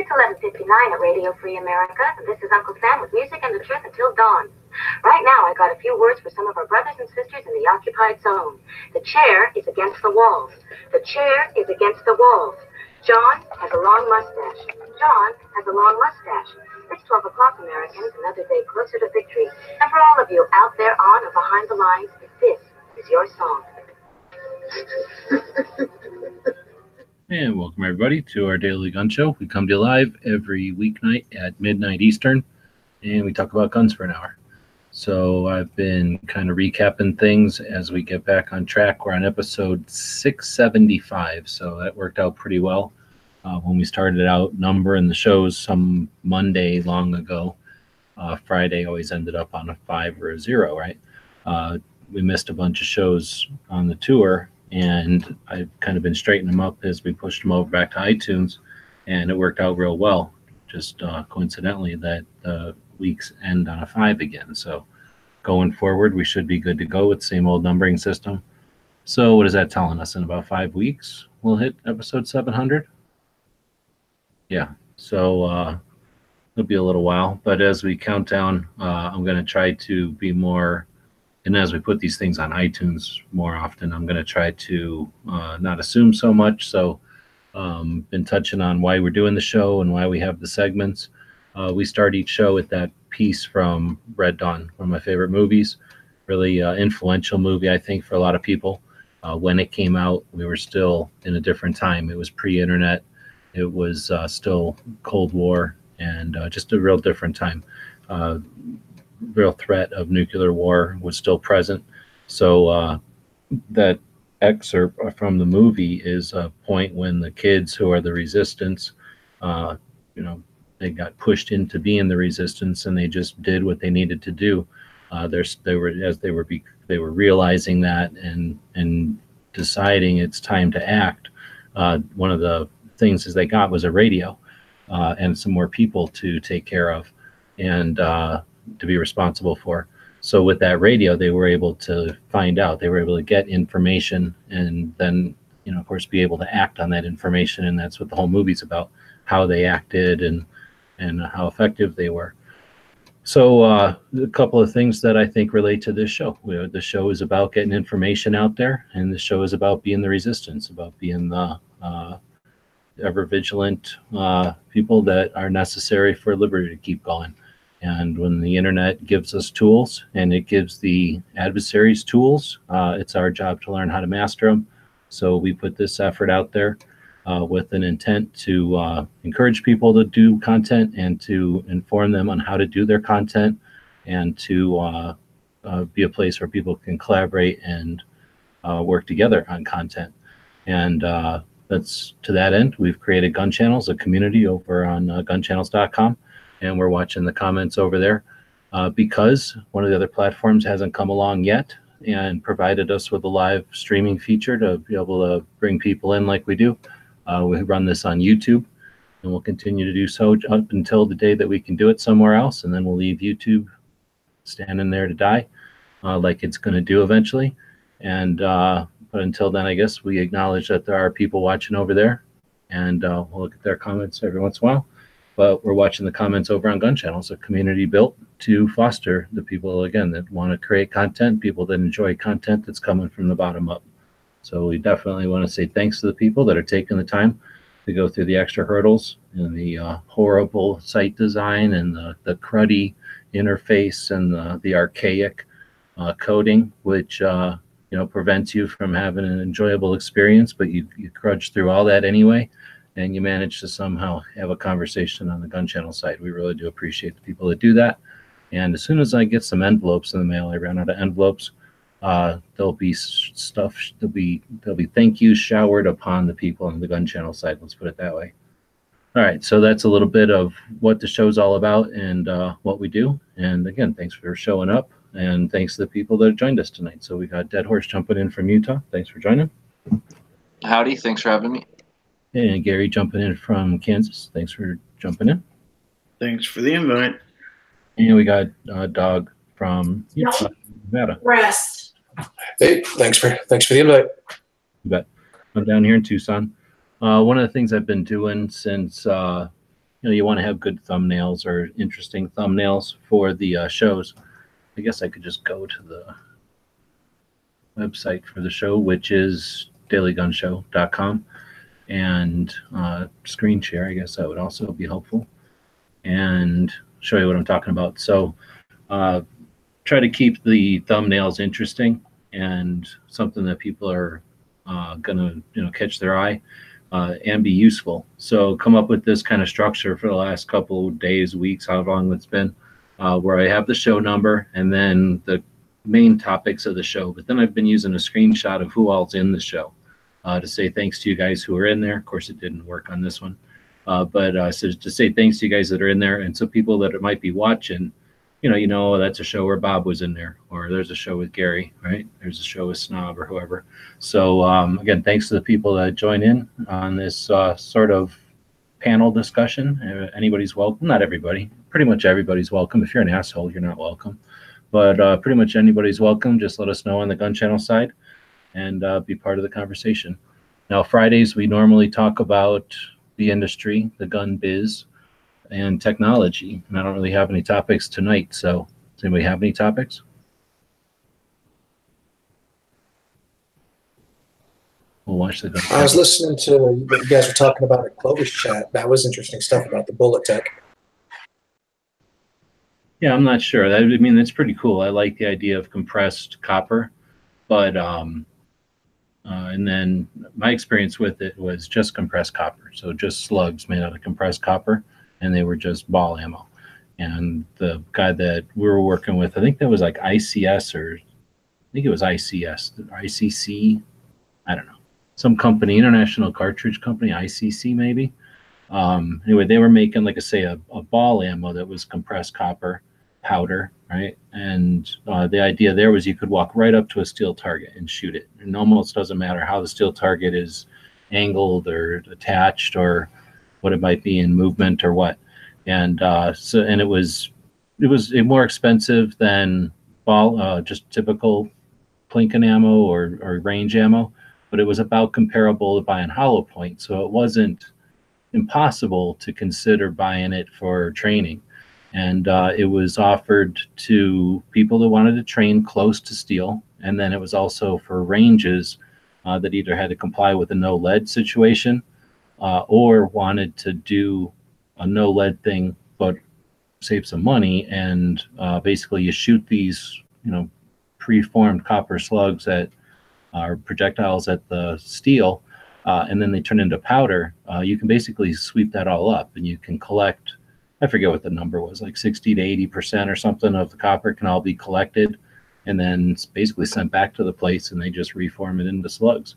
It's 11:59 at Radio Free America, and this is Uncle Sam with music and the truth until dawn. Right now, I got a few words for some of our brothers and sisters in the occupied zone. The chair is against the walls. The chair is against the walls. John has a long mustache. John has a long mustache. It's 12 o'clock, Americans, another day closer to victory. And for all of you out there on or behind the lines, this is your song. And welcome everybody to our daily gun show. We come to you live every weeknight at midnight Eastern, and we talk about guns for an hour. So I've been kind of recapping things as we get back on track. We're on episode 675, so that worked out pretty well. When we started out numbering the shows some Monday long ago, Friday always ended up on a 5 or a 0, right? We missed a bunch of shows on the tour, and I've kind of been straightening them up as we pushed them over back to iTunes, and it worked out real well. Just coincidentally that the weeks end on a 5 again. So going forward, we should be good to go with the same old numbering system. So what is that telling us? In about 5 weeks, we'll hit episode 700. Yeah, so it'll be a little while. But as we count down, I'm going to try to be more, and as we put these things on iTunes more often, I'm going to try to not assume so much. So been touching on why we're doing the show and why we have the segments. We start each show with that piece from Red Dawn, one of my favorite movies. Really influential movie, I think, for a lot of people. When it came out, we were still in a different time. It was pre-internet. It was still Cold War, and just a real different time. Real threat of nuclear war was still present. So that excerpt from the movie is a point when the kids who are the resistance, they got pushed into being the resistance, and they just did what they needed to do. They were realizing that and deciding it's time to act. One of the things is they got was a radio and some more people to take care of and to be responsible for. So with that radio, they were able to find out. They were able to get information, and then, of course, be able to act on that information. And that's what the whole movie's about: how they acted and how effective they were. So a couple of things that I think relate to this show. The show is about getting information out there, and the show is about being the resistance, about being the ever vigilant people that are necessary for liberty to keep going. And when the internet gives us tools and it gives the adversaries tools, it's our job to learn how to master them. So we put this effort out there with an intent to encourage people to do content and to inform them on how to do their content, and to be a place where people can collaborate and work together on content. And that's to that end, we've created Gun Channels, a community over on gunchannels.com. And we're watching the comments over there because one of the other platforms hasn't come along yet and provided us with a live streaming feature to be able to bring people in like we do. We run this on YouTube, and we'll continue to do so up until the day that we can do it somewhere else, and then we'll leave YouTube standing there to die like it's going to do eventually. And but until then, I guess we acknowledge that there are people watching over there, and we'll look at their comments every once in a while. But we're watching the comments over on Gun Channels, a community built to foster the people, again, that want to create content, people that enjoy content that's coming from the bottom up. So we definitely want to say thanks to the people that are taking the time to go through the extra hurdles and the horrible site design and the cruddy interface and the archaic coding, which prevents you from having an enjoyable experience, but you trudge through all that anyway. And you manage to somehow have a conversation on the Gun Channel site. We really do appreciate the people that do that. And as soon as I get some envelopes in the mail, I ran out of envelopes. There'll be stuff. There'll be thank yous showered upon the people on the Gun Channel site. Let's put it that way. All right, so that's a little bit of what the show's all about and what we do. And again, thanks for showing up, and thanks to the people that have joined us tonight. So we got Dead Horse jumping in from Utah. Thanks for joining. Howdy, thanks for having me. And Gary jumping in from Kansas. Thanks for jumping in. Thanks for the invite. And we got Dog from Nevada. Rest. Hey, thanks for the invite. You bet. I'm down here in Tucson. One of the things I've been doing since you want to have good thumbnails or interesting thumbnails for the shows. I guess I could just go to the website for the show, which is dailygunshow.com, and screen share. I guess that would also be helpful, and show you what I'm talking about. So try to keep the thumbnails interesting and something that people are gonna catch their eye and be useful. So come up with this kind of structure for the last couple of days, weeks, how long it's been, where I have the show number and then the main topics of the show. But then I've been using a screenshot of who all's in the show to say thanks to you guys who are in there. Of course, it didn't work on this one, but so to say thanks to you guys that are in there, and so people that might be watching, that's a show where Bob was in there, or there's a show with Gary, right? There's a show with Snob or whoever. So again, thanks to the people that join in on this sort of panel discussion. Anybody's welcome. Not everybody. Pretty much everybody's welcome. If you're an asshole, you're not welcome. But pretty much anybody's welcome. Just let us know on the Gun Channel side and be part of the conversation. Now, Fridays, we normally talk about the industry, the gun biz, and technology. And I don't really have any topics tonight. So does anybody have any topics? We'll watch the gun. I was listening to what you guys were talking about at Clover's chat. That was interesting stuff about the bullet tech. Yeah, I'm not sure. That's pretty cool. I like the idea of compressed copper, but and then my experience with it was just compressed copper. So just slugs made out of compressed copper, and they were just ball ammo. And the guy that we were working with, I think that was like ICS, or I think it was ICS, or ICC, I don't know. Some company, International Cartridge Company, ICC maybe. Anyway, they were making, like I say, a ball ammo that was compressed copper powder, right? And the idea there was you could walk right up to a steel target and shoot it. And almost doesn't matter how the steel target is angled or attached or what it might be in movement or what. And it was more expensive than just typical Plinken ammo or range ammo, but it was about comparable to buying hollow point. So it wasn't impossible to consider buying it for training. And it was offered to people that wanted to train close to steel. And then it was also for ranges that either had to comply with a no lead situation or wanted to do a no lead thing, but save some money. And basically you shoot these, preformed copper slugs that are projectiles at the steel, and then they turn into powder. You can basically sweep that all up and you can collect, I forget what the number was, like 60 to 80% or something of the copper can all be collected and then it's basically sent back to the place, and they just reform it into slugs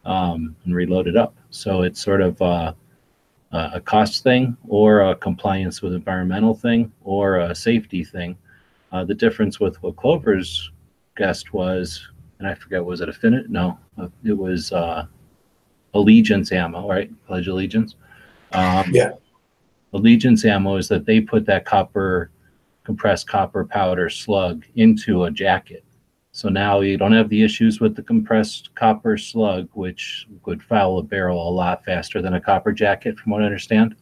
and reload it up. So it's sort of a cost thing or a compliance with environmental thing or a safety thing. The difference with what Clover's guest was, and I forget, was it Affinity? No, it was Allegiance ammo, right? Pledge Allegiance. Yeah. Allegiance ammo is that they put that compressed copper powder slug into a jacket. So now you don't have the issues with the compressed copper slug, which would foul a barrel a lot faster than a copper jacket, from what I understand.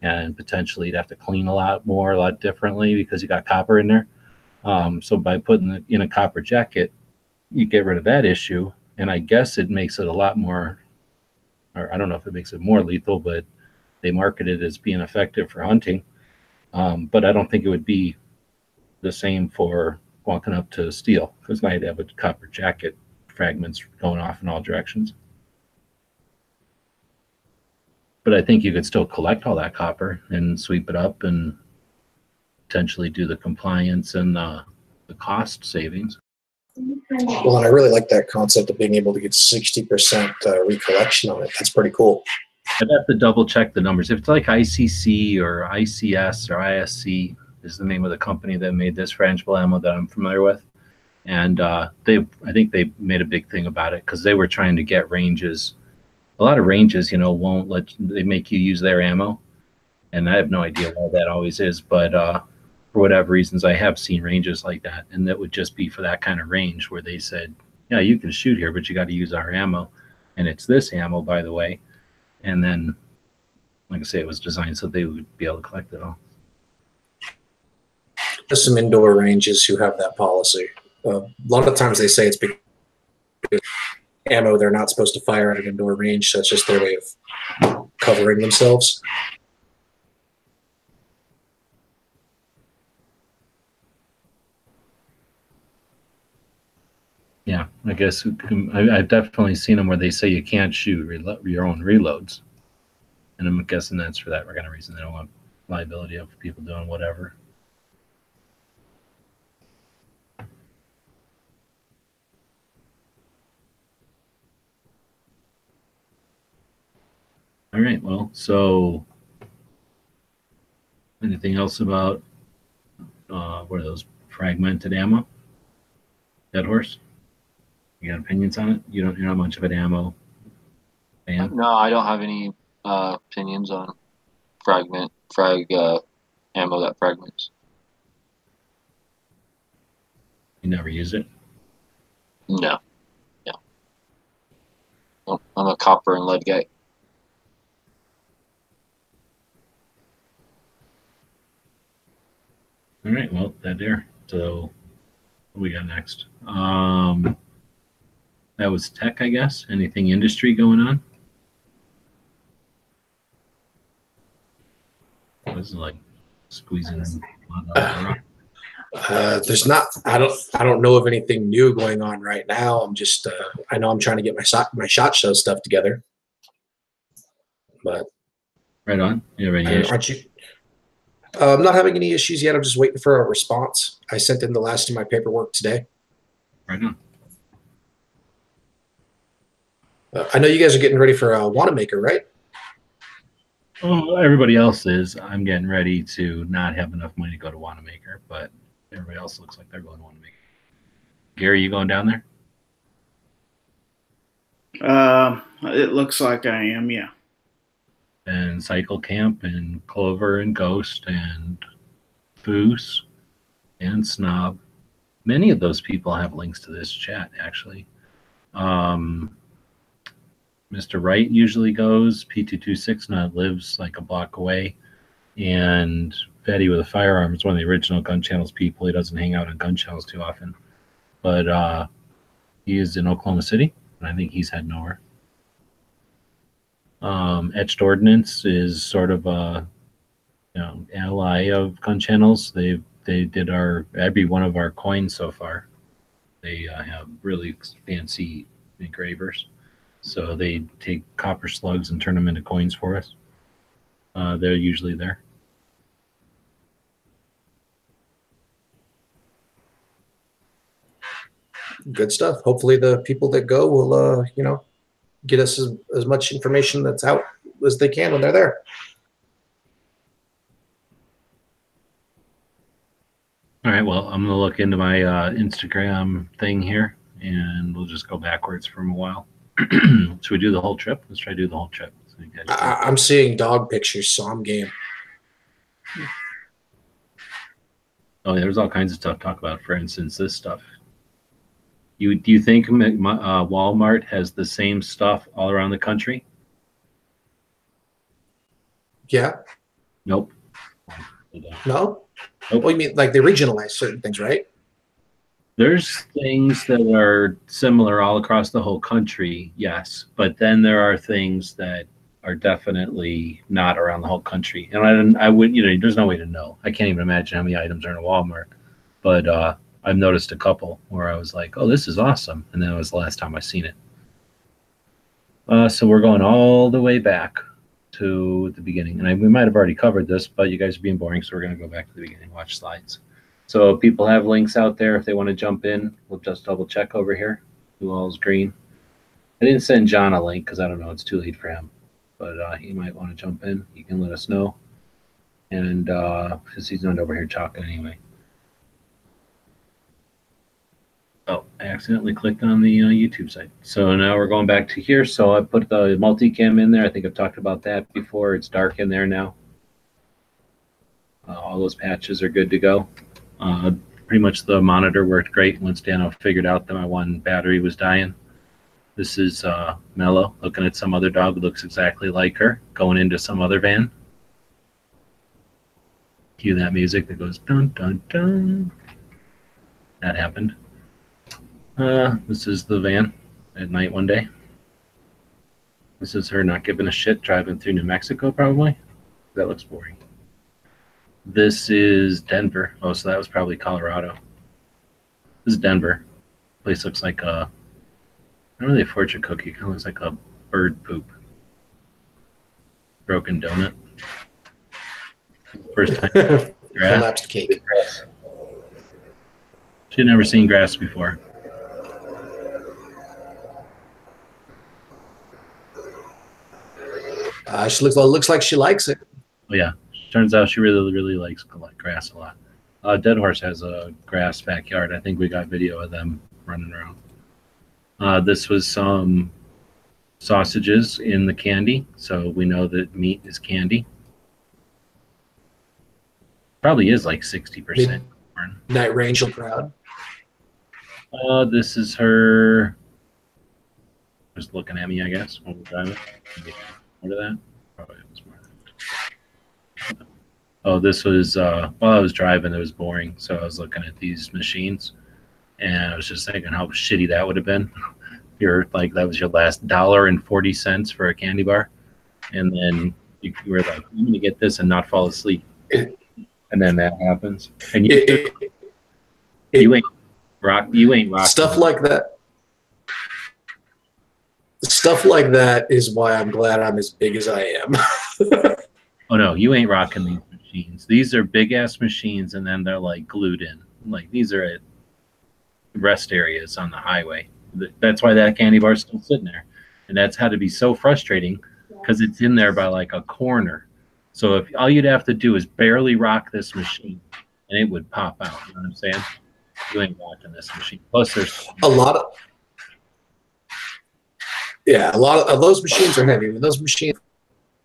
And potentially you'd have to clean a lot differently because you got copper in there. So by putting it in a copper jacket, you get rid of that issue. And I guess it makes it a lot more, or I don't know if it makes it more lethal, but they market it as being effective for hunting. But I don't think it would be the same for walking up to steel, because now you'd have a copper jacket, fragments going off in all directions. But I think you could still collect all that copper and sweep it up and potentially do the compliance and the cost savings. Well, and I really like that concept of being able to get 60% recollection on it. That's pretty cool. I'd have to double check the numbers. If it's like ICC or ICS or ISC is the name of the company that made this frangible ammo that I'm familiar with. And I think they made a big thing about it because they were trying to get ranges. A lot of ranges, won't they make you use their ammo. And I have no idea why that always is, but for whatever reasons, I have seen ranges like that. And that would just be for that kind of range where they said, yeah, you can shoot here, but you got to use our ammo. And it's this ammo, by the way. And then like I say, it was designed so they would be able to collect it all. There's some indoor ranges who have that policy. A lot of times they say it's because ammo they're not supposed to fire at an indoor range, so it's just their way of covering themselves. Yeah, I guess I've definitely seen them where they say you can't shoot your own reloads, and I'm guessing that's for that kind of reason. They don't want liability of people doing whatever. All right, well, so anything else about what are those fragmented ammo? Dead horse? You got opinions on it? You're not much of an ammo fan? No, I don't have any opinions on frag ammo that fragments. You never use it? No. I'm a copper and lead guy. All right, well, that there. So what we got next? That was tech, I guess. Anything industry going on? This is like squeezing. There's not. I don't know of anything new going on right now. I'm just. I know I'm trying to get my shot show stuff together. But right on. You have any aren't you? I'm not having any issues yet. I'm just waiting for a response. I sent in the last of my paperwork today. Right on. I know you guys are getting ready for Wanamaker, right? Oh, everybody else is. I'm getting ready to not have enough money to go to Wanamaker, but everybody else looks like they're going to Wanamaker. Gary, you going down there? It looks like I am, yeah. And Cycle Camp and Clover and Ghost and Foose and Snob. Many of those people have links to this chat, actually. Mr. Wright usually goes. P226 lives like a block away. And Fetty with a Firearm is one of the original Gun Channels people. He doesn't hang out on Gun Channels too often. But he is in Oklahoma City, and I think he's heading over. Etched Ordnance is sort of a ally of Gun Channels. They did every one of our coins so far. They have really fancy engravers. So they take copper slugs and turn them into coins for us. They're usually there. Good stuff. Hopefully the people that go will, get us as much information that's out as they can when they're there. All right, well, I'm going to look into my Instagram thing here, and we'll just go backwards from a while. Should we do the whole trip? Let's try to do the whole trip. So I'm seeing dog pictures, so I'm game. Oh, there's all kinds of stuff to talk about. For instance, this stuff. Do you think Walmart has the same stuff all around the country? Yeah. Nope. No? Nope. Well, you mean like they regionalize certain things, right? There's things that are similar all across the whole country, yes. But then there are things that are definitely not around the whole country. And I would, there's no way to know. I can't even imagine how many items are in a Walmart. But I've noticed a couple where I was like, oh, this is awesome. And that was the last time I seen it. So we're going all the way back to the beginning. And we might have already covered this, but you guys are being boring, so we're going to go back to the beginning, watch slides. So people have links out there if they want to jump in. We'll just double check over here. Who all's green? I didn't send John a link because I don't know. It's too late for him. But he might want to jump in. He can let us know. And because he's not over here talking anyway. Oh, I accidentally clicked on the YouTube site. So now we're going back to here. So I put the multicam in there. I think I've talked about that before. It's dark in there now. All those patches are good to go. Pretty much the monitor worked great once Dano figured out that my one battery was dying. This is Mello looking at some other dog who looks exactly like her, going into some other van. Cue that music that goes dun dun dun. That happened. This is the van at night one day. This is her not giving a shit driving through New Mexico, probably. That looks boring. This is Denver. Oh, so that was probably Colorado. This is Denver. Place looks like a, not really a fortune cookie. It kind of looks like a bird poop. Broken donut. First time. Grass. Collapsed cake. She'd never seen grass before. She looks like she likes it. Oh, yeah. Turns out she really, really likes grass a lot. Dead Horse has a grass backyard. I think we got video of them running around. This was some sausages in the candy, so we know that meat is candy. Probably is like 60% corn. Night Rangel crowd. This is her just looking at me, I guess, when we're driving. What of that? Probably was more. Oh, this was while I was driving, it was boring, so I was looking at these machines, and I was just thinking how shitty that would have been. You're like, that was your last $1.40 for a candy bar, and then you were like, I'm gonna get this and not fall asleep, and then that happens, and you ain't rocking. Stuff like that. Stuff like that is why I'm glad I'm as big as I am. Oh no, you ain't rocking these machines. These are big ass machines, and then they're like glued in. Like these are at rest areas on the highway. That's why that candy bar is still sitting there, and that's had to be so frustrating because it's in there by like a corner. So if all you'd have to do is barely rock this machine, and it would pop out. You know what I'm saying? You ain't rocking this machine. Plus, there's a lot of those machines are heavy. Those machines,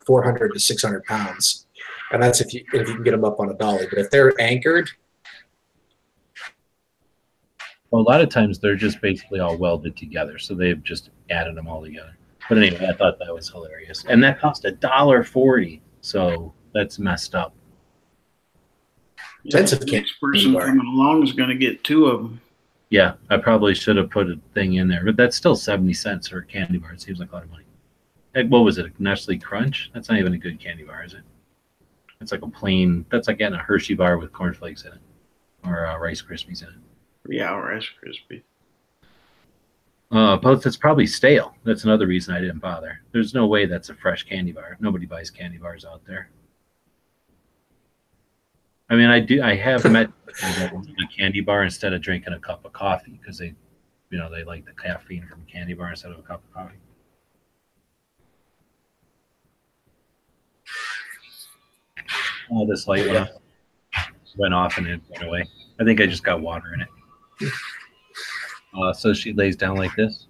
400 to 600 pounds, and that's if you can get them up on a dolly. But if they're anchored, well, a lot of times they're just basically all welded together, so they've just added them all together. But anyway, I thought that was hilarious, and that cost $1.40, so that's messed up. Expensive The candy next person bar. coming along is going to get 2 of them. Yeah, I probably should have put a thing in there, but that's still 70 cents for a candy bar. It seems like a lot of money. Heck, what was it? A Nestle Crunch? That's not even a good candy bar, is it? It's like a plain. That's like getting a Hershey bar with cornflakes in it, or Rice Krispies in it. Yeah, Rice Krispies. But it's probably stale. That's another reason I didn't bother. There's no way that's a fresh candy bar. Nobody buys candy bars out there. I mean, I have met people that will eat a candy bar instead of drinking a cup of coffee because they like the caffeine from a candy bar instead of a cup of coffee. Oh, this light went off and it went away. I think I just got water in it. So she lays down like this.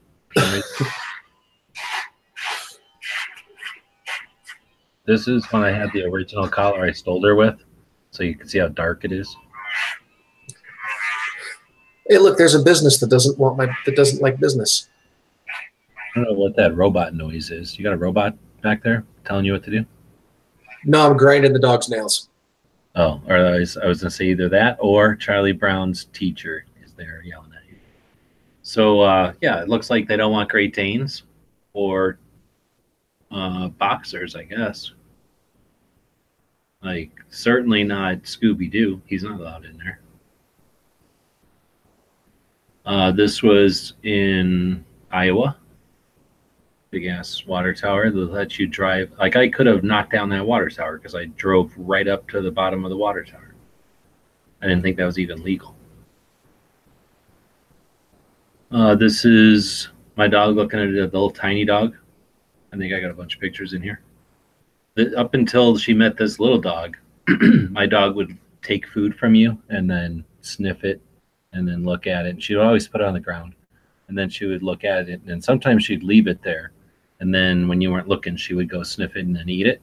This is when I had the original collar I stole her with, so you can see how dark it is. Hey, look, there's a business that doesn't like business. I don't know what that robot noise is. You got a robot back there telling you what to do? No, I'm grinding the dog's nails. Oh, or I was going to say either that or Charlie Brown's teacher is there yelling at you. So, yeah, it looks like they don't want Great Danes or boxers, I guess. Like, certainly not Scooby-Doo. He's not allowed in there. This was in Iowa. Big-ass water tower that lets you drive. Like, I could have knocked down that water tower because I drove right up to the bottom of the water tower. I didn't think that was even legal. This is my dog looking at the little tiny dog. I think I got a bunch of pictures in here. Up until she met this little dog, my dog would take food from you and then sniff it and then look at it. And she would always put it on the ground. And then she would look at it, and sometimes she'd leave it there. And then when you weren't looking, she would go sniff it and then eat it.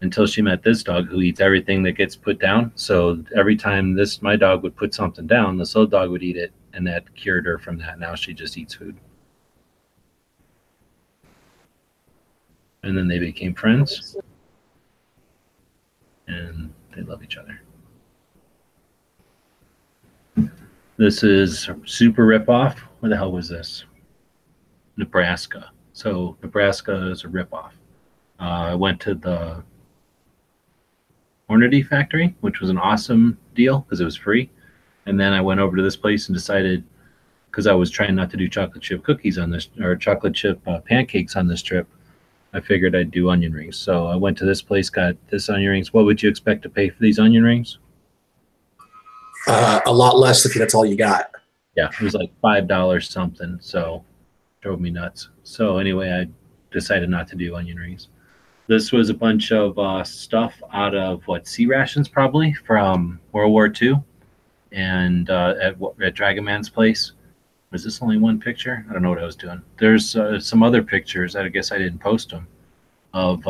Until she met this dog who eats everything that gets put down. So every time my dog would put something down, this little dog would eat it, and that cured her from that. Now she just eats food. and then they became friends, and they love each other. This is super ripoff. Where the hell was this? Nebraska. So Nebraska is a ripoff. I went to the Hornady factory, which was an awesome deal because it was free. And then I went over to this place and decided, because I was trying not to do chocolate chip cookies on this, or chocolate chip pancakes on this trip, I figured I'd do onion rings. So I went to this place, got this onion rings. What would you expect to pay for these onion rings? A lot less if that's all you got. Yeah, it was like $5 something. So drove me nuts. So anyway, I decided not to do onion rings. This was a bunch of stuff out of sea rations, probably from World War II, and at Dragon Man's place. Was this only one picture? I don't know what I was doing. There's some other pictures. I guess I didn't post them of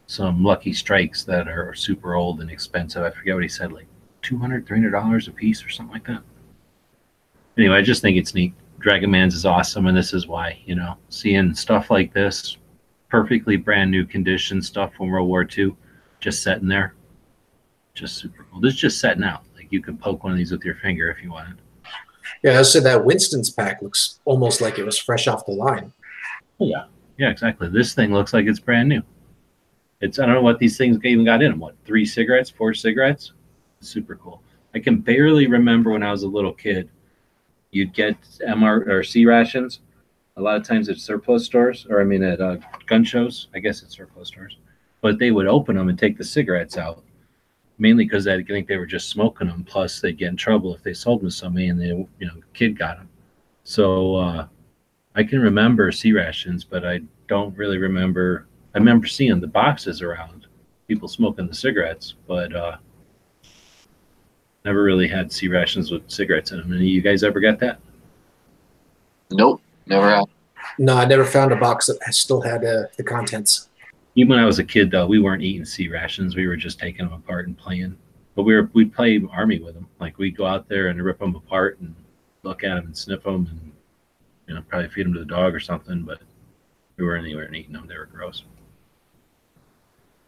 some Lucky Strikes that are super old and expensive. I forget what he said, like $200, $300 a piece or something like that. Anyway, I just think it's neat. Dragon Man's is awesome, and this is why, seeing stuff like this, perfectly brand new condition stuff from World War II, just sitting there, just super cool. This is just setting out. Like you could poke one of these with your finger if you wanted. Yeah, so that Winston's pack looks almost like it was fresh off the line. Oh, yeah, exactly. This thing looks like it's brand new. I don't know what these things even got in them. What, 3 cigarettes, 4 cigarettes? Super cool. I can barely remember when I was a little kid, you'd get MR or C rations. A lot of times at surplus stores, or at gun shows. I guess at surplus stores. But they would open them and take the cigarettes out, mainly because I think they were just smoking them. Plus, they'd get in trouble if they sold them to somebody and the kid got them. So I can remember C rations, but I don't really remember. I remember seeing the boxes around, people smoking the cigarettes, but never really had C rations with cigarettes in them. Any of you guys ever got that? Nope, never have. No, I never found a box that still had the contents. Even when I was a kid, though, we weren't eating C rations. We were just taking them apart and playing. But we'd play Army with them. Like we'd go out there and rip them apart and look at them and sniff them and probably feed them to the dog or something. But we weren't anywhere eating them. They were gross.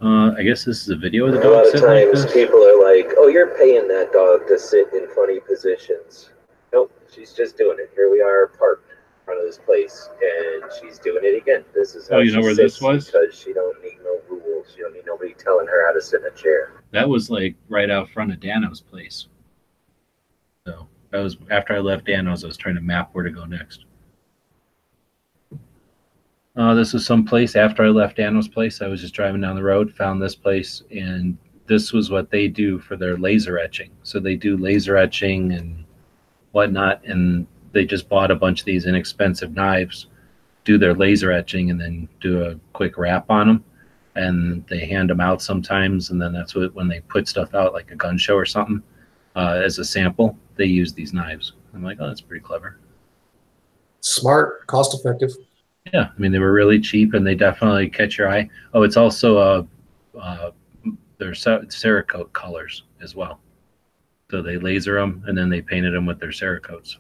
I guess this is a video of the dog. A lot of sitting like times this. people are like, "Oh, you're paying that dog to sit in funny positions." Nope, she's just doing it. Here we are parked in front of this place, and she's doing it again. This is how Oh, you know she where sits this was? because she don't need no rules. She don't need nobody telling her how to sit in a chair. That was like right out front of Dano's place. So that was after I left Dano's. I was trying to map where to go next. This was some place after I left Dano's place. I was just driving down the road, found this place, and this was what they do for their laser etching. So they do laser etching and whatnot, and they just bought a bunch of these inexpensive knives, do their laser etching, and then do a quick wrap on them, and they hand them out sometimes, and then that's when they put stuff out, like a gun show or something, as a sample, they use these knives. I'm like, oh, that's pretty clever. Smart, cost effective. Yeah, they were really cheap, and they definitely catch your eye. Oh, it's also their Cerakote colors as well. So they laser them, and then they painted them with their Cerakotes.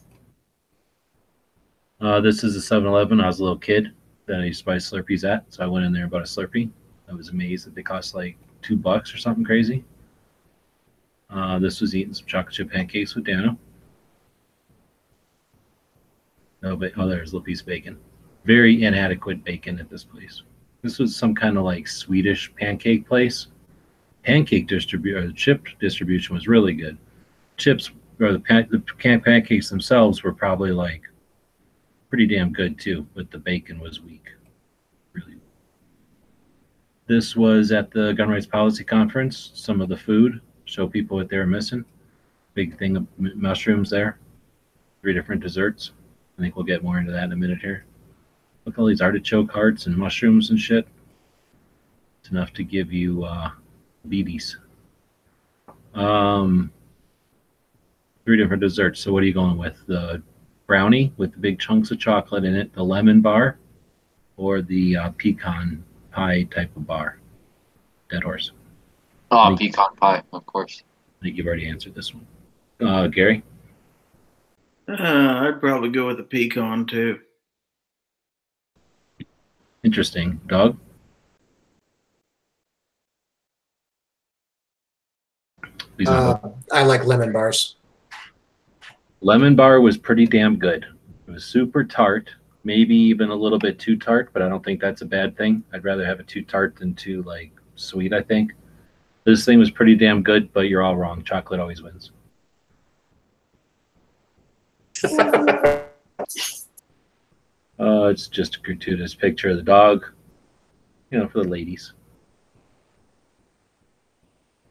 This is a 7-Eleven. I was a little kid that I used to buy Slurpees at, so I went in there and bought a Slurpee. I was amazed that they cost like $2 or something crazy. This was eating some chocolate chip pancakes with Dano. Oh, there's a little piece of bacon. Very inadequate bacon at this place. This was some kind of like Swedish pancake place. The chip distribution was really good. Chips, or the pancakes themselves were probably like pretty damn good too, but the bacon was weak. Really. This was at the Gun Rights Policy Conference. Some of the food, show people what they were missing. Big thing of mushrooms there. 3 different desserts. I think we'll get more into that in a minute here. Look at all these artichoke hearts and mushrooms and shit. It's enough to give you beaties. 3 different desserts. So what are you going with? The brownie with the big chunks of chocolate in it, the lemon bar, or the pecan pie type of bar? Dead horse. Oh, pecan pie, of course. I think you've already answered this one. Gary? I'd probably go with the pecan too. Interesting. Dog? Please, Uncle. I like lemon bars. Lemon bar was pretty damn good. It was super tart, maybe even a little bit too tart, but I don't think that's a bad thing. I'd rather have it too tart than too like sweet, I think. This thing was pretty damn good, but you're all wrong. Chocolate always wins. It's just a gratuitous picture of the dog, you know, for the ladies.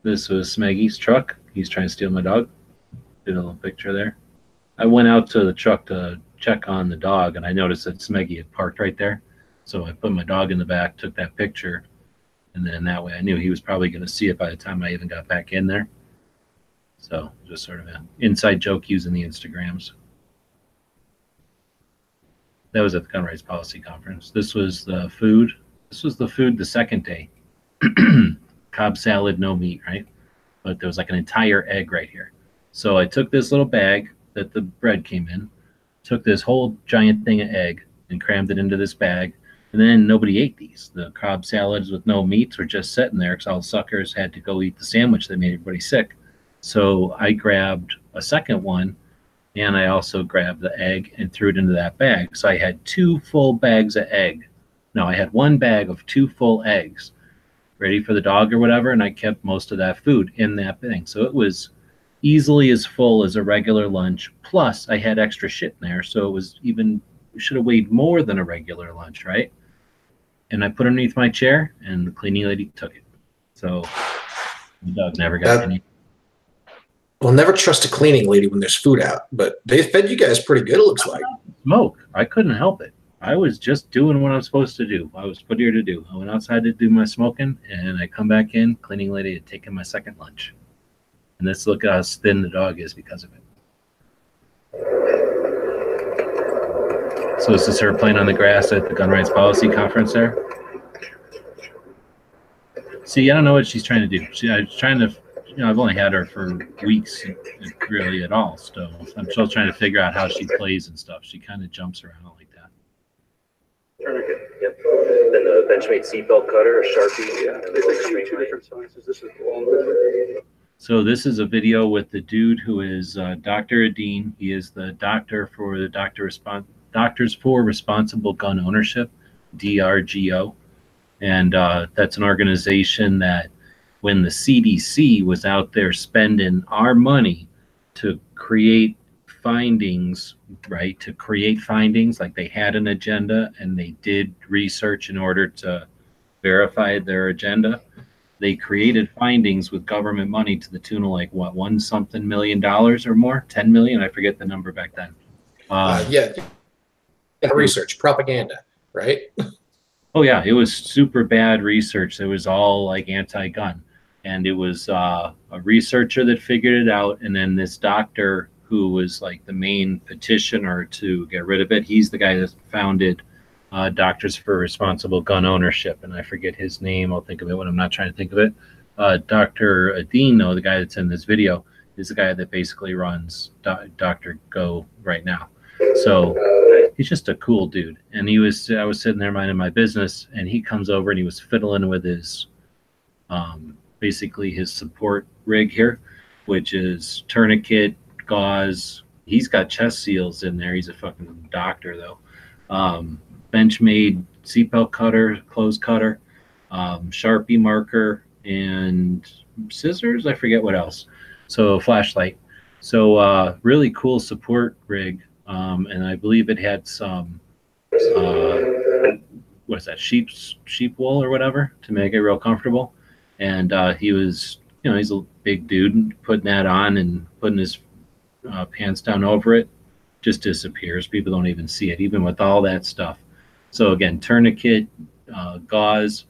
This was Smeggy's truck. He's trying to steal my dog. Did a little picture there. I went out to the truck to check on the dog, and I noticed that Smeggy had parked right there. So I put my dog in the back, took that picture, and then that way I knew he was probably going to see it by the time I even got back in there. So just sort of an inside joke using the Instagrams. That was at the Gun Rights Policy Conference. This was the food. This was the food the second day. Cobb salad, no meat, right? But there was like an entire egg right here. So I took this little bag that the bread came in, took this whole giant thing of egg and crammed it into this bag. And then nobody ate these. The Cobb salads with no meats were just sitting there because all the suckers had to go eat the sandwich that made everybody sick. So I grabbed a second one, and I also grabbed the egg and threw it into that bag. So I had 2 full bags of egg. No, I had 1 bag of 2 full eggs ready for the dog or whatever, and I kept most of that food in that thing. So it was easily as full as a regular lunch, plus I had extra shit in there, so it was even, should have weighed more than a regular lunch, right? And I put it underneath my chair, and the cleaning lady took it. So the dog never got any. Well, never trust a cleaning lady when there's food out, but they fed you guys pretty good, it looks like. Smoke. I couldn't help it. I was just doing what I was supposed to do. I was put here to do. I went outside to do my smoking, and I come back in. Cleaning lady had taken my second lunch. And let's look at how thin the dog is because of it. So this is her playing on the grass at the Gun Rights Policy Conference there. See, I don't know what she's trying to do. I was trying to, you know, I've only had her for weeks, really at all. So I'm still trying to figure out how she plays and stuff. She kind of jumps around like that. Tourniquet. Yep. Then the Benchmade seatbelt cutter, a Sharpie, and the extreme different sizes. This is So this is a video with the dude who is Dr. Adine. He is the doctor for the Doctors for Responsible Gun Ownership, DRGO. And that's an organization that when the CDC was out there spending our money to create findings, right, to create findings, like they had an agenda and they did research in order to verify their agenda. They created findings with government money to the tune of like what, $1 million or more, 10 million. I forget the number back then. Yeah, research, propaganda, right? Oh yeah, it was super bad research. It was all like anti-gun, and it was a researcher that figured it out, and then this doctor who was like the main petitioner to get rid of it. He's the guy that founded Doctors for Responsible Gun Ownership, and I forget his name. I'll think of it when I'm not trying to think of it. Dr. Adine, though, the guy that's in this video, is the guy that basically runs Dr. Go right now. So he's just a cool dude. And I was sitting there minding my business, and he comes over and he was fiddling with his, basically his support rig here, which is tourniquet, gauze. He's got chest seals in there. He's a fucking doctor, though. Benchmade seatbelt cutter, clothes cutter, Sharpie marker, and scissors. I forget what else. So flashlight. So really cool support rig. And I believe it had some, what's that, sheep wool or whatever to make it real comfortable. And he was, you know, he's a big dude, putting that on and putting his pants down over it. Just disappears. People don't even see it, even with all that stuff. So again, tourniquet, gauze,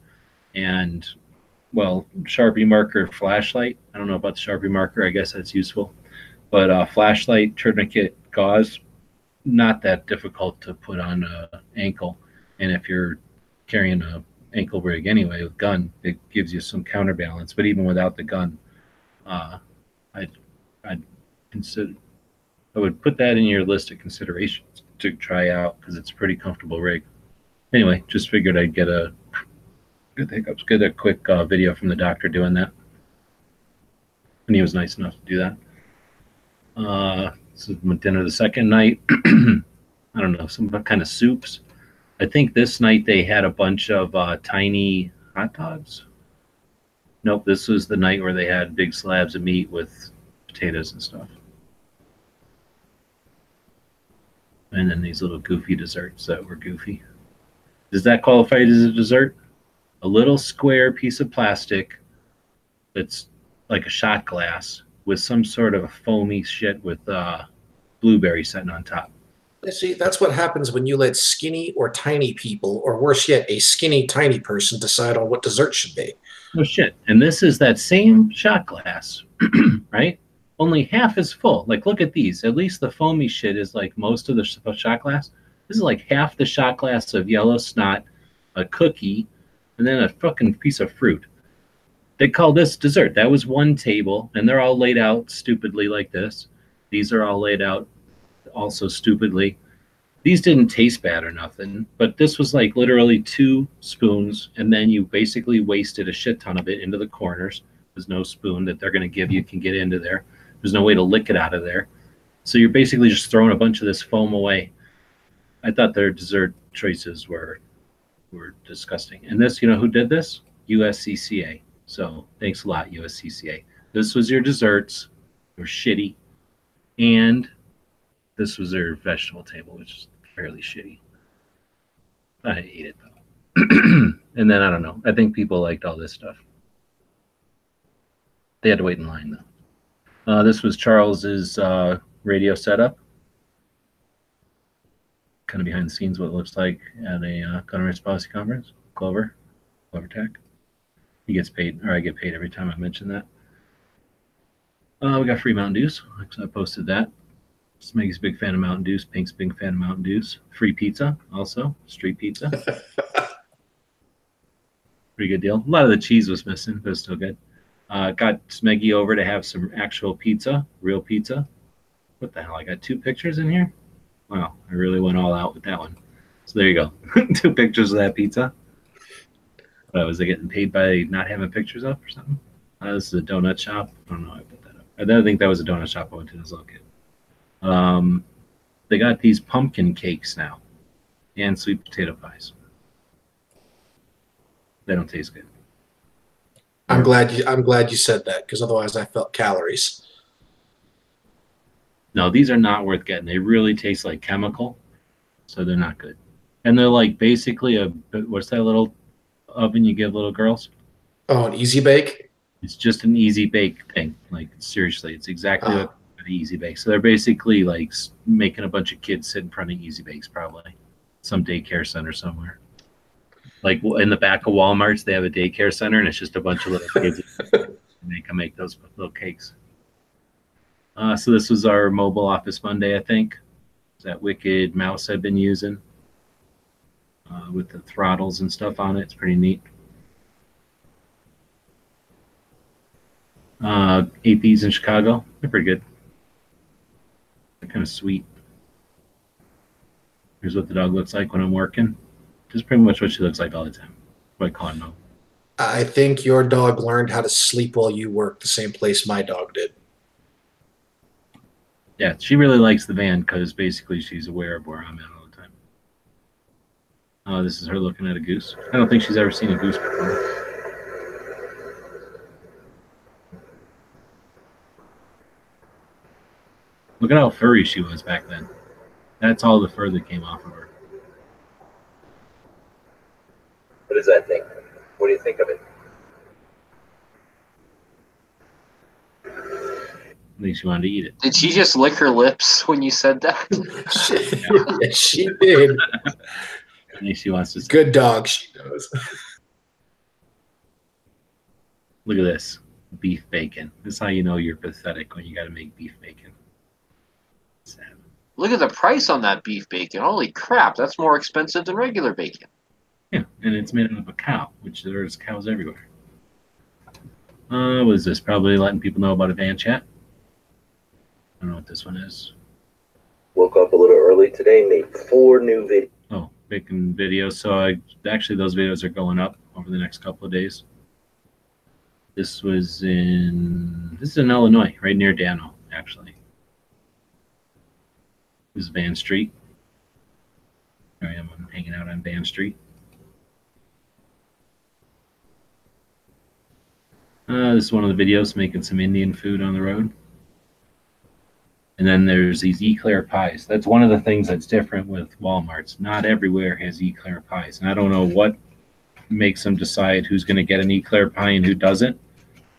and, well, Sharpie marker, flashlight. I don't know about the Sharpie marker. I guess that's useful. But flashlight, tourniquet, gauze, not that difficult to put on an ankle. And if you're carrying a ankle rig anyway with gun, it gives you some counterbalance. But even without the gun, I'd consider, I would put that in your list of considerations to try out because it's a pretty comfortable rig. Anyway, just figured I'd get a quick video from the doctor doing that. and he was nice enough to do that. This is dinner the second night. I don't know, some kind of soups. I think this night they had a bunch of tiny hot dogs. Nope, this was the night where they had big slabs of meat with potatoes and stuff. And then these little goofy desserts that were goofy. Does that qualify as a dessert? A little square piece of plastic that's like a shot glass with some sort of foamy shit with blueberry sitting on top. See, that's what happens when you let skinny or tiny people, or worse yet, a skinny tiny person decide on what dessert should be. No shit. And this is that same shot glass, right? Only half is full. Like, look at these. At least the foamy shit is like most of the shot glass. This is like half the shot glass of yellow snot, a cookie, and then a fucking piece of fruit. They call this dessert. That was one table, and they're all laid out stupidly like this. These are all laid out also stupidly. These didn't taste bad or nothing, but this was like literally 2 spoons, and then you basically wasted a shit ton of it into the corners. There's no spoon that they're going to give you can get into there. There's no way to lick it out of there. So you're basically just throwing a bunch of this foam away. I thought their dessert choices were disgusting. And this, you know who did this? USCCA. So thanks a lot, USCCA. This was your desserts. They were shitty. And this was their vegetable table, which is fairly shitty. I ate it, though. And then, I don't know. I think people liked all this stuff. They had to wait in line, though. This was Charles's radio setup. Kind of behind the scenes, what it looks like at a gun rights policy conference. Clover Tech. He gets paid, or I get paid every time I mention that. We got free Mountain Dews. I posted that. Smeggy's a big fan of Mountain Dews. Pink's a big fan of Mountain Dews. Free pizza, also. Street pizza. Pretty good deal. A lot of the cheese was missing, but it's still good. Got Smeggy over to have some actual pizza, real pizza. What the hell? I got 2 pictures in here? Wow, I really went all out with that one. So there you go. 2 pictures of that pizza. Was I getting paid by not having pictures up or something? This is a donut shop. I don't know. I put that up. I don't think that was a donut shop I went to as a little kid. They got these pumpkin cakes now and sweet potato pies. They don't taste good. I'm glad you said that, because otherwise I felt calories. No, these are not worth getting. They really taste like chemical, so they're not good. And they're like basically what's that little oven you give little girls? Oh, an easy bake? It's just an easy bake thing. Like, seriously, it's exactly what an easy bake. So they're basically like making a bunch of kids sit in front of easy bakes, probably some daycare center somewhere. Like in the back of Walmart's, they have a daycare center, and it's just a bunch of little kids make those little cakes. So this was our mobile office Monday, I think. It's that wicked mouse I've been using with the throttles and stuff on it. It's pretty neat. APs in Chicago, they're pretty good. They're kind of sweet. Here's what the dog looks like when I'm working. Just pretty much what she looks like all the time. What I call her Mo. I think your dog learned how to sleep while you work the same place my dog did. Yeah, she really likes the van because basically she's aware of where I'm at all the time. This is her looking at a goose. I don't think she's ever seen a goose before. Look at how furry she was back then. That's all the fur that came off of her. What does that think? What do you think of it? I think she wanted to eat it. Did she just lick her lips when you said that? Yes, she did. I think she wants to. Good dog, she knows. Look at this. Beef bacon. This is how you know you're pathetic, when you got to make beef bacon. Sad. Look at the price on that beef bacon. Holy crap, that's more expensive than regular bacon. Yeah, and it's made out of a cow, which there's cows everywhere. What is this? Probably letting people know about a van chat. I don't know what this one is. Woke up a little early today, made 4 new videos. Oh, making videos. So actually those videos are going up over the next couple of days. This is in Illinois, right near Dano, actually. This is Van Street. Here I am, I'm hanging out on Van Street. This is one of the videos making some Indian food on the road. And then there's these eclair pies. That's one of the things that's different with Walmarts. Not everywhere has eclair pies. And I don't know what makes them decide who's going to get an eclair pie and who doesn't.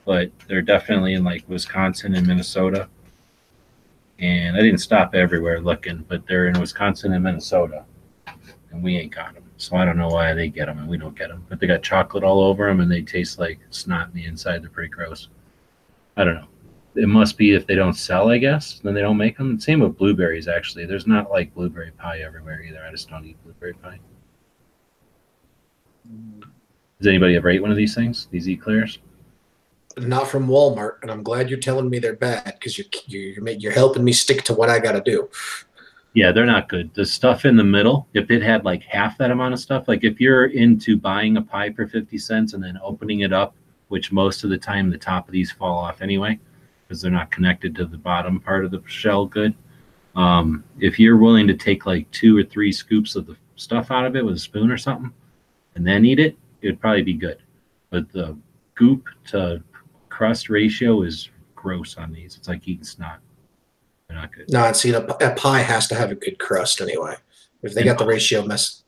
But they're definitely in like Wisconsin and Minnesota. And I didn't stop everywhere looking, but they're in Wisconsin and Minnesota. And we ain't got them. So I don't know why they get them and we don't get them. But they got chocolate all over them and they taste like snot in the inside. They're pretty gross. I don't know. It must be if they don't sell, I guess, then they don't make them. Same with blueberries, actually. There's not like blueberry pie everywhere either. I just don't eat blueberry pie. Does anybody ever eat one of these things, these eclairs? Not from Walmart, and I'm glad you're telling me they're bad because you're helping me stick to what I got to do. Yeah, they're not good. The stuff in the middle, if it had like half that amount of stuff, like if you're into buying a pie for 50 cents and then opening it up, which most of the time the top of these fall off anyway, because they're not connected to the bottom part of the shell good. If you're willing to take like 2 or 3 scoops of the stuff out of it with a spoon or something and then eat it, it would probably be good. But the goop to crust ratio is gross on these. It's like eating snot. They're not good. No, see, a pie has to have a good crust anyway. If they got the ratio mess.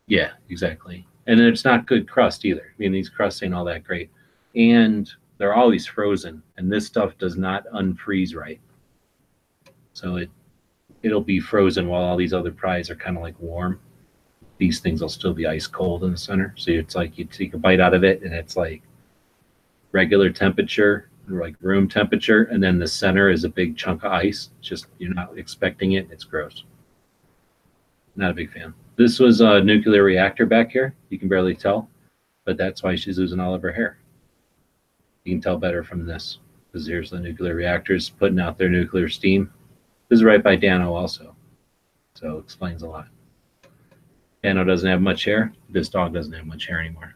Yeah, exactly. And it's not good crust either. I mean, these crusts ain't all that great. And they're always frozen, and this stuff does not unfreeze right. So it'll be frozen while all these other pies are kind of like warm. These things will still be ice cold in the center. So it's like you take a bite out of it, and it's like regular temperature, or like room temperature, and then the center is a big chunk of ice. It's just you're not expecting it. It's gross. Not a big fan. This was a nuclear reactor back here. You can barely tell, but that's why she's losing all of her hair. You can tell better from this, because here's the nuclear reactors putting out their nuclear steam. This is right by Dano also, so it explains a lot. Dano doesn't have much hair. This dog doesn't have much hair anymore.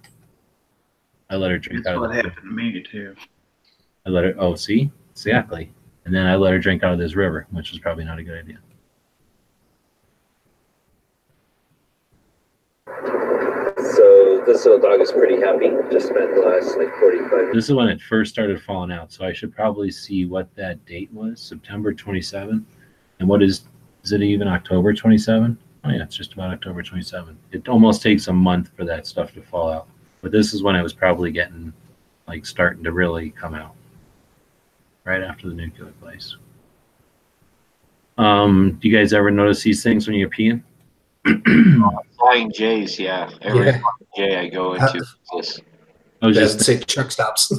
I let her drink That's out of what happened to me too. I let her, oh, see? Exactly. And then I let her drink out of this river, which was probably not a good idea. So this little dog is pretty happy. Just spent the last like 45 minutes. This is when it first started falling out, so I should probably see what that date was, September 27. And what is it even October 27? Oh yeah, it's just about October 27. It almost takes a month for that stuff to fall out. But this is when I was probably getting, like, starting to really come out. Right after the nuclear place. Do you guys ever notice these things when you're peeing? Flying J's, yeah. Every Yeah. J I go into this. I was Doesn't just say truck stops.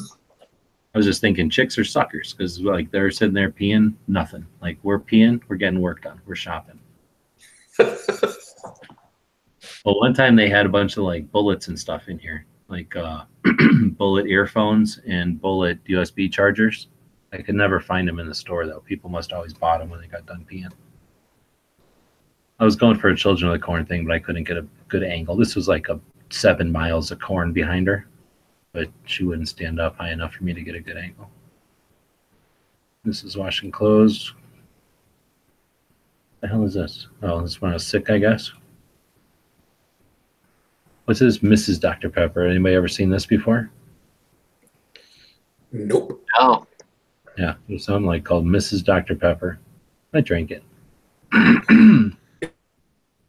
I was just thinking chicks are suckers because like they're sitting there peeing, nothing. Like we're peeing, we're getting work done, we're shopping. Well, one time they had a bunch of like bullets and stuff in here, like bullet earphones and bullet USB chargers. I could never find them in the store though. People must always bought them when they got done peeing. I was going for a Children of the Corn thing, but I couldn't get a good angle. This was like 7 miles of corn behind her, but she wouldn't stand up high enough for me to get a good angle. This is washing clothes. What the hell is this? Oh, this is when I was sick, I guess. What's this? Mrs. Dr. Pepper. Anybody ever seen this before? Nope. No. Yeah, there's something like called Mrs. Dr. Pepper. I drank it.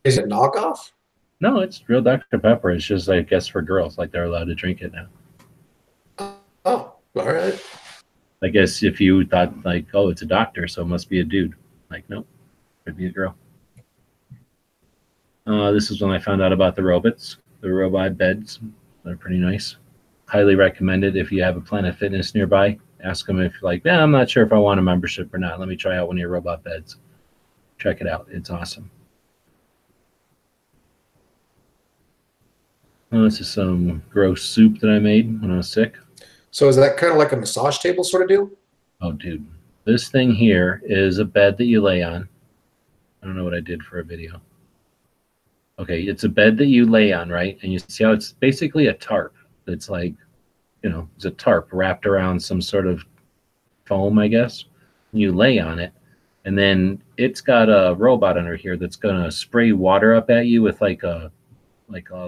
Is it knockoff? No, it's real Dr. Pepper. It's just, I guess, for girls. Like, they're allowed to drink it now. Oh, all right. I guess if you thought, like, oh, it's a doctor, so it must be a dude. Like, nope, could be a girl. This is when I found out about the robots, the robot beds. They're pretty nice. Highly recommended if you have a Planet Fitness nearby. Ask them if you're like, yeah, I'm not sure if I want a membership or not. Let me try out one of your robot beds. Check it out. It's awesome. Oh, this is some gross soup that I made when I was sick. So is that kind of like a massage table sort of deal? Oh, dude. This thing here is a bed that you lay on. I don't know what I did for a video. Okay, it's a bed that you lay on, right? And you see how it's basically a tarp. It's like it's a tarp wrapped around some sort of foam, I guess. You lay on it, and then it's got a robot under here that's gonna spray water up at you with like a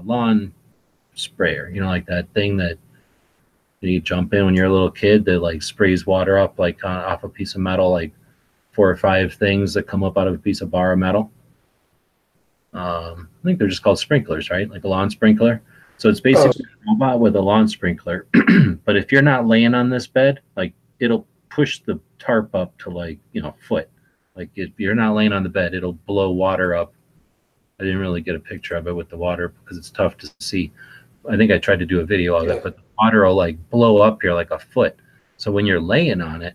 lawn sprayer, like that thing that you jump in when you're a little kid that like sprays water up like off a piece of metal, like 4 or 5 things that come up out of a piece of bar of metal. I think they're just called sprinklers, right? Like a lawn sprinkler. So it's basically a robot with a lawn sprinkler. But if you're not laying on this bed, like it'll push the tarp up to like, foot. Like if you're not laying on the bed, it'll blow water up. I didn't really get a picture of it with the water because it's tough to see. I think I tried to do a video of it, but the water will like blow up here like a foot. So when you're laying on it,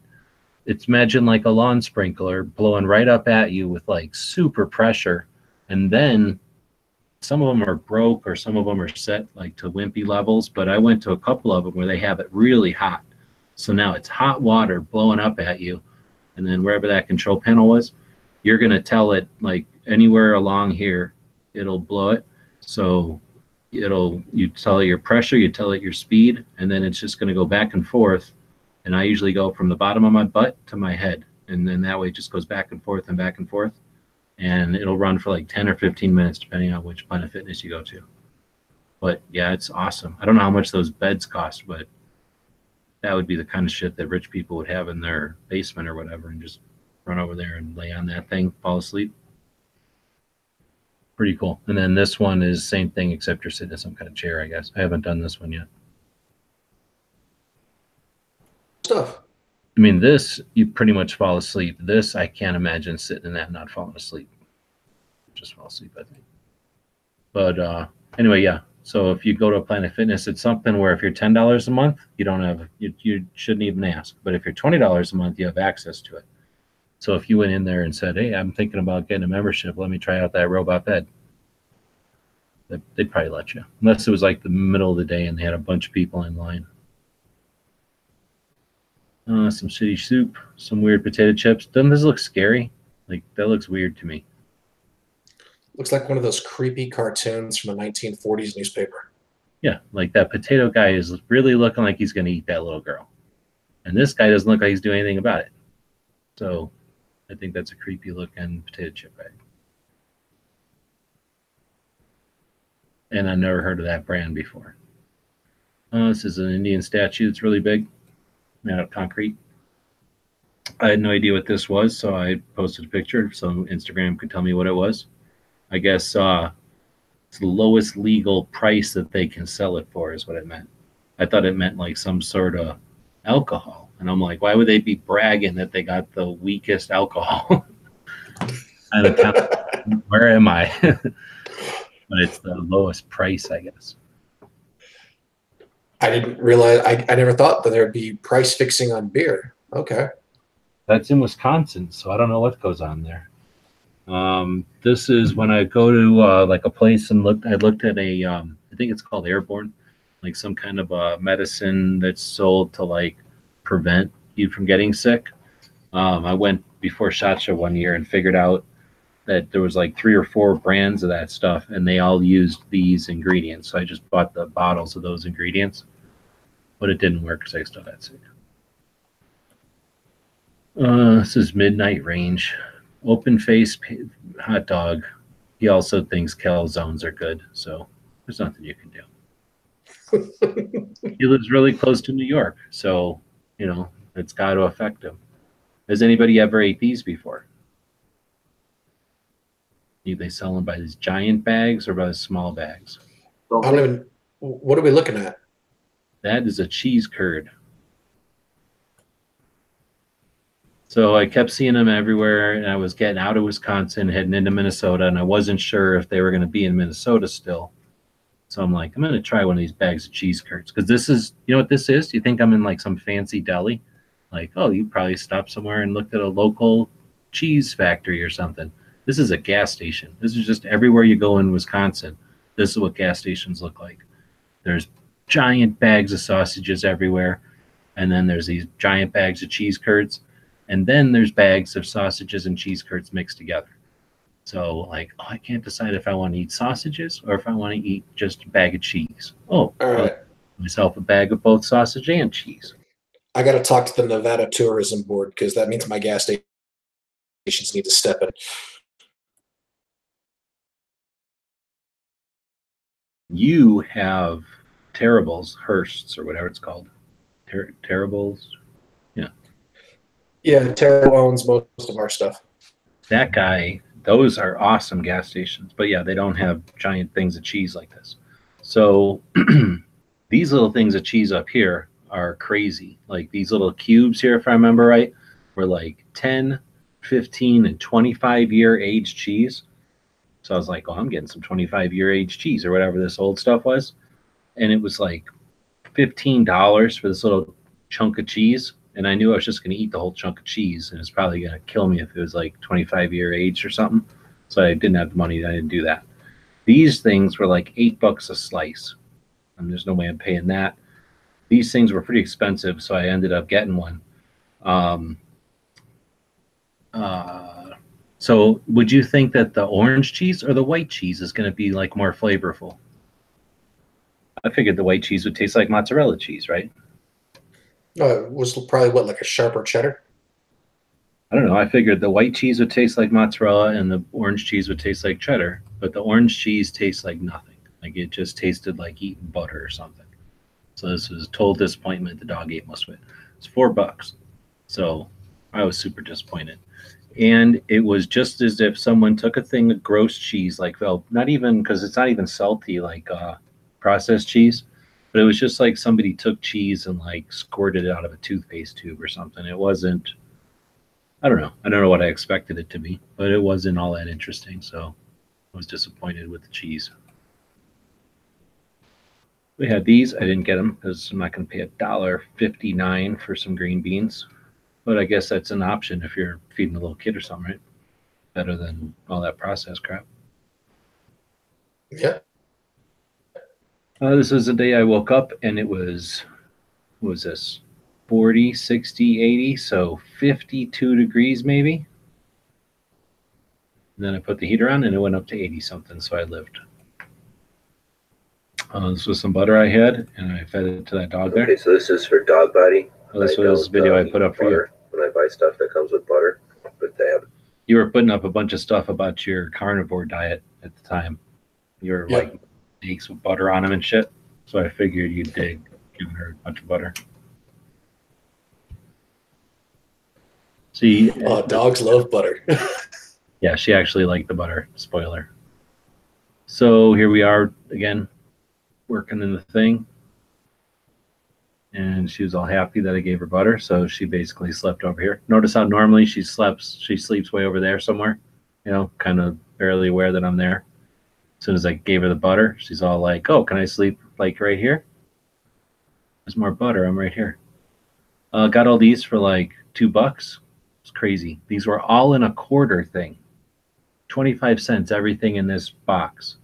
it's imagine like a lawn sprinkler blowing right up at you with like super pressure. And then some of them are broke or some of them are set like to wimpy levels. But I went to a couple of them where they have it really hot. So now it's hot water blowing up at you. And then wherever that control panel was, you're going to tell it like anywhere along here, it'll blow it. So you tell it your pressure, you tell it your speed, and then it's just going to go back and forth. And I usually go from the bottom of my butt to my head. And then that way it just goes back and forth and back and forth. And it'll run for like 10 or 15 minutes, depending on which Planet Fitness you go to. But yeah, it's awesome. I don't know how much those beds cost, but that would be the kind of shit that rich people would have in their basement or whatever, and just run over there and lay on that thing, fall asleep. Pretty cool. And then this one is same thing, except you're sitting in some kind of chair, I guess. I haven't done this one yet. Stuff. I mean, this, you pretty much fall asleep. This, I can't imagine sitting in that and not falling asleep. Just fall asleep, I think. But anyway, yeah. So if you go to a Planet Fitness, it's something where if you're $10 a month, you don't have, you shouldn't even ask. But if you're $20 a month, you have access to it. So if you went in there and said, hey, I'm thinking about getting a membership, let me try out that robot bed, they'd probably let you. Unless it was like the middle of the day and they had a bunch of people in line. Some shitty soup, some weird potato chips. Doesn't this look scary? Like, that looks weird to me. Looks like one of those creepy cartoons from the 1940s newspaper. Yeah, like that potato guy is really looking like he's going to eat that little girl. And this guy doesn't look like he's doing anything about it. So I think that's a creepy looking potato chip bag. And I've never heard of that brand before. This is an Indian statue. It's really big, made out of concrete. I had no idea what this was, so I posted a picture so Instagram could tell me what it was. I guess it's the lowest legal price that they can sell it for is what it meant. I thought it meant like some sort of alcohol. And I'm like, why would they be bragging that they got the weakest alcohol? Where am I? But it's the lowest price, I guess. I didn't realize, I never thought that there would be price fixing on beer. Okay. That's in Wisconsin, so I don't know what goes on there. This is when I go to like a place and I looked at a, I think it's called Airborne, like some kind of a medicine that's sold to like prevent you from getting sick. I went before SHOT Show one year and figured out that there was like 3 or 4 brands of that stuff and they all used these ingredients. So I just bought the bottles of those ingredients, but it didn't work because I still got sick. This is Midnight Range. Open face hot dog. He also thinks calzones are good, so there's nothing you can do. He lives really close to New York, so it's got to affect him. Has anybody ever ate these before? Do they sell them by these giant bags or by the small bags? I don't even. What are we looking at? That is a cheese curd. So I kept seeing them everywhere, and I was getting out of Wisconsin, heading into Minnesota, and I wasn't sure if they were going to be in Minnesota still. So I'm like, I'm going to try one of these bags of cheese curds. Because this is, you know what this is? You think I'm in like some fancy deli? Like, oh, you probably stopped somewhere and looked at a local cheese factory or something. This is a gas station. This is just everywhere you go in Wisconsin. This is what gas stations look like. There's giant bags of sausages everywhere. And then there's these giant bags of cheese curds. And then there's bags of sausages and cheese curds mixed together. So like, oh, I can't decide if I want to eat sausages or if I want to eat just a bag of cheese. Oh, all right. myself a bag of both sausage and cheese. I got to talk to the Nevada Tourism Board because that means my gas stations need to step in. You have Terribles, Hearsts, or whatever it's called. Terribles. Yeah, Terra owns most of our stuff. That guy, those are awesome gas stations. But yeah, they don't have giant things of cheese like this. So these little things of cheese up here are crazy. Like these little cubes here, if I remember right, were like 10, 15, and 25-year aged cheese. So I was like, oh, I'm getting some 25-year aged cheese or whatever this old stuff was. And it was like $15 for this little chunk of cheese. And I knew I was just going to eat the whole chunk of cheese. And it's probably going to kill me if it was like 25-year aged or something. So I didn't have the money. I didn't do that. These things were like $8 a slice. And there's no way I'm paying that. These things were pretty expensive. So I ended up getting one. So would you think that the orange cheese or the white cheese is going to be like more flavorful? I figured the white cheese would taste like mozzarella cheese, right? It was probably what, like a sharper cheddar? I don't know. I figured the white cheese would taste like mozzarella and the orange cheese would taste like cheddar, but the orange cheese tastes like nothing. Like it just tasted like eating butter or something. So this was a total disappointment. The dog ate most of it. It's $4. So I was super disappointed. And it was just as if someone took a thing of gross cheese, like, well, not even, because it's not even salty like processed cheese, but it was just like somebody took cheese and like squirted it out of a toothpaste tube or something. It wasn't, I don't know what I expected it to be, but it wasn't all that interesting. So I was disappointed with the cheese. We had these. I didn't get them because I'm not going to pay $1.59 for some green beans. But I guess that's an option if you're feeding a little kid or something, right? Better than all that processed crap. Yeah. This was the day I woke up and it was, what was this? 40, 60, 80, so 52 degrees maybe. And then I put the heater on and it went up to 80 something, so I lived. This was some butter I had, and I fed it to that dog there. Okay, so this is for dog body. This was a video I put up for you. When I buy stuff that comes with butter, but they have. You were putting up a bunch of stuff about your carnivore diet at the time. You were like steaks with butter on them and shit. So I figured you'd dig giving her a bunch of butter. See, dogs love butter. Yeah, she actually liked the butter. Spoiler. So here we are again, working in the thing. And she was all happy that I gave her butter, so she basically slept over here. Notice how normally she sleeps way over there somewhere, you know, kind of barely aware that I'm there. As soon as I gave her the butter, she's all like, oh, can I sleep like right here? There's more butter. I'm right here. Got all these for like $2. It's crazy. These were all in a quarter thing. 25 cents, everything in this box.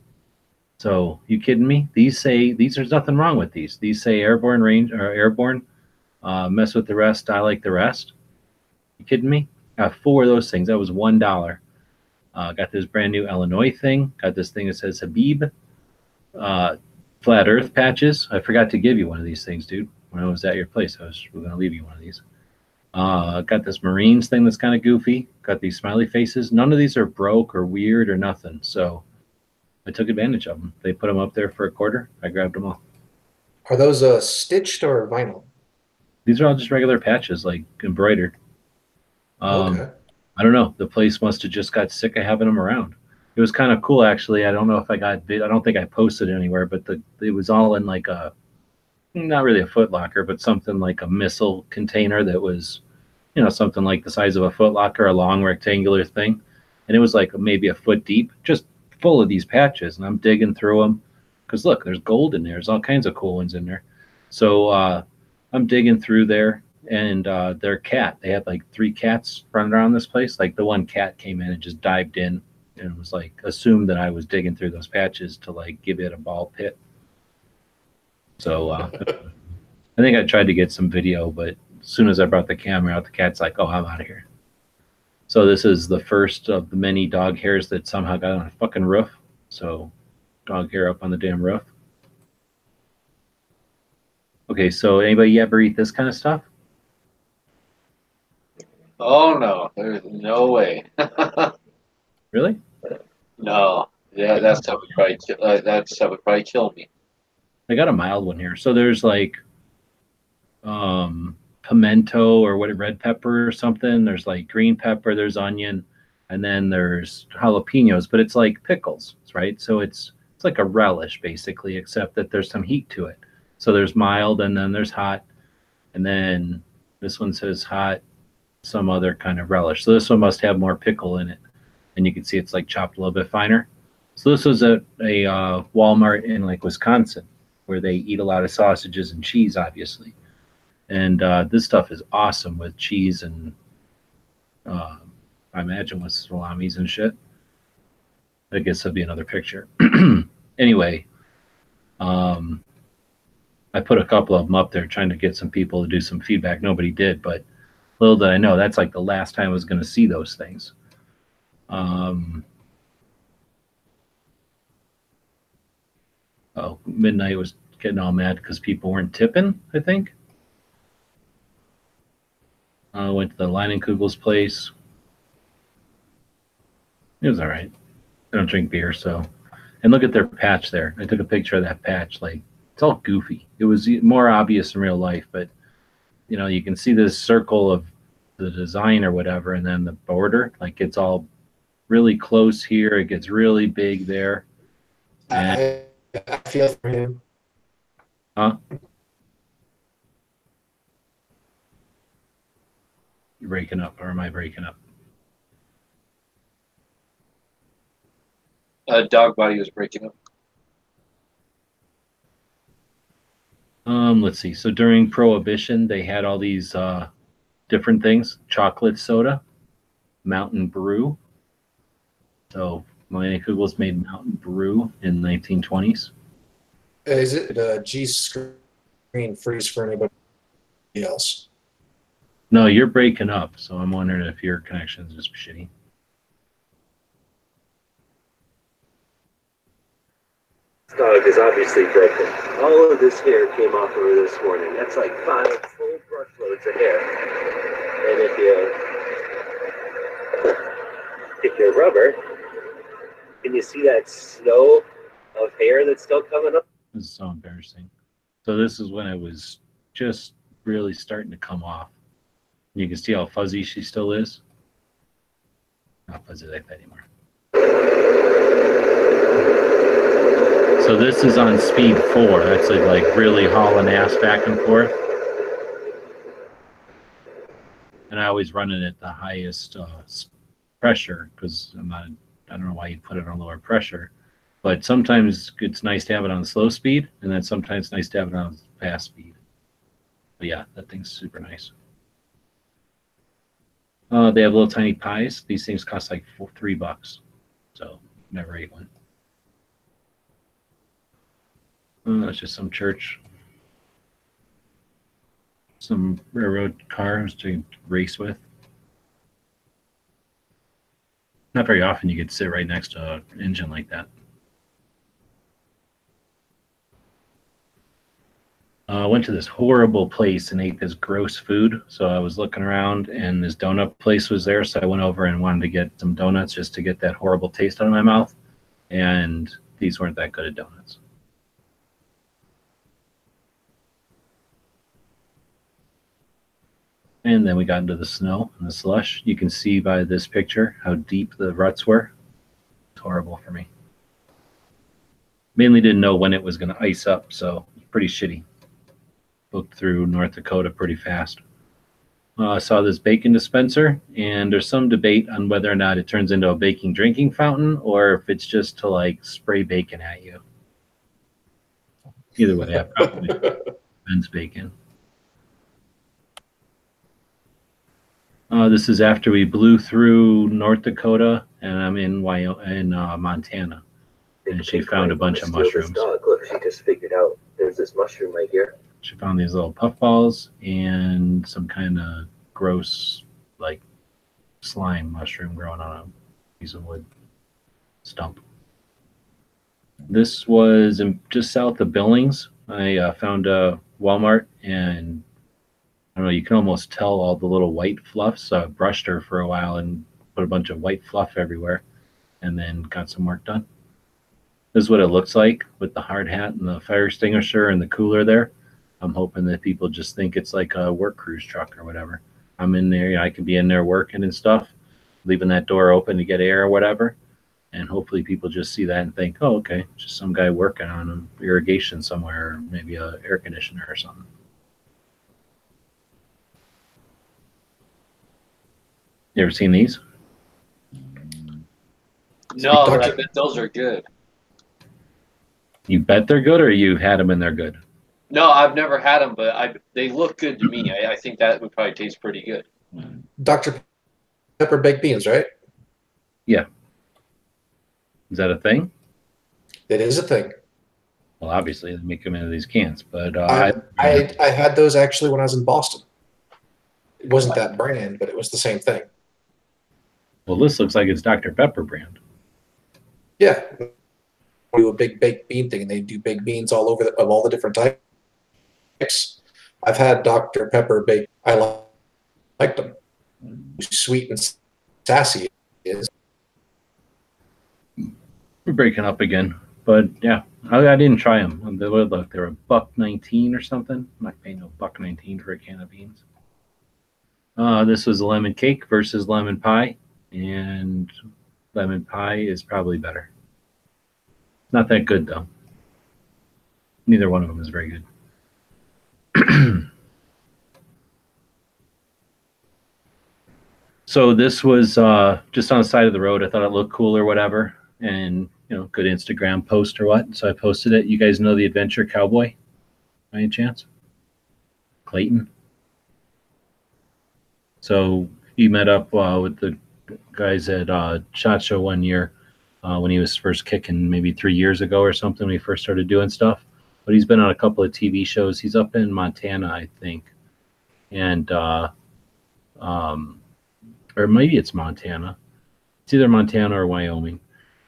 So you kidding me? There's nothing wrong with these. These say airborne range or airborne. Mess with the rest. I like the rest. You kidding me? Got 4 of those things. That was $1. Got this brand new Illinois thing. Got this thing that says Habib. Flat Earth patches. I forgot to give you one of these things, dude. When I was at your place, we're gonna leave you one of these. Got this Marines thing that's kind of goofy. Got these smiley faces. None of these are broke or weird or nothing. So I took advantage of them. They put them up there for a quarter. I grabbed them all. Are those stitched or vinyl? These are all just regular patches, like embroidered. Okay. I don't know. The place must have just got sick of having them around. It was kind of cool, actually. I don't know if I don't think I posted it anywhere, but it was all in like a, not really a Foot Locker, but something like a missile container that was, you know, something like the size of a Foot Locker, a long rectangular thing. And it was like maybe a foot deep, just full of these patches. And I'm digging through them because look, there's gold in there. There's all kinds of cool ones in there. So I'm digging through there, and their cat, they had like 3 cats running around this place. Like the one cat came in and just dived in and was like, assumed that I was digging through those patches to like give it a ball pit. So I think I tried to get some video, but as soon as I brought the camera out, the cat's like, oh, I'm out of here. So this is the first of the many dog hairs that somehow got on a fucking roof. So dog hair up on the damn roof. Okay, so anybody ever eat this kind of stuff? Oh no, there's no way. Really? No, yeah, that stuff would probably kill me. I got a mild one here. So there's like pimento or what, red pepper or something. There's like green pepper, there's onion, and then there's jalapenos, but it's like pickles, right? So it's like a relish basically, except that there's some heat to it. So there's mild and then there's hot, and then this one says hot, some other kind of relish. So this one must have more pickle in it, and you can see it's like chopped a little bit finer. So this was at a Walmart in like Wisconsin, where they eat a lot of sausages and cheese, obviously. And this stuff is awesome with cheese and I imagine with salamis and shit. I guess that'd be another picture. Anyway, I put a couple of them up there trying to get some people to do some feedback. Nobody did, but little did I know that's like the last time I was going to see those things. Midnight was getting all mad because people weren't tipping, I think. Went to the Leinenkugel's place. It was all right. I don't drink beer, so. And look at their patch there. I took a picture of that patch. Like, it's all goofy. It was more obvious in real life, but, you know, you can see this circle of the design or whatever, and then the border. Like, it's all really close here. It gets really big there. I feel for him. Huh? You're breaking up, or am I breaking up? Dog body was breaking up. Let's see. So during Prohibition, they had all these different things: chocolate soda, Mountain Brew. So Leinenkugel's made Mountain Brew in the 1920s. Is it G screen freeze for anybody else? No, you're breaking up, so I'm wondering if your connection is just shitty. This dog is obviously broken. All of this hair came off of her this morning. That's like 5 full brush loads of hair. And if you're rubber, can you see that snow of hair that's still coming up? This is so embarrassing. So this is when it was just really starting to come off. You can see how fuzzy she still is. Not fuzzy like that anymore. So this is on speed 4. That's like really hauling ass back and forth. And I always run it at the highest pressure because I don't know why you'd put it on lower pressure. But sometimes it's nice to have it on slow speed, and then sometimes it's nice to have it on fast speed. But yeah, that thing's super nice. They have little tiny pies. These things cost like $3, so never ate one. That's just some church. Some railroad cars to race with. Not very often you get to sit right next to an engine like that. I went to this horrible place and ate this gross food. So I was looking around and this donut place was there. So I went over and wanted to get some donuts just to get that horrible taste out of my mouth. And these weren't that good at donuts. And then we got into the snow and the slush. You can see by this picture how deep the ruts were. It's horrible for me. Mainly didn't know when it was going to ice up, so pretty shitty. Booked through North Dakota pretty fast. I saw this bacon dispenser, and there's some debate on whether or not it turns into a baking drinking fountain or if it's just to like spray bacon at you. Either way, I probably Ben's bacon. This is after we blew through North Dakota, and I'm in Montana. And she found a bunch of mushrooms. Dog. Look, she just figured out there's this mushroom right here. She found these little puffballs and some kind of gross, like, slime mushroom growing on a piece of wood stump. This was just south of Billings. I found a Walmart, and I don't know, you can almost tell all the little white fluffs. So I brushed her for a while and put a bunch of white fluff everywhere, and then got some work done. This is what it looks like with the hard hat and the fire extinguisher and the cooler there. I'm hoping that people just think it's like a work cruise truck or whatever. I'm in there, I can be in there working and stuff, leaving that door open to get air or whatever. And hopefully people just see that and think, oh, okay, just some guy working on an irrigation somewhere, or maybe a air conditioner or something. You ever seen these? No, but I bet those are good. You bet they're good, or you had them and they're good? No, I've never had them, but they look good to me. I think that would probably taste pretty good. Dr. Pepper baked beans, right? Yeah. Is that a thing? It is a thing. Well, obviously they make them into these cans, but I had those actually when I was in Boston. It wasn't that brand, but it was the same thing. Well, this looks like it's Dr. Pepper brand. Yeah. We do a big baked bean thing, and they do baked beans all over of all the different types. I've had Dr. Pepper baked. I liked them. Sweet and sassy it is. We're breaking up again, but yeah, I didn't try them. They were $1.19 or something. I'm not paying no $1.19 for a can of beans. This was a lemon cake versus lemon pie, and lemon pie is probably better. Not that good though. Neither one of them is very good. So this was just on the side of the road. I thought it looked cool or whatever, and good Instagram post or what. So I posted it. You guys know the Adventure Cowboy by any chance? Clayton. So he met up with the guys at SHOT Show one year when he was first kicking, maybe 3 years ago or something, when he first started doing stuff. But he's been on a couple of TV shows. He's up in Montana, I think. And or maybe it's Montana. It's either Montana or Wyoming.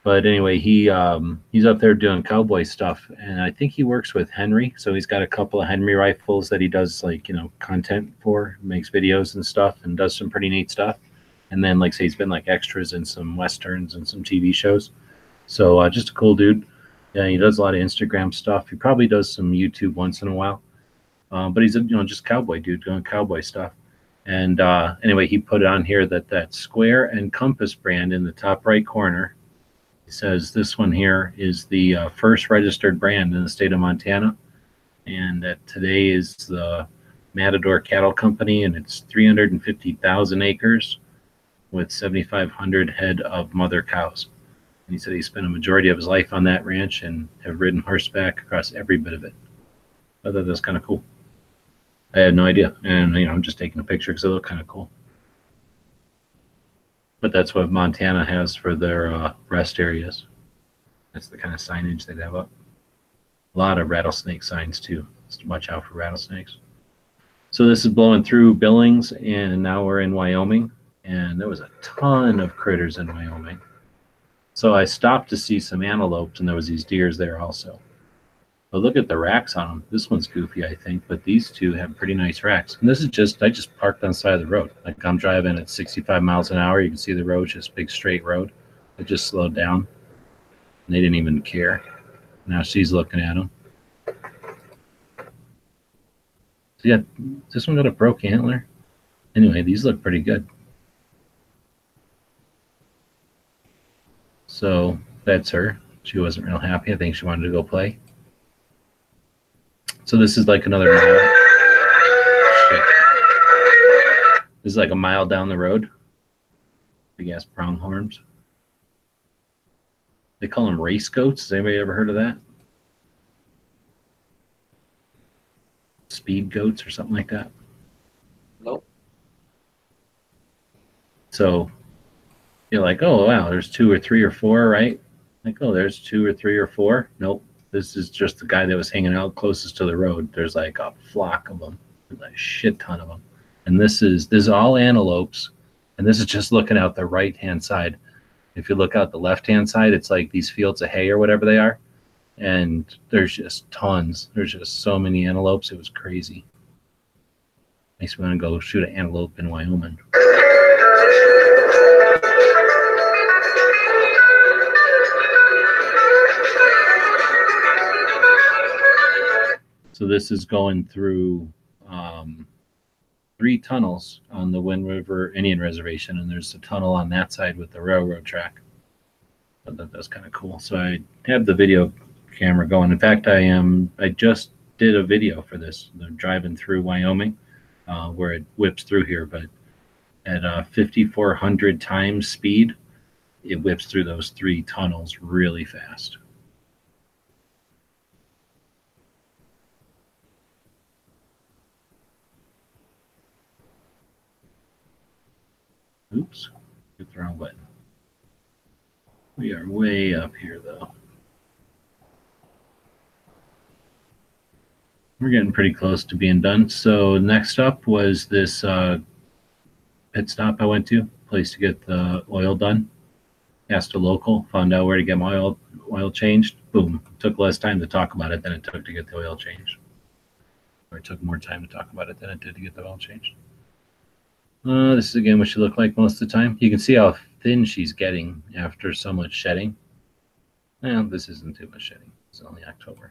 But anyway, he's up there doing cowboy stuff, and I think he works with Henry. So he's got a couple of Henry rifles that he does content for, makes videos and stuff, and does some pretty neat stuff. And then, like I say, he's been like extras in some westerns and some TV shows. So just a cool dude. Yeah, he does a lot of Instagram stuff. He probably does some YouTube once in a while. But he's just cowboy dude doing cowboy stuff. And anyway, he put on here that square and compass brand in the top right corner. He says this one here is the first registered brand in the state of Montana, and that today is the Matador Cattle Company, and it's 350,000 acres with 7,500 head of mother cows. And he said he spent a majority of his life on that ranch and have ridden horseback across every bit of it. I thought that's kind of cool. I had no idea, and I'm just taking a picture because it looked kind of cool. But that's what Montana has for their rest areas. That's the kind of signage they have up. A lot of rattlesnake signs too. Just watch out for rattlesnakes. So this is blowing through Billings, and now we're in Wyoming, and there was a ton of critters in Wyoming. So I stopped to see some antelopes, and there was these deers there also. But look at the racks on them. This one's goofy, I think, but these two have pretty nice racks. And this is I just parked on the side of the road. Like I'm driving at 65 miles an hour. You can see the road, just big straight road. I just slowed down. And they didn't even care. Now she's looking at them. So yeah, this one got a broke antler. Anyway, these look pretty good. So that's her. She wasn't real happy. I think she wanted to go play. So this is like another mile. Shit. This is like a mile down the road. Big ass pronghorns. They call them race goats. Has anybody ever heard of that? Speed goats or something like that? Nope. So you're like, oh wow, there's 2 or 3 or 4, right? Like, oh, there's 2 or 3 or 4. Nope. This is just the guy that was hanging out closest to the road. There's like a flock of them, like a shit ton of them. And this is all antelopes. And this is just looking out the right-hand side. If you look out the left-hand side, it's like these fields of hay or whatever they are. And there's just tons. There's just so many antelopes. It was crazy. Makes me want to go shoot an antelope in Wyoming. So this is going through 3 tunnels on the Wind River Indian Reservation, and there's a tunnel on that side with the railroad track. I thought that was kind of cool. So I have the video camera going. In fact, I just did a video for this. They're driving through Wyoming, where it whips through here, but at 5,400 times speed, it whips through those 3 tunnels really fast. Oops, hit the wrong button. We are way up here, though. We're getting pretty close to being done. So next up was this pit stop I went to, place to get the oil done. Asked a local, found out where to get my oil changed. Boom. It took less time to talk about it than it took to get the oil changed. Or it took more time to talk about it than it did to get the oil changed. This is again what she looked like most of the time. You can see how thin she's getting after so much shedding. Well, this isn't too much shedding. It's only October.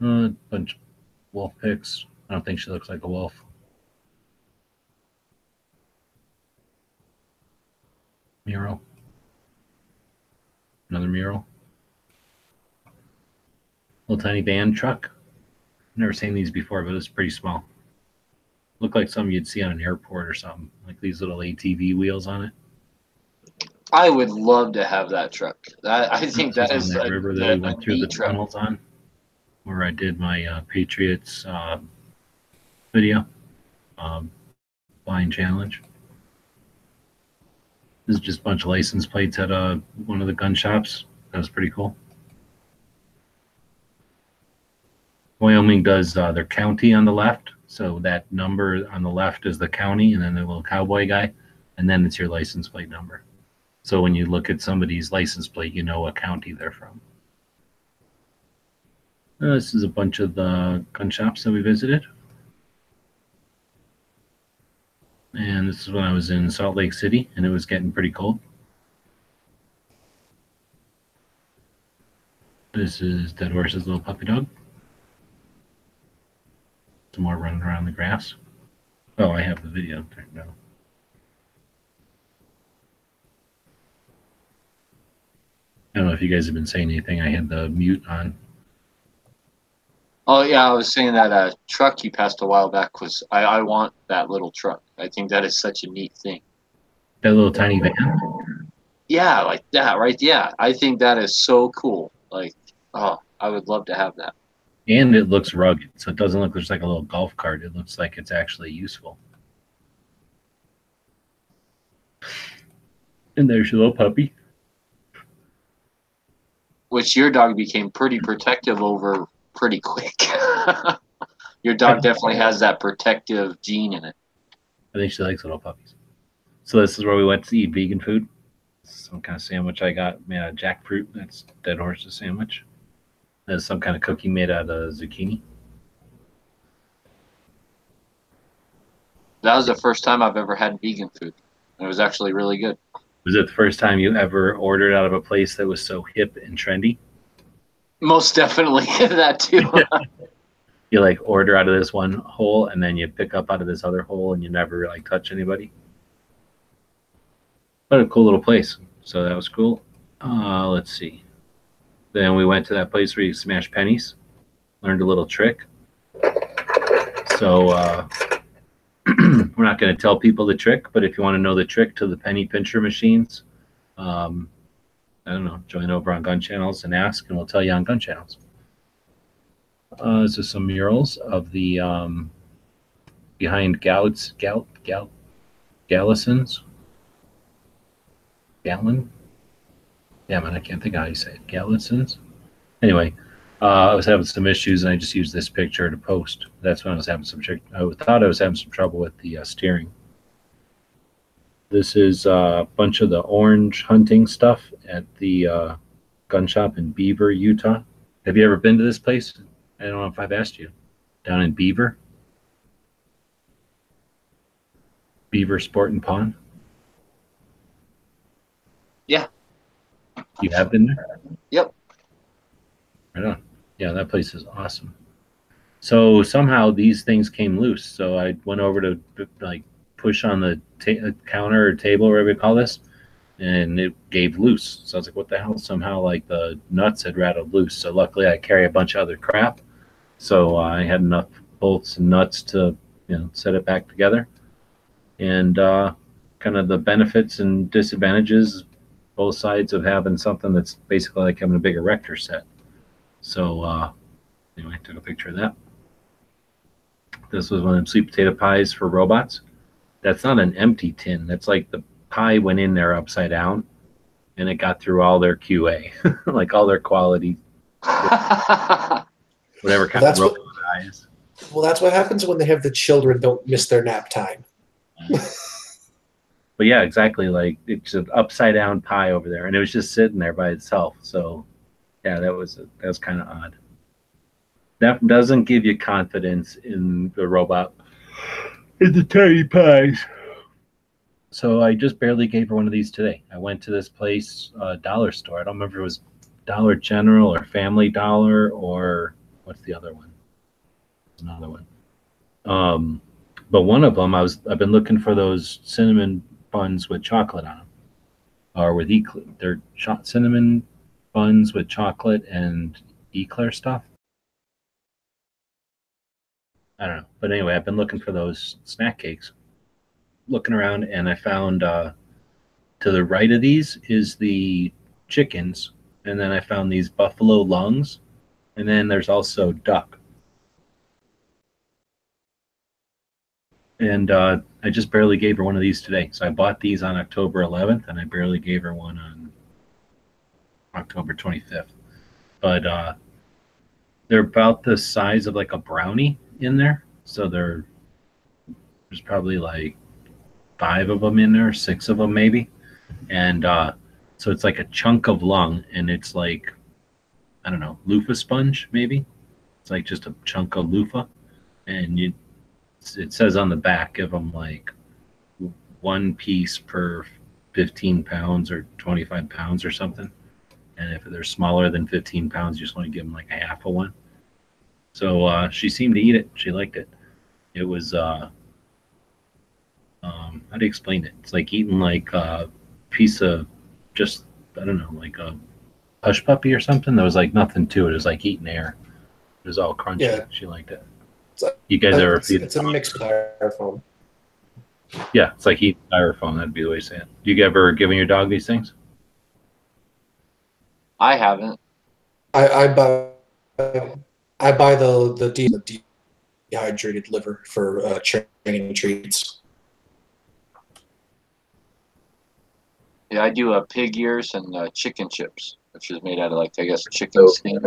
Bunch of wolf pics. I don't think she looks like a wolf. Mural. Another mural. Little tiny van truck. I've never seen these before, but it's pretty small. Look like something you'd see on an airport or something, like these little ATV wheels on it. I would love to have that truck. I think that is that river that we went through the tunnels on, where I did my Patriots video, blind challenge. This is just a bunch of license plates at one of the gun shops. That was pretty cool. Wyoming does their county on the left. So that number on the left is the county, and then the little cowboy guy, and then it's your license plate number. So when you look at somebody's license plate, you know what county they're from. This is a bunch of the gun shops that we visited. And this is when I was in Salt Lake City, and it was getting pretty cold. This is Dead Horse's little puppy dog. Some more running around the grass. Oh, I have the video turned down. I don't know if you guys have been saying anything. I had the mute on. Oh yeah, I was saying that truck you passed a while back was I want that little truck. I think that is such a neat thing. That little tiny van? Yeah, like that, right? Yeah, I think that is so cool. Like, oh, I would love to have that. And it looks rugged, so it doesn't look just like a little golf cart. It looks like it's actually useful. And there's your little puppy. Which your dog became pretty protective over pretty quick. Your dog definitely has that protective gene in it. I think she likes little puppies. So this is where we went to eat vegan food. Some kind of sandwich I got made out of jackfruit. That's Dead Horse's sandwich. There's some kind of cookie made out of zucchini. That was the first time I've ever had vegan food. It was actually really good. Was it the first time you ever ordered out of a place that was so hip and trendy? Most definitely that too. You like order out of this one hole and then you pick up out of this other hole and you never like touch anybody. What a cool little place. So that was cool. Let's see. Then we went to that place where you smash pennies. Learned a little trick. So we're not going to tell people the trick, but if you want to know the trick to the penny pincher machines, I don't know, join over on Gun Channels and ask, and we'll tell you on Gun Channels. This is some murals of the behind Gallison's. Gallon? Yeah, man, I can't think of how you say it. Gallison's? Anyway, I was having some issues, and I just used this picture to post. That's when I was having some I thought I was having some trouble with the steering. This is a bunch of the orange hunting stuff at the gun shop in Beaver, Utah. Have you ever been to this place? I don't know if I've asked you. Down in Beaver Sport and Pond. Yeah. You have been there? Yep. Right on. Yeah, that place is awesome. So somehow these things came loose. So I went over to like push on the counter or table, or whatever you call this, and it gave loose. So I was like, what the hell? Somehow like the nuts had rattled loose. So luckily I carry a bunch of other crap. So I had enough bolts and nuts to, set it back together. And kind of the benefits and disadvantages, both sides of having something that's basically like having a big erector set. So anyway, I took a picture of that. This was one of them sweet potato pies for robots. That's not an empty tin. That's like the pie went in there upside down, and it got through all their QA, like all their quality, whatever kind of robot pies. Well, that's what happens when they have the children don't miss their nap time. But yeah, exactly. Like it's an upside down pie over there, and it was just sitting there by itself. So yeah, that was kind of odd. That doesn't give you confidence in the robot. In the tiny pies. So I just barely gave her one of these today. I went to this place, dollar store. I don't remember if it was Dollar General or Family Dollar or what's the other one? There's another one. But one of them, I've been looking for those cinnamon buns with chocolate on them, or with eclair. They're cinnamon buns with chocolate and eclair stuff. I don't know, but anyway, I've been looking for those snack cakes. Looking around, and I found to the right of these is the chickens, and then I found these buffalo lungs, and then there's also duck. And I just barely gave her one of these today. So I bought these on October 11th, and I barely gave her one on October 25th. But they're about the size of like a brownie in there. So there's probably like 5 of them in there, 6 of them maybe. And so it's like a chunk of lung, and it's like, I don't know, loofah sponge maybe. It's like just a chunk of loofah. And it says on the back, give them like 1 piece per 15 pounds or 25 pounds or something. And if they're smaller than 15 pounds, you just want to give them like a half of one. So she seemed to eat it. She liked it. It was, how do you explain it? It's like eating like a piece of just, I don't know, like a hush puppy or something. There was like nothing to it. It was like eating air. It was all crunchy. Yeah. She liked it. You guys ever feed it? It's a mixed styrofoam. Yeah, it's like eating styrofoam. That'd be the way to say it. Do you ever giving your dog these things? I haven't. I buy the dehydrated liver for training treats. Yeah, I do pig ears and chicken chips, which is made out of, like, I guess, chicken skin.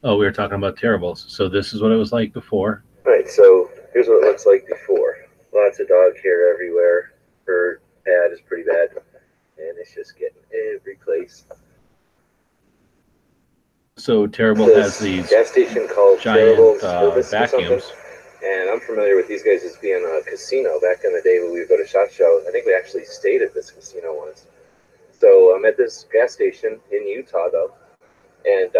Oh, we were talking about terribles. So this is what it was like before. All right, so here's what it looks like before. Lots of dog hair everywhere. Her pad is pretty bad, and it's just getting every place. So Terrible has these gas station called giant vacuums. And I'm familiar with these guys as being a casino back in the day when we would go to SHOT Show. I think we actually stayed at this casino once. So I'm at this gas station in Utah, though, and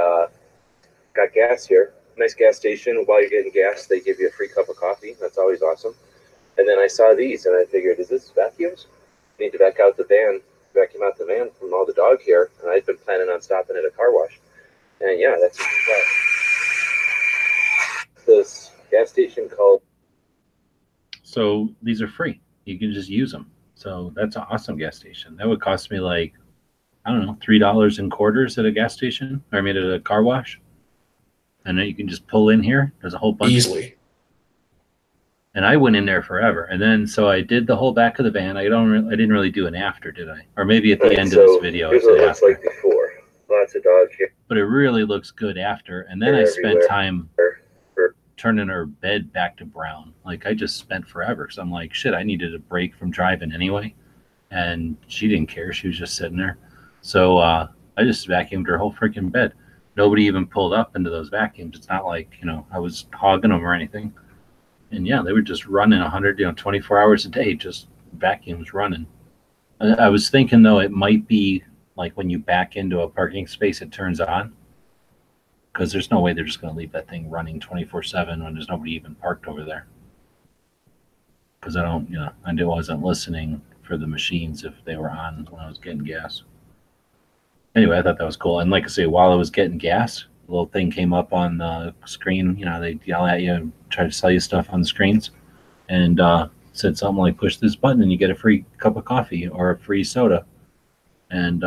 got gas here. Nice gas station. While you're getting gas, they give you a free cup of coffee. That's always awesome. And then I saw these, and I figured, is this vacuums? I need to vacuum out the van from all the dog hair. And I'd been planning on stopping at a car wash. And yeah, that's this gas station called. So these are free. You can just use them. So that's an awesome gas station. That would cost me like, I don't know, $3 in quarters at a gas station, or I mean at a car wash. And then you can just pull in here. There's a whole bunch easily. And I went in there forever. And then so I did the whole back of the van. I didn't really do an after, did I? Or maybe at the end of this video. Here's what it looks like before. Lots of dog hair. But it really looks good after. And then I spent time turning her bed back to brown. Like I just spent forever. So I'm like, shit, I needed a break from driving anyway. and she didn't care. She was just sitting there. So I just vacuumed her whole freaking bed. Nobody even pulled up into those vacuums. It's not like, I was hogging them or anything. And yeah, they were just running 100, 24 hours a day, just vacuums running. I was thinking, though, it might be like when you back into a parking space, it turns on. Because there's no way they're just going to leave that thing running 24/7 when there's nobody even parked over there. Because I wasn't listening for the machines if they were on when I was getting gas. Anyway, I thought that was cool. And like I say, while I was getting gas, a little thing came up on the screen. They yell at you and try to sell you stuff on the screens. And said something like, push this button and you get a free cup of coffee or a free soda. And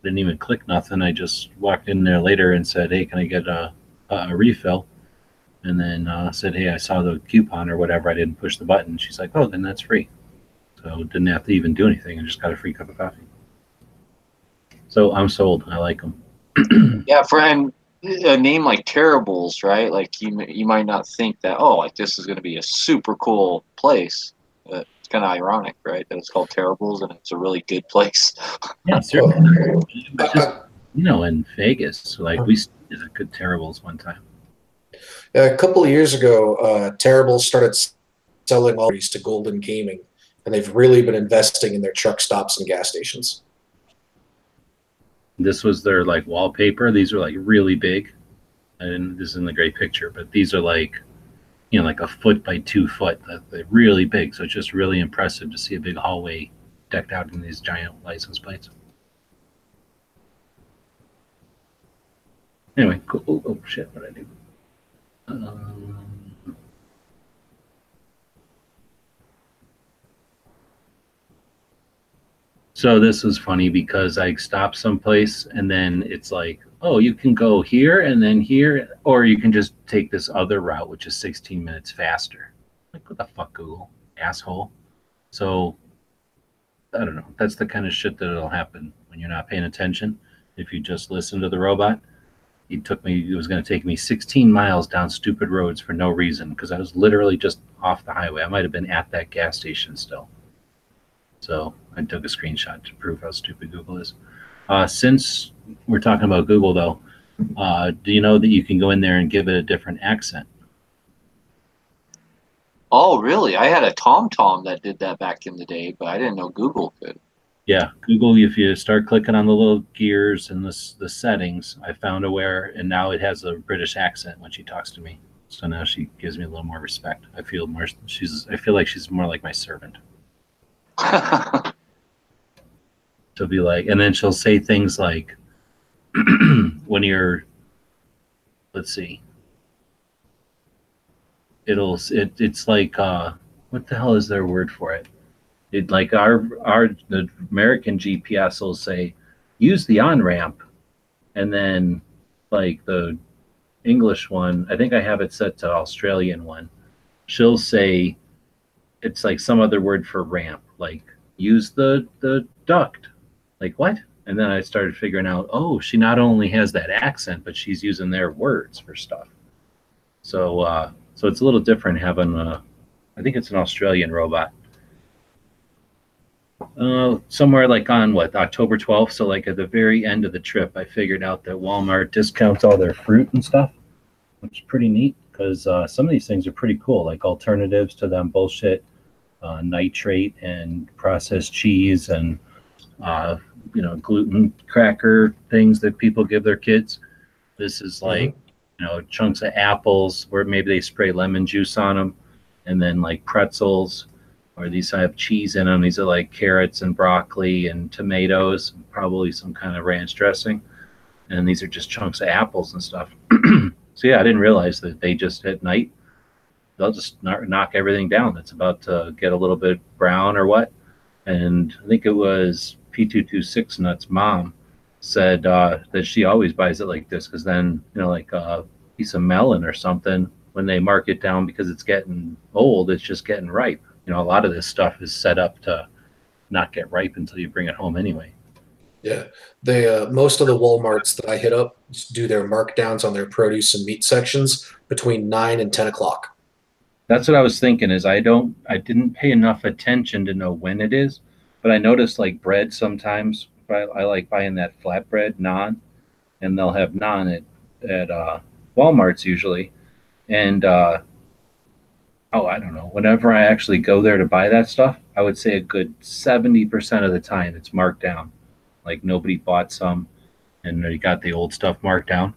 didn't even click nothing. I just walked in there later and said, hey, can I get a refill? And then said, hey, I saw the coupon or whatever. I didn't push the button. She's like, oh, then that's free. So didn't have to even do anything. I just got a free cup of coffee. So I'm sold. I like them. Yeah, for a name like Terribles, right? Like you might not think that, like this is going to be a super cool place. It's kind of ironic, right? That it's called Terribles and it's a really good place. Yeah, certainly. Just, in Vegas, like we stayed at a good Terribles one time. A couple of years ago, Terribles started selling all these to Golden Gaming, and they've really been investing in their truck stops and gas stations. This was their like wallpaper. These are like really big. And this isn't a great picture, but these are like, like a foot by 2 foot. They're really big. So it's just really impressive to see a big hallway decked out in these giant license plates. Anyway, cool. Oh shit, what did I do? So this was funny because I stopped someplace and then it's like, oh, you can go here and then here, or you can just take this other route, which is 16 minutes faster. Like, what the fuck, Google? Asshole. So, I don't know. That's the kind of shit that'll happen when you're not paying attention. If you just listen to the robot. It was going to take me 16 miles down stupid roads for no reason because I was literally just off the highway. I might have been at that gas station still. So I took a screenshot to prove how stupid Google is. Since we're talking about Google, though, do you know that you can go in there and give it a different accent? Oh, really? I had a TomTom that did that back in the day, but I didn't know Google could. Yeah, Google, if you start clicking on the little gears and the settings, I found and now it has a British accent when she talks to me. So now she gives me a little more respect. I feel like she's more like my servant. She'll be like, and then she'll say things like, when you're, let's see, it's like, what the hell is their word for it? It like the American GPS will say, use the on-ramp, and then like the English one, I think I have it set to Australian one. She'll say, it's like some other word for ramp, like use the duct. Like what? And then I started figuring out, oh, she not only has that accent, but she's using their words for stuff. So so it's a little different having I think it's an Australian robot. Somewhere like on October 12th. So like at the very end of the trip, I figured out that Walmart discounts all their fruit and stuff, which is pretty neat because some of these things are pretty cool, like alternatives to them bullshit nitrate and processed cheese and gluten cracker things that people give their kids. This is like chunks of apples where maybe they spray lemon juice on them, and then like pretzels. Or these have cheese in them. These are like carrots and broccoli and tomatoes, and probably some kind of ranch dressing. And these are just chunks of apples and stuff. So yeah, I didn't realize that they just at night, they'll just knock everything down that's about to get a little bit brown or what. And I think it was P226 Nuts' mom said that she always buys it like this because then, like a piece of melon or something, when they mark it down because it's getting old, it's just getting ripe. A lot of this stuff is set up to not get ripe until you bring it home anyway. Yeah, they most of the Walmarts that I hit up do their markdowns on their produce and meat sections between 9 and 10 o'clock. That's what I was thinking. Is I didn't pay enough attention to know when it is, But I notice like bread sometimes. I like buying that flatbread naan, and they'll have naan at Walmart's usually. And oh, I don't know. Whenever I actually go there to buy that stuff, I would say a good 70% of the time it's marked down. Like nobody bought some, and they got the old stuff marked down.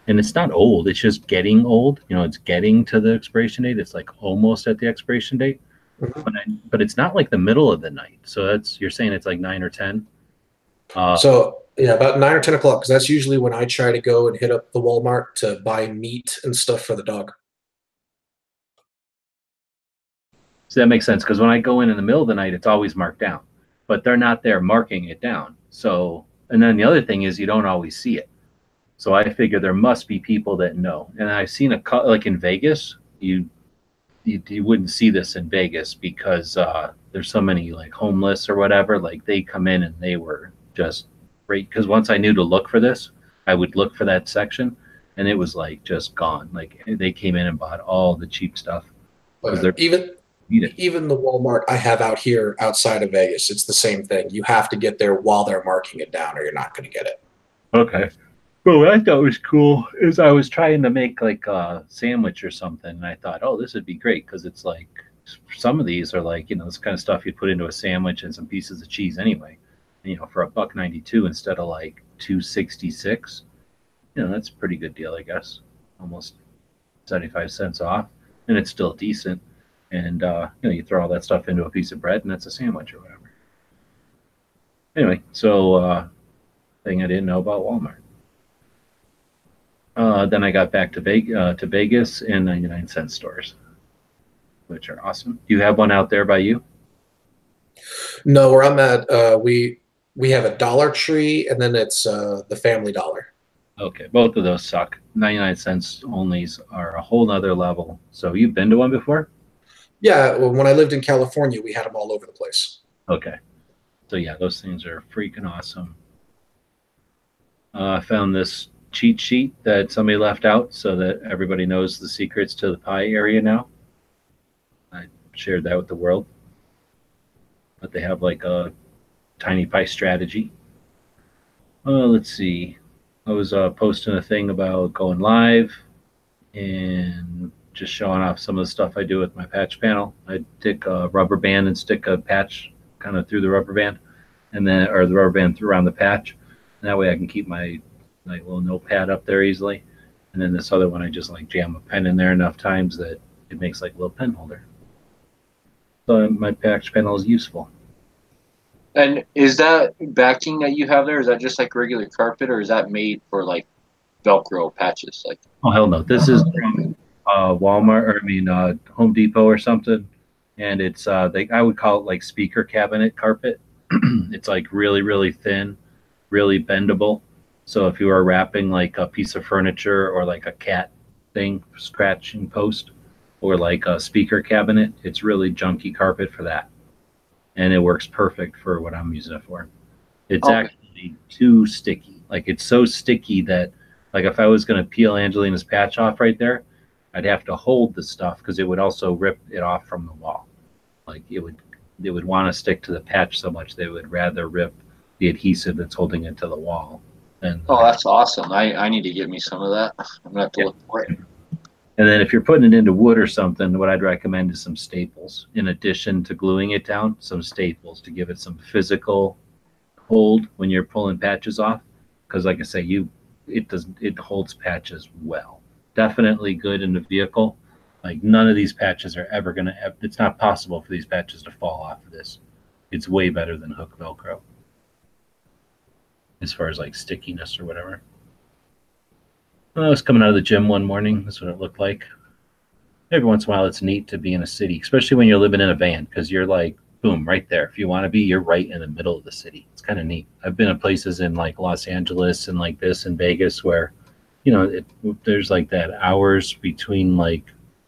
And it's not old; it's just getting old. It's getting to the expiration date. It's like almost at the expiration date, but it's not like the middle of the night. So you're saying it's like 9 or 10. So yeah, about 9 or 10 o'clock, because that's usually when I try to go and hit up the Walmart to buy meat and stuff for the dog. So that makes sense because when I go in the middle of the night, it's always marked down, but they're not there marking it down. So, and then the other thing is you don't always see it. So I figure there must be people that know. And I've seen like in Vegas, you wouldn't see this in Vegas because there's so many like homeless or whatever. Like they come in and they were just great. Because once I knew to look for this, I would look for that section, and it was like just gone. Like they came in and bought all the cheap stuff. Even the Walmart I have out here outside of Vegas, it's the same thing. You have to get there while they're marking it down, or you're not going to get it. Okay. Well, what I thought was cool is I was trying to make like a sandwich or something, and I thought, oh, this would be great because it's like some of these are like this kind of stuff you put into a sandwich and some pieces of cheese anyway. And, for $1.92 instead of like $2.66, that's a pretty good deal, I guess. Almost 75 cents off, and it's still decent. And you throw all that stuff into a piece of bread, and that's a sandwich or whatever. Anyway, so thing I didn't know about Walmart. Then I got back to Vegas and 99-cent stores, which are awesome. Do you have one out there by you? No, where I'm at, we have a Dollar Tree, and then it's the Family Dollar. Okay, both of those suck. 99-cents onlys are a whole nother level. So you've been to one before? Yeah, well, when I lived in California, we had them all over the place. Okay. So yeah, those things are freaking awesome. I found this cheat sheet that somebody left out so that everybody knows the secrets to the pie area now. I shared that with the world. But they have like a tiny pie strategy. Let's see. I was posting a thing about going live and just showing off some of the stuff I do with my patch panel. I take a rubber band and stick a patch kind of through the rubber band, or the rubber band around the patch. And that way I can keep my little notepad up there easily. And then this other one, I just like jam a pen in there enough times that it makes like a little pen holder. So my patch panel is useful. And is that backing that you have there, is that just like regular carpet, or is that made for like Velcro patches? Like, oh hell no, this is from Walmart, or Home Depot or something, and it's I would call it like speaker cabinet carpet. It's like really, really thin, really bendable. So if you are wrapping like a piece of furniture or like a cat thing, scratching post, or like a speaker cabinet, it's really junky carpet for that. And it works perfect for what I'm using it for. It's actually too sticky. Like it's so sticky that like if I was going to peel Angelina's patch off right there, I'd have to hold the stuff because it would also rip it off from the wall. Like it would want to stick to the patch so much they would rather rip the adhesive that's holding it to the wall. And that's awesome. I need to get me some of that. I'm gonna have to look for it. And then if you're putting it into wood or something, what I'd recommend is some staples. In addition to gluing it down, some staples to give it some physical hold when you're pulling patches off. Because like I say, it holds patches well. Definitely good in the vehicle. Like none of these patches are ever it's not possible for these patches to fall off of this. It's way better than hook Velcro. As far as like stickiness or whatever. I was coming out of the gym one morning. That's what it looked like. Every once in a while, it's neat to be in a city, especially when you're living in a van, because you're like, boom, right there. If you want to be, you're right in the middle of the city. It's kind of neat. I've been in places in like Los Angeles and like this in Vegas where, there's like that hours between like,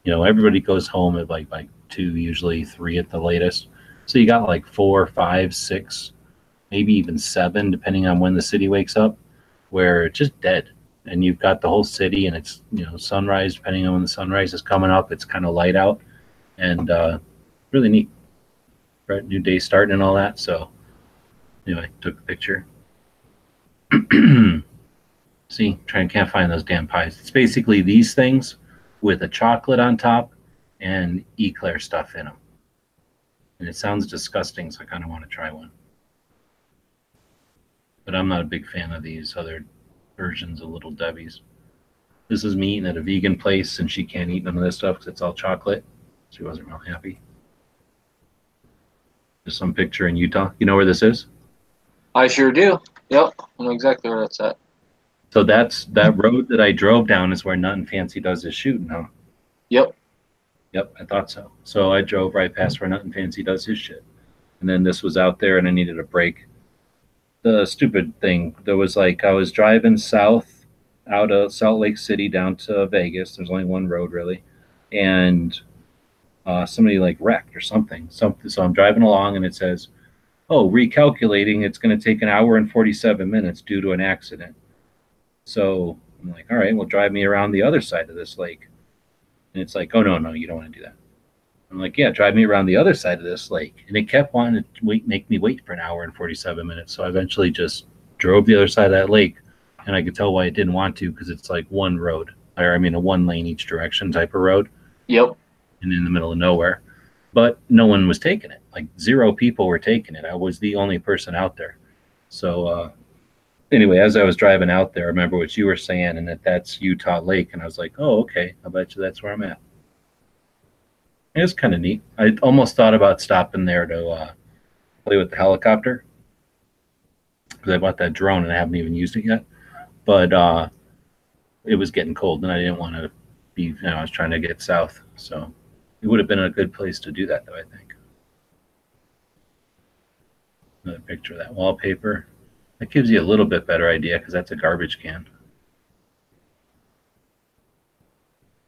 everybody goes home at like 2, usually 3 at the latest. So you got like 4, 5, 6, maybe even 7, depending on when the city wakes up, where it's just dead. And you've got the whole city, and it's sunrise. Depending on when the sunrise is coming up, it's kind of light out, and really neat. Right, new day starting and all that. So Anyway, took a picture. See, can't find those damn pies. It's basically these things with a chocolate on top and eclair stuff in them. And it sounds disgusting, so I kind of want to try one. But I'm not a big fan of these other versions of Little Debbie's. This is me eating at a vegan place, and she can't eat none of this stuff because it's all chocolate. She wasn't real happy. There's some picture in Utah. You know where this is? I sure do. Yep, I know exactly where that's at. So that road that I drove down is where Nothing Fancy does his shooting, huh? Yep. Yep, I thought so. So I drove right past where Nothing Fancy does his shit. And then this was out there, and I needed a break. The stupid thing, there was like, I was driving south out of Salt Lake City down to Vegas. There's only one road, really. And somebody like wrecked or something. So I'm driving along, and it says, oh, recalculating, it's going to take an hour and 47 minutes due to an accident. So I'm like, all right, well, drive me around the other side of this lake. And it's like, oh, no, you don't want to do that. I'm like, yeah, drive me around the other side of this lake. And it kept wanting to make me wait for an hour and 47 minutes. So I eventually just drove the other side of that lake. And I could tell why it didn't want to, because it's like one road, or I mean, a one lane each direction type of road. Yep. And in the middle of nowhere. But no one was taking it. Like 0 people were taking it. I was the only person out there. So anyway, as I was driving out there, I remember what you were saying, and that's Utah Lake. And I was like, oh, okay. I bet you that's where I'm at. It was kind of neat. I almost thought about stopping there to play with the helicopter, because I bought that drone and I haven't even used it yet. But it was getting cold, and I didn't want to be, I was trying to get south. So it would have been a good place to do that, though, I think. Another picture of that wallpaper. That gives you a little bit better idea, because that's a garbage can.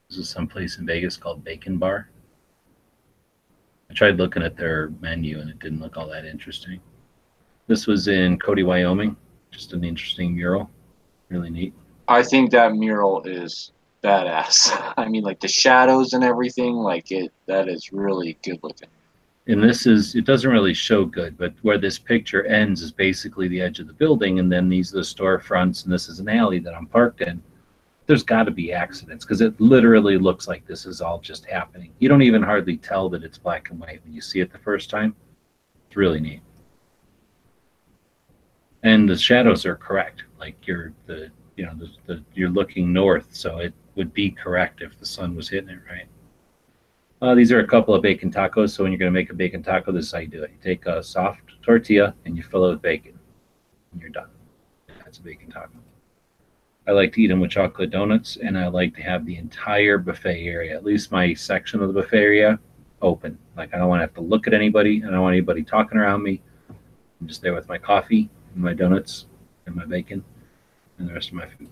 This is someplace in Vegas called Bacon Bar. I tried looking at their menu, and it didn't look all that interesting. This was in Cody, Wyoming. Just an interesting mural. Really neat. I think that mural is badass. I mean, like the shadows and everything, that is really good looking. And it doesn't really show good, but where this picture ends is basically the edge of the building, and then these are the storefronts, and this is an alley that I'm parked in. There's got to be accidents, because it literally looks like this is all just happening. You don't even hardly tell that it's black and white when you see it the first time. It's really neat. And the shadows are correct. Like you're looking north, so it would be correct if the sun was hitting it right. These are a couple of bacon tacos. So when you're going to make a bacon taco, this is how you do it. You take a soft tortilla and you fill it with bacon, and you're done. That's a bacon taco. I like to eat them with chocolate donuts, and I like to have the entire buffet area, at least my section of the buffet area, open. Like I don't want to have to look at anybody. I don't want anybody talking around me. I'm just there with my coffee and my donuts and my bacon and the rest of my food.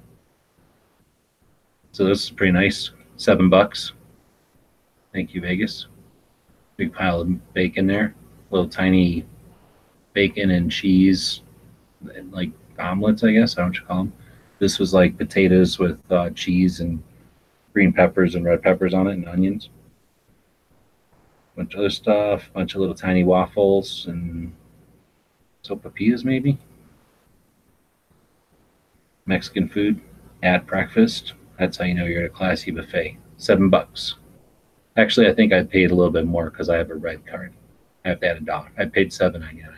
So this is pretty nice. $7. Thank you, Vegas. Big pile of bacon there. Little tiny bacon and cheese, like omelets, I guess. I don't know what you call them. This was like potatoes with cheese and green peppers and red peppers on it, and onions. Bunch of other stuff. Bunch of little tiny waffles and sopapillas, maybe. Mexican food at breakfast. That's how you know you're at a classy buffet. $7. Actually, I think I paid a little bit more because I have a red card. I have to add $1. I paid $7.99.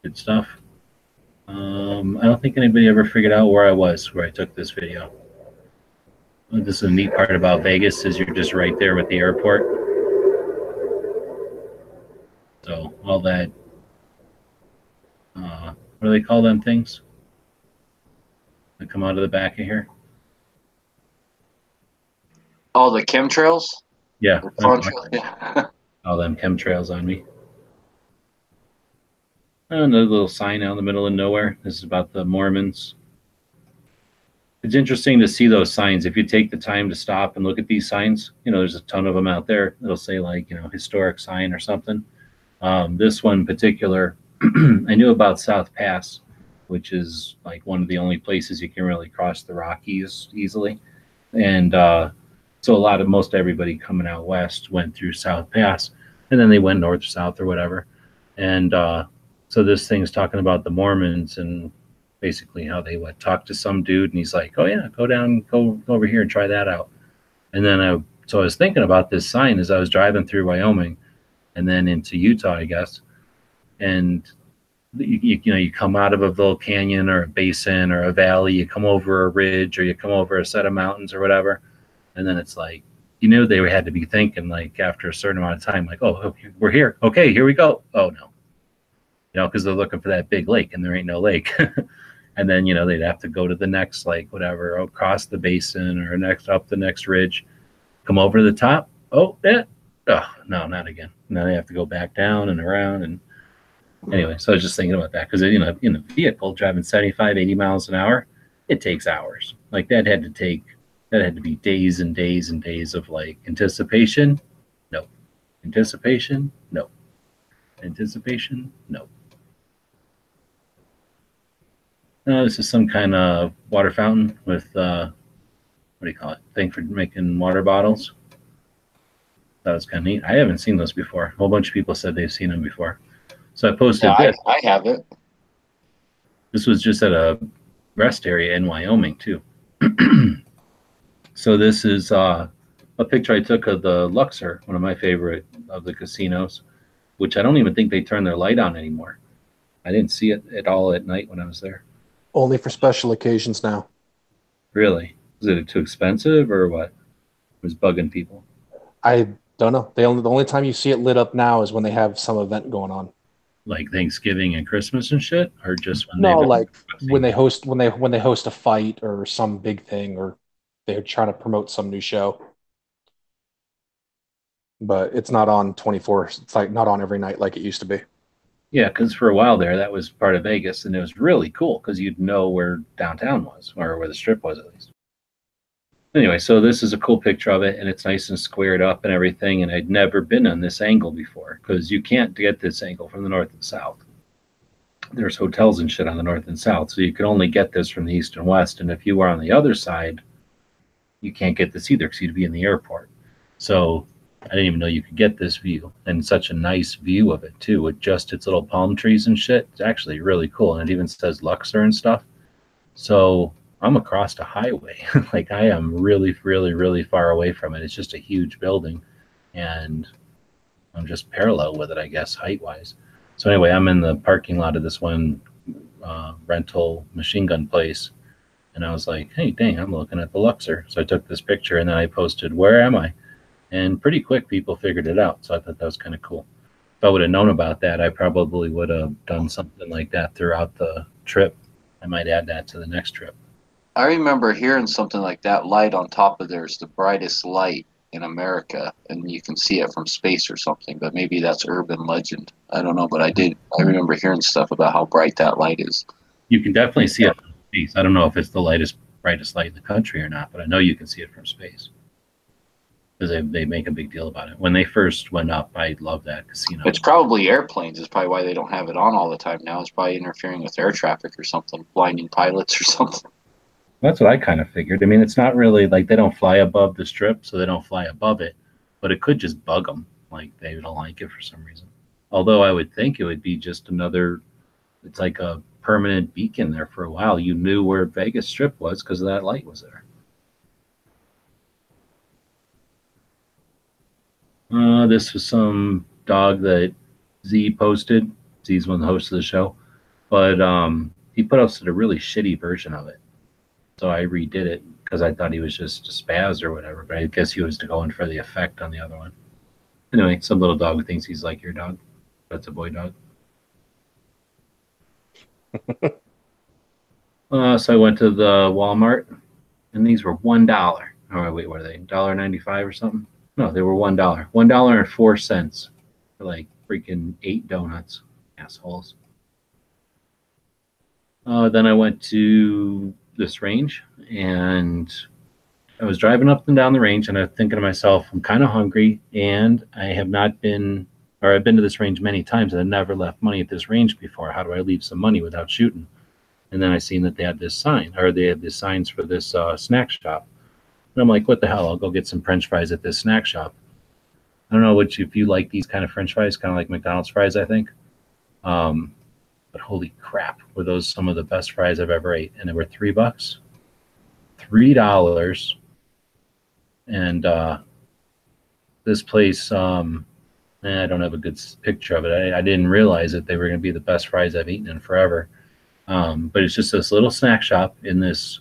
Good stuff. I don't think anybody ever figured out where I was where I took this video. This is a neat part about Vegas, is you're just right there with the airport. So all that, what do they call them things that come out of the back of here? Oh, the chemtrails? Yeah. Yeah. All them chemtrails on me. Another little sign out in the middle of nowhere. This is about the Mormons. It's interesting to see those signs. If you take the time to stop and look at these signs, there's a ton of them out there. It'll say like, historic sign or something. This one in particular, I knew about South Pass, which is like one of the only places you can really cross the Rockies easily. And so most everybody coming out west went through South Pass. And then they went north, south, or whatever. And so this thing's talking about the Mormons and basically how they would talk to some dude, and he's like, "Oh yeah, go down, go over here and try that out." And then so I was thinking about this sign as I was driving through Wyoming and then into Utah, I guess. And you come out of a little canyon or a basin or a valley, you come over a ridge or you come over a set of mountains or whatever, and then it's like they had to be thinking like after a certain amount of time, like, oh, we're here, okay, here we go. Oh no, because they're looking for that big lake and there ain't no lake. And then they'd have to go to the next, like, whatever, across the basin or up the next ridge, come over to the top. Oh yeah, oh no, not again. Now they have to go back down and around. And anyway, so I was just thinking about that, because in a vehicle driving 75, 80 miles an hour, it takes hours. Like that had to be days and days and days of like anticipation, no, anticipation, no, anticipation, no. This is some kind of water fountain with what do you call it? Thing for making water bottles. That was kind of neat. I haven't seen those before. A whole bunch of people said they've seen them before. So I posted this. I have it. This was just at a rest area in Wyoming too. So this is a picture I took of the Luxor, one of my favorite of the casinos, which I don't even think they turn their light on anymore. I didn't see it at all at night when I was there. Only for special occasions now. Really? Is it too expensive or what? It was bugging people. I don't know. The only time you see it lit up now is when they have some event going on. Like Thanksgiving and Christmas and shit, or just when when they host a fight or some big thing, or they're trying to promote some new show. But it's not on 24. It's like not on every night like it used to be. Yeah, because for a while there, that was part of Vegas, and it was really cool because you'd know where downtown was, or where the strip was at least. Anyway, so this is a cool picture of it, and it's nice and squared up and everything, and I'd never been on this angle before, because you can't get this angle from the north and south. There's hotels and shit on the north and south, so you can only get this from the east and west, and if you were on the other side, you can't get this either because you'd be in the airport. So I didn't even know you could get this view, and such a nice view of it too, with just its little palm trees and shit. It's actually really cool, and it even says Luxor and stuff. So I'm across a highway. Like I am really, really, really far away from it. It's just a huge building, and I'm just parallel with it, I guess, height-wise. So anyway, I'm in the parking lot of this one rental machine gun place, and I was like, hey, dang, I'm looking at the Luxor. So I took this picture, and then I posted, where am I? And pretty quick, people figured it out. So I thought that was kind of cool. If I would have known about that, I probably would have done something like that throughout the trip. I might add that to the next trip. I remember hearing something like that light on top of there is the brightest light in America, and you can see it from space or something, but maybe that's urban legend. I don't know, but I remember hearing stuff about how bright that light is. You can definitely see it from space. I don't know if it's the brightest light in the country or not, but I know you can see it from space. Because they make a big deal about it. When they first went up, I loved that casino. It's probably airplanes. It's probably why they don't have it on all the time now. It's probably interfering with air traffic or something, blinding pilots or something. That's what I kind of figured. I mean, it's not really like they don't fly above the strip, so they don't fly above it. But it could just bug them, like they don't like it for some reason. Although I would think it would be just it's like a permanent beacon there for a while. You knew where Vegas Strip was because that light was there. This was some dog that Z posted. Z's one of the hosts of the show. But he put up a really shitty version of it. So I redid it because I thought he was just a spaz or whatever. But I guess he was going for the effect on the other one. Anyway, some little dog thinks he's like your dog. That's a boy dog. So I went to the Walmart, and these were $1. Oh, wait, what are they? $1.95 or something? No, they were $1. $1.04 for like freaking 8 donuts. Assholes. Then I went to this range, and I was driving up and down the range, and I was thinking to myself, I'm kind of hungry, and I have not been, or I've been to this range many times, and I've never left money at this range before. How do I leave some money without shooting? And then I seen that they had this sign, or they had the signs for this snack shop. And I'm like, what the hell? I'll go get some French fries at this snack shop. I don't know which, if you like these kind of French fries, kind of like McDonald's fries, I think. But holy crap, were those some of the best fries I've ever ate? And they were $3, $3, and this place. I don't have a good picture of it. I didn't realize that they were going to be the best fries I've eaten in forever. But it's just this little snack shop in this.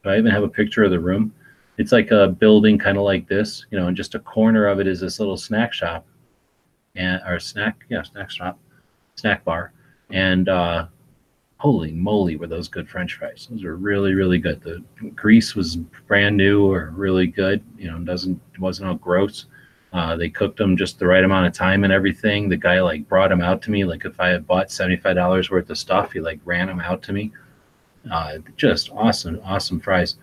Do I even have a picture of the room? It's like a building kind of like this, you know, and just a corner of it is this little snack shop, and or snack shop, snack bar, and holy moly, were those good French fries? Those were really, really good. The grease was brand new or really good. You know, it wasn't all gross. They cooked them just the right amount of time and everything. The guy like brought them out to me. Like if I had bought $75 worth of stuff, he like ran them out to me. Just awesome fries.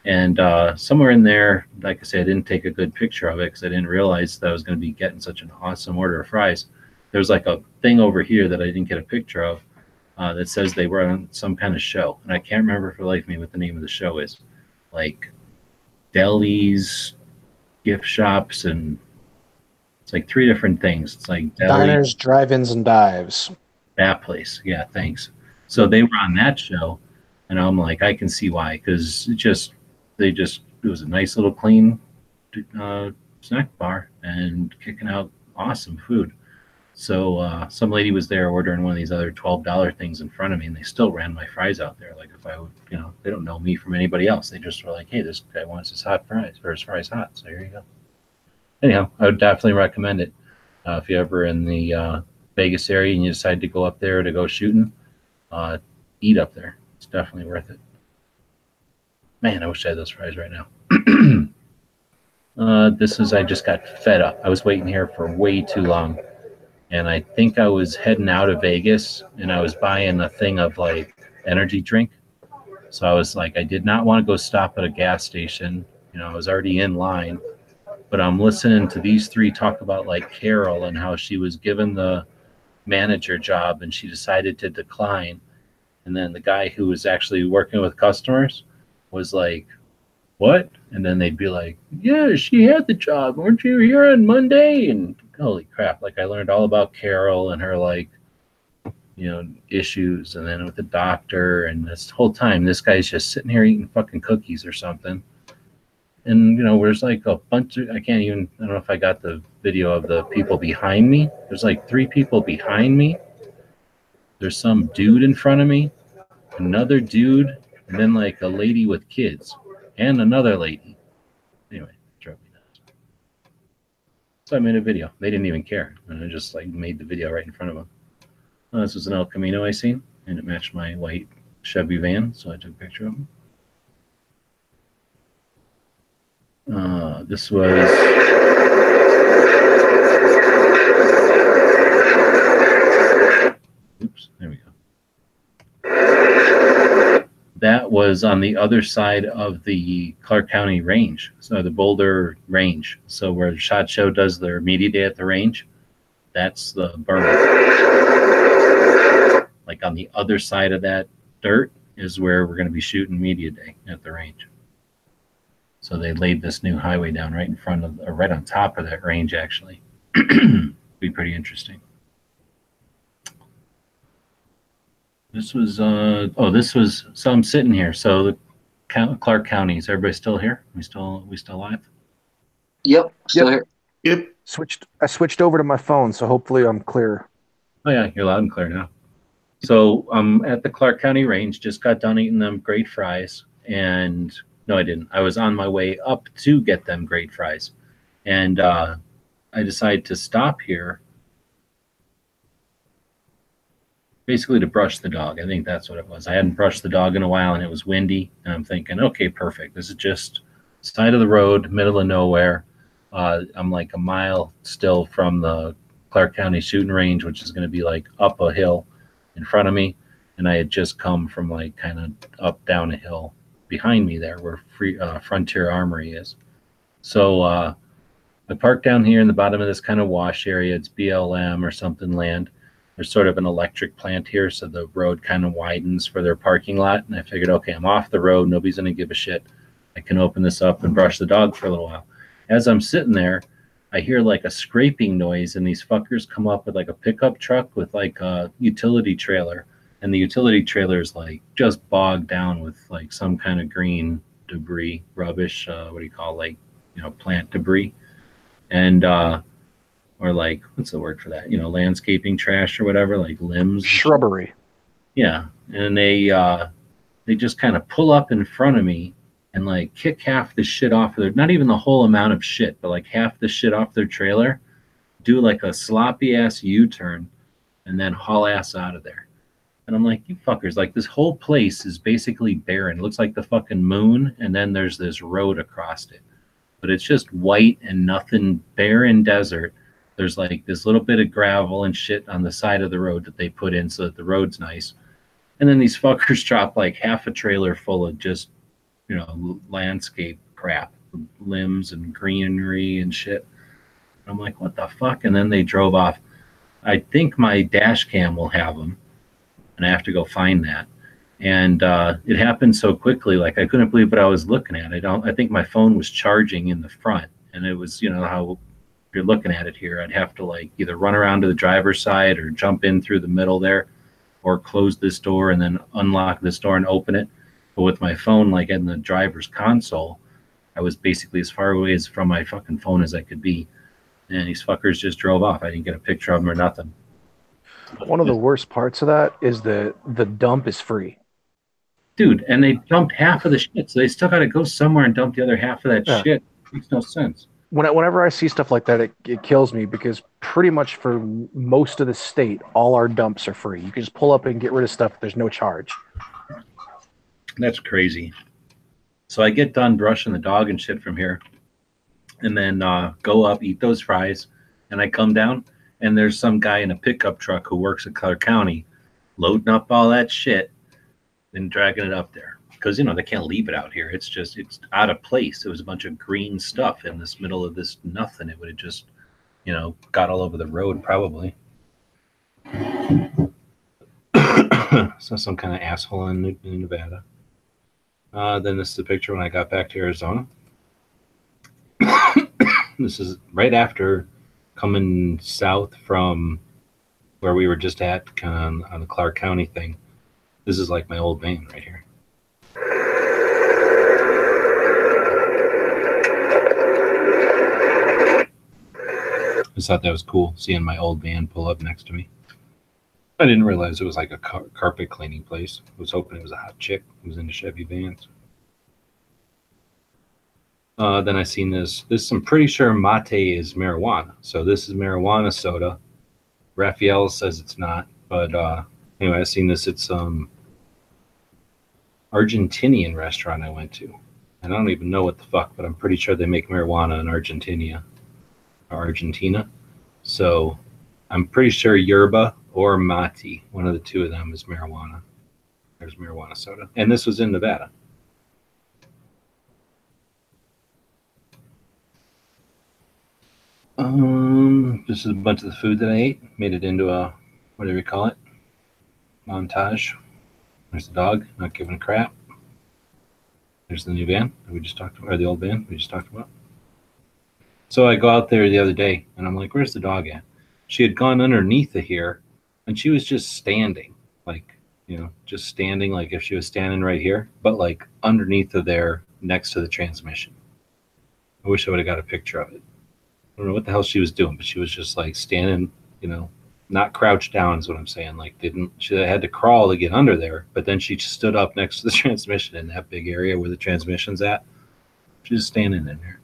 And somewhere in there, like I said, I didn't take a good picture of it because I didn't realize that I was going to be getting such an awesome order of fries. There's like a thing over here that I didn't get a picture of that says they were on some kind of show. And I can't remember for the life of me what the name of the show is. Like delis, gift shops, and it's like 3 different things. It's like diners, drive-ins, and dives. That place. Yeah, thanks. So they were on that show. And I'm like, I can see why, because it was a nice little clean snack bar and kicking out awesome food. So some lady was there ordering one of these other $12 things in front of me, and they still ran my fries out there. Like if I would, you know, they don't know me from anybody else. They just were like, hey, this guy wants his hot fries, or his fries hot. So here you go. Anyhow, I would definitely recommend it. If you're ever in the Vegas area and you decide to go up there to go shooting, eat up there. It's definitely worth it. Man, I wish I had those fries right now. I just got fed up. I was waiting here for way too long. And I think I was heading out of Vegas and I was buying a thing of like energy drink. So I was like, I did not want to go stop at a gas station. You know, I was already in line. But I'm listening to these 3 talk about like Carol and how she was given the manager job and she decided to decline. And then the guy who was actually working with customers was like, what? And then they'd be like, yeah, she had the job. Weren't you here on Monday? And holy crap, like I learned all about Carol and her like, you know, issues, and then with the doctor, and this whole time this guy's just sitting here eating fucking cookies or something. And you know, there's like a bunch of, I don't know if I got the video of the people behind me. There's like 3 people behind me. There's some dude in front of me, another dude, and then like a lady with kids, and another lady. Anyway, drove me nuts. So I made a video. They didn't even care, and I just like made the video right in front of them. Oh, this was an El Camino I seen, and it matched my white Chevy van, so I took a picture of them. This was oops, there we go. That was on the other side of the Clark County range, so the Boulder range. So where SHOT Show does their media day at the range, that's the berm. Like on the other side of that dirt is where we're going to be shooting media day at the range. So they laid this new highway down right in front of, or right on top of that range, actually. Be pretty interesting. This was, so I'm sitting here. So the Clark County, is everybody still here? We still live? Yep, still here. Yep. I switched over to my phone, so hopefully I'm clear. Oh yeah, you're loud and clear now. So I'm at the Clark County range, just got done eating them great fries, and no, I didn't. I was on my way up to get them great fries. And I decided to stop here basically to brush the dog. I think that's what it was. I hadn't brushed the dog in a while, and it was windy. And I'm thinking, okay, perfect. This is just side of the road, middle of nowhere. I'm like a mile still from the Clark County shooting range, which is going to be like up a hill in front of me. And I had just come from like kind of up down a hill behind me there where Frontier Armory is. So I parked down here in the bottom of this kind of wash area. It's BLM or something land. There's sort of an electric plant here, so the road kind of widens for their parking lot. And I figured, okay, I'm off the road. Nobody's going to give a shit. I can open this up and brush the dog for a little while. As I'm sitting there, I hear like a scraping noise, and these fuckers come up with like a pickup truck with like a utility trailer, and the utility trailer is like just bogged down with like some kind of green debris, rubbish. What do you call it? Like, you know, plant debris, and or like, what's the word for that? You know, landscaping trash or whatever, like limbs, Shrubbery. yeah, and they just kind of pull up in front of me and like kick half the shit off of their, not even the whole amount of shit, but like half the shit off their trailer, do like a sloppy ass U-turn, and then haul ass out of there. And I'm like, you fuckers, like this whole place is basically barren. It looks like the fucking moon, and then there's this road across it. But it's just white and nothing, barren desert. There's like this little bit of gravel and shit on the side of the road that they put in so that the road's nice. And then these fuckers drop like half a trailer full of just, you know, landscape crap, limbs and greenery and shit. I'm like, what the fuck? And then they drove off. I think my dash cam will have them, and I have to go find that. And it happened so quickly, like I couldn't believe what I was looking at. I think my phone was charging in the front, and it was, you know, how if you're looking at it here, I'd have to like either run around to the driver's side or jump in through the middle there, or close this door and then unlock this door and open it. But with my phone like in the driver's console, I was basically as far away as from my fucking phone as I could be. And these fuckers just drove off. I didn't get a picture of them or nothing. One of the worst parts of that is the dump is free. Dude, and they dumped half of the shit, so they still got to go somewhere and dump the other half of that shit. Makes no sense. Whenever I see stuff like that, it kills me, because pretty much for most of the state, all our dumps are free. You can just pull up and get rid of stuff. There's no charge. That's crazy. So I get done brushing the dog and shit from here, and then go up, eat those fries, and I come down, and there's some guy in a pickup truck who works at Clark County loading up all that shit and dragging it up there. Because, you know, they can't leave it out here. It's just, it's out of place. It was a bunch of green stuff in this middle of this nothing. It would have just, you know, got all over the road probably. So some kind of asshole in Nevada. Then this is the picture when I got back to Arizona. This is right after coming south from where we were just at, kind of on the Clark County thing. This is like my old van right here. I just thought that was cool, seeing my old van pull up next to me. I didn't realize it was like a carpet cleaning place. I was hoping it was a hot chick who was into Chevy vans. Then I seen this. I'm pretty sure mate is marijuana. So this is marijuana soda. Raphael says it's not. But anyway, I seen this. It's Argentinian restaurant I went to. And I don't even know what the fuck, but I'm pretty sure they make marijuana in Argentina. So I'm pretty sure yerba or mate, one of the two of them, is marijuana. There's marijuana soda. And this was in Nevada. This is a bunch of the food that I ate. Made it into a, whatever you call it, montage. There's the dog, not giving a crap. There's the new van that we just talked about, or the old van we just talked about. So I go out there the other day, and I'm like, where's the dog at? She had gone underneath of here, and she was just standing, like, you know, just standing, like if she was standing right here, but like underneath of there next to the transmission. I wish I would have got a picture of it. I don't know what the hell she was doing, but she was just like standing, you know, not crouched down is what I'm saying. Like she had to crawl to get under there, but then she stood up next to the transmission in that big area where the transmission's at. She's just standing in there.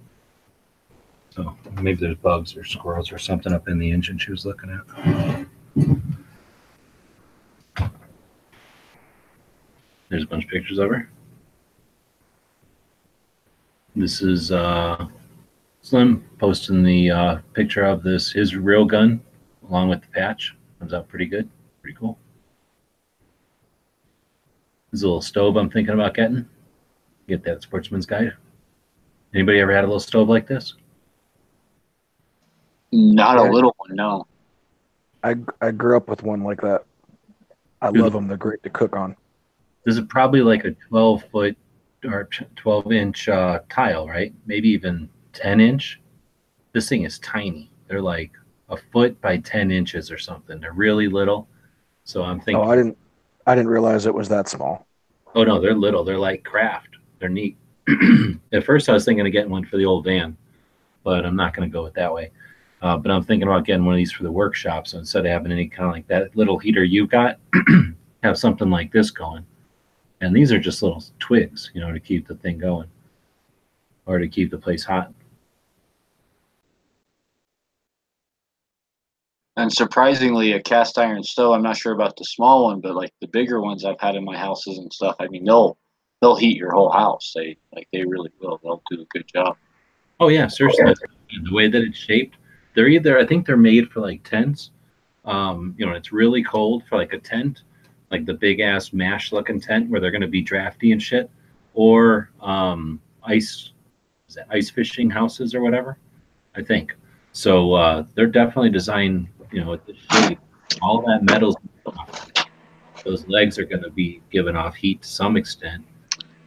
So maybe there's bugs or squirrels or something up in the engine she was looking at. There's a bunch of pictures of her. This is Slim posting the picture of his real gun along with the patch. Comes out pretty good. Pretty cool. There's a little stove I'm thinking about getting. Get that Sportsman's Guide. Anybody ever had a little stove like this? Not a little one, no. I grew up with one like that. I love them. They're great to cook on. This is probably like a 12-foot or 12-inch tile, right? Maybe even 10-inch. This thing is tiny. They're like a foot by 10 inches or something. They're really little. So I'm thinking, Oh, I didn't realize it was that small. oh no, they're little. They're like craft. They're neat. At first, I was thinking of getting one for the old van, but I'm not going to go it that way. But I'm thinking about getting one of these for the workshop. So instead of having any kind of like that little heater you got, have something like this going. And these are just little twigs, you know, to keep the thing going or to keep the place hot. And surprisingly, a cast iron stove, I'm not sure about the small one, but like the bigger ones I've had in my houses and stuff, I mean, they'll heat your whole house. They really will. They'll do a good job. Oh yeah, seriously. The way that it's shaped, they're either, I think they're made for like tents. You know, it's really cold for like a tent, like the big ass mash looking tent where they're going to be drafty and shit, or ice fishing houses or whatever, I think. So they're definitely designed, you know, with the shape. All that metal's, those legs are going to be giving off heat to some extent.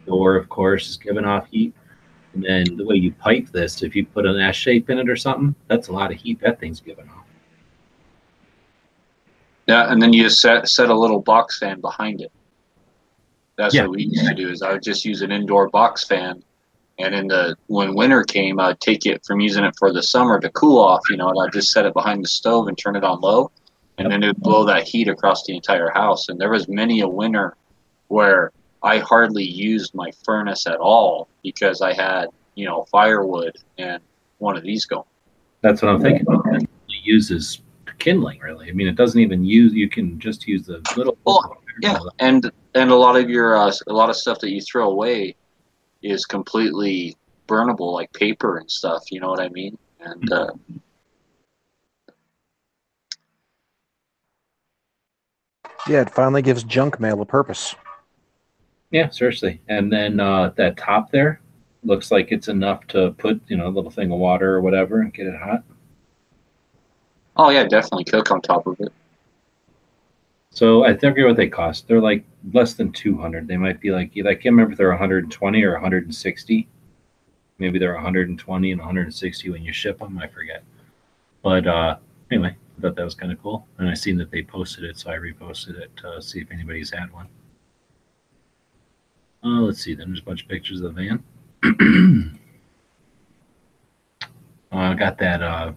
Door, of course, is giving off heat. And then the way you pipe this, if you put an S shape in it or something, that's a lot of heat that thing's giving off. Yeah, and then you just set a little box fan behind it. That's what we used to do. Is I would just use an indoor box fan, and when winter came, I'd take it from using it for the summer to cool off, you know, and I'd just set it behind the stove and turn it on low, and then it would blow that heat across the entire house. And there was many a winter where I hardly used my furnace at all because I had, you know, firewood and one of these going. That's what I'm thinking. It uses kindling, really. I mean, it doesn't even use. You can just use the little. Well, yeah, and a lot of your a lot of stuff that you throw away is completely burnable, like paper and stuff. You know what I mean? And Yeah, it finally gives junk mail a purpose. Yeah, seriously. And then that top there looks like it's enough to put, you know, a little thing of water or whatever and get it hot. oh yeah, definitely cook on top of it. So I forget what they cost. They're like less than 200. They might be like, I can't remember if they're 120 or 160. Maybe they're 120 and 160 when you ship them. I forget. But anyway, I thought that was kind of cool. And I seen that they posted it, so I reposted it to see if anybody's had one. Let's see. Then there's a bunch of pictures of the van. I got that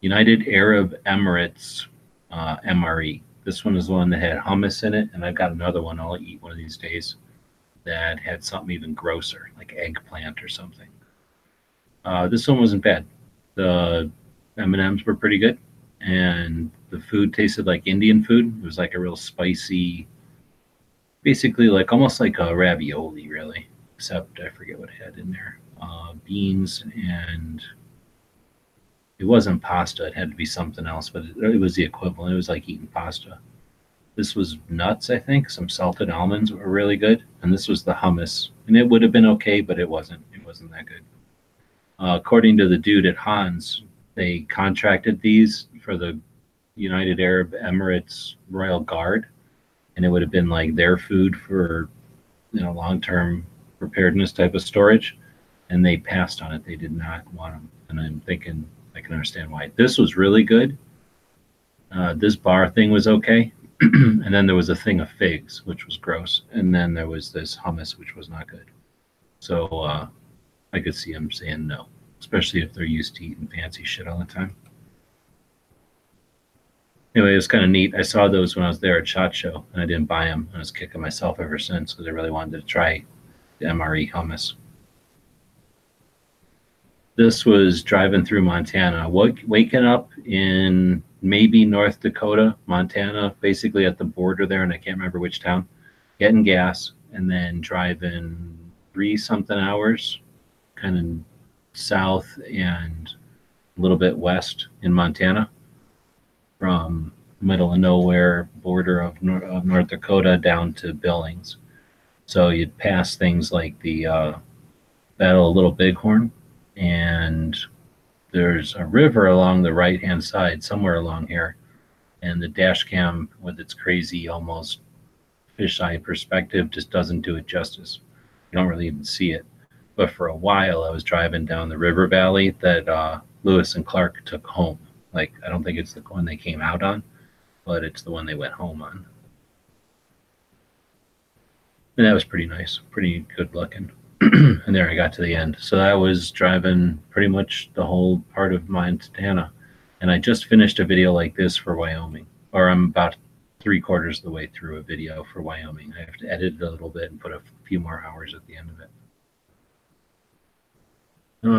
United Arab Emirates MRE. This one is the one that had hummus in it, and I've got another one I'll eat one of these days that had something even grosser, like eggplant or something. This one wasn't bad. The M&Ms were pretty good, and the food tasted like Indian food. It was like a real spicy, basically like almost like a ravioli, really, except I forget what it had in there. Beans, and it wasn't pasta. It had to be something else, but it was the equivalent. It was like eating pasta. This was nuts, I think. Some salted almonds were really good, and this was the hummus, and it would have been okay, but it wasn't. It wasn't that good. According to the dude at Hans, they contracted these for the United Arab Emirates Royal Guard, and it would have been like their food for, you know, long-term preparedness type of storage, and they passed on it. They did not want them, and I'm thinking I can understand why. This was really good. This bar thing was okay, and then there was a thing of figs, which was gross, and then there was this hummus, which was not good. So I could see them saying no, especially if they're used to eating fancy shit all the time. Anyway, it was kind of neat. I saw those when I was there at SHOT Show, and I didn't buy them. I was kicking myself ever since because I really wanted to try the MRE hummus. This was driving through Montana, waking up in maybe North Dakota, Montana, basically at the border there, and I can't remember which town, getting gas, and then driving 3-something hours, kind of south and a little bit west in Montana, from middle of nowhere border of North Dakota down to Billings. So you'd pass things like the Battle of Little Bighorn, and there's a river along the right-hand side, somewhere along here, and the dash cam with its crazy, almost fisheye perspective just doesn't do it justice. You don't really even see it. But for a while, I was driving down the river valley that Lewis and Clark took home. Like, I don't think it's the one they came out on, but it's the one they went home on. And that was pretty nice, pretty good looking. And there I got to the end. So I was driving pretty much the whole part of Montana. And I just finished a video like this for Wyoming, or I'm about 3/4 of the way through a video for Wyoming. I have to edit it a little bit and put a few more hours at the end of it.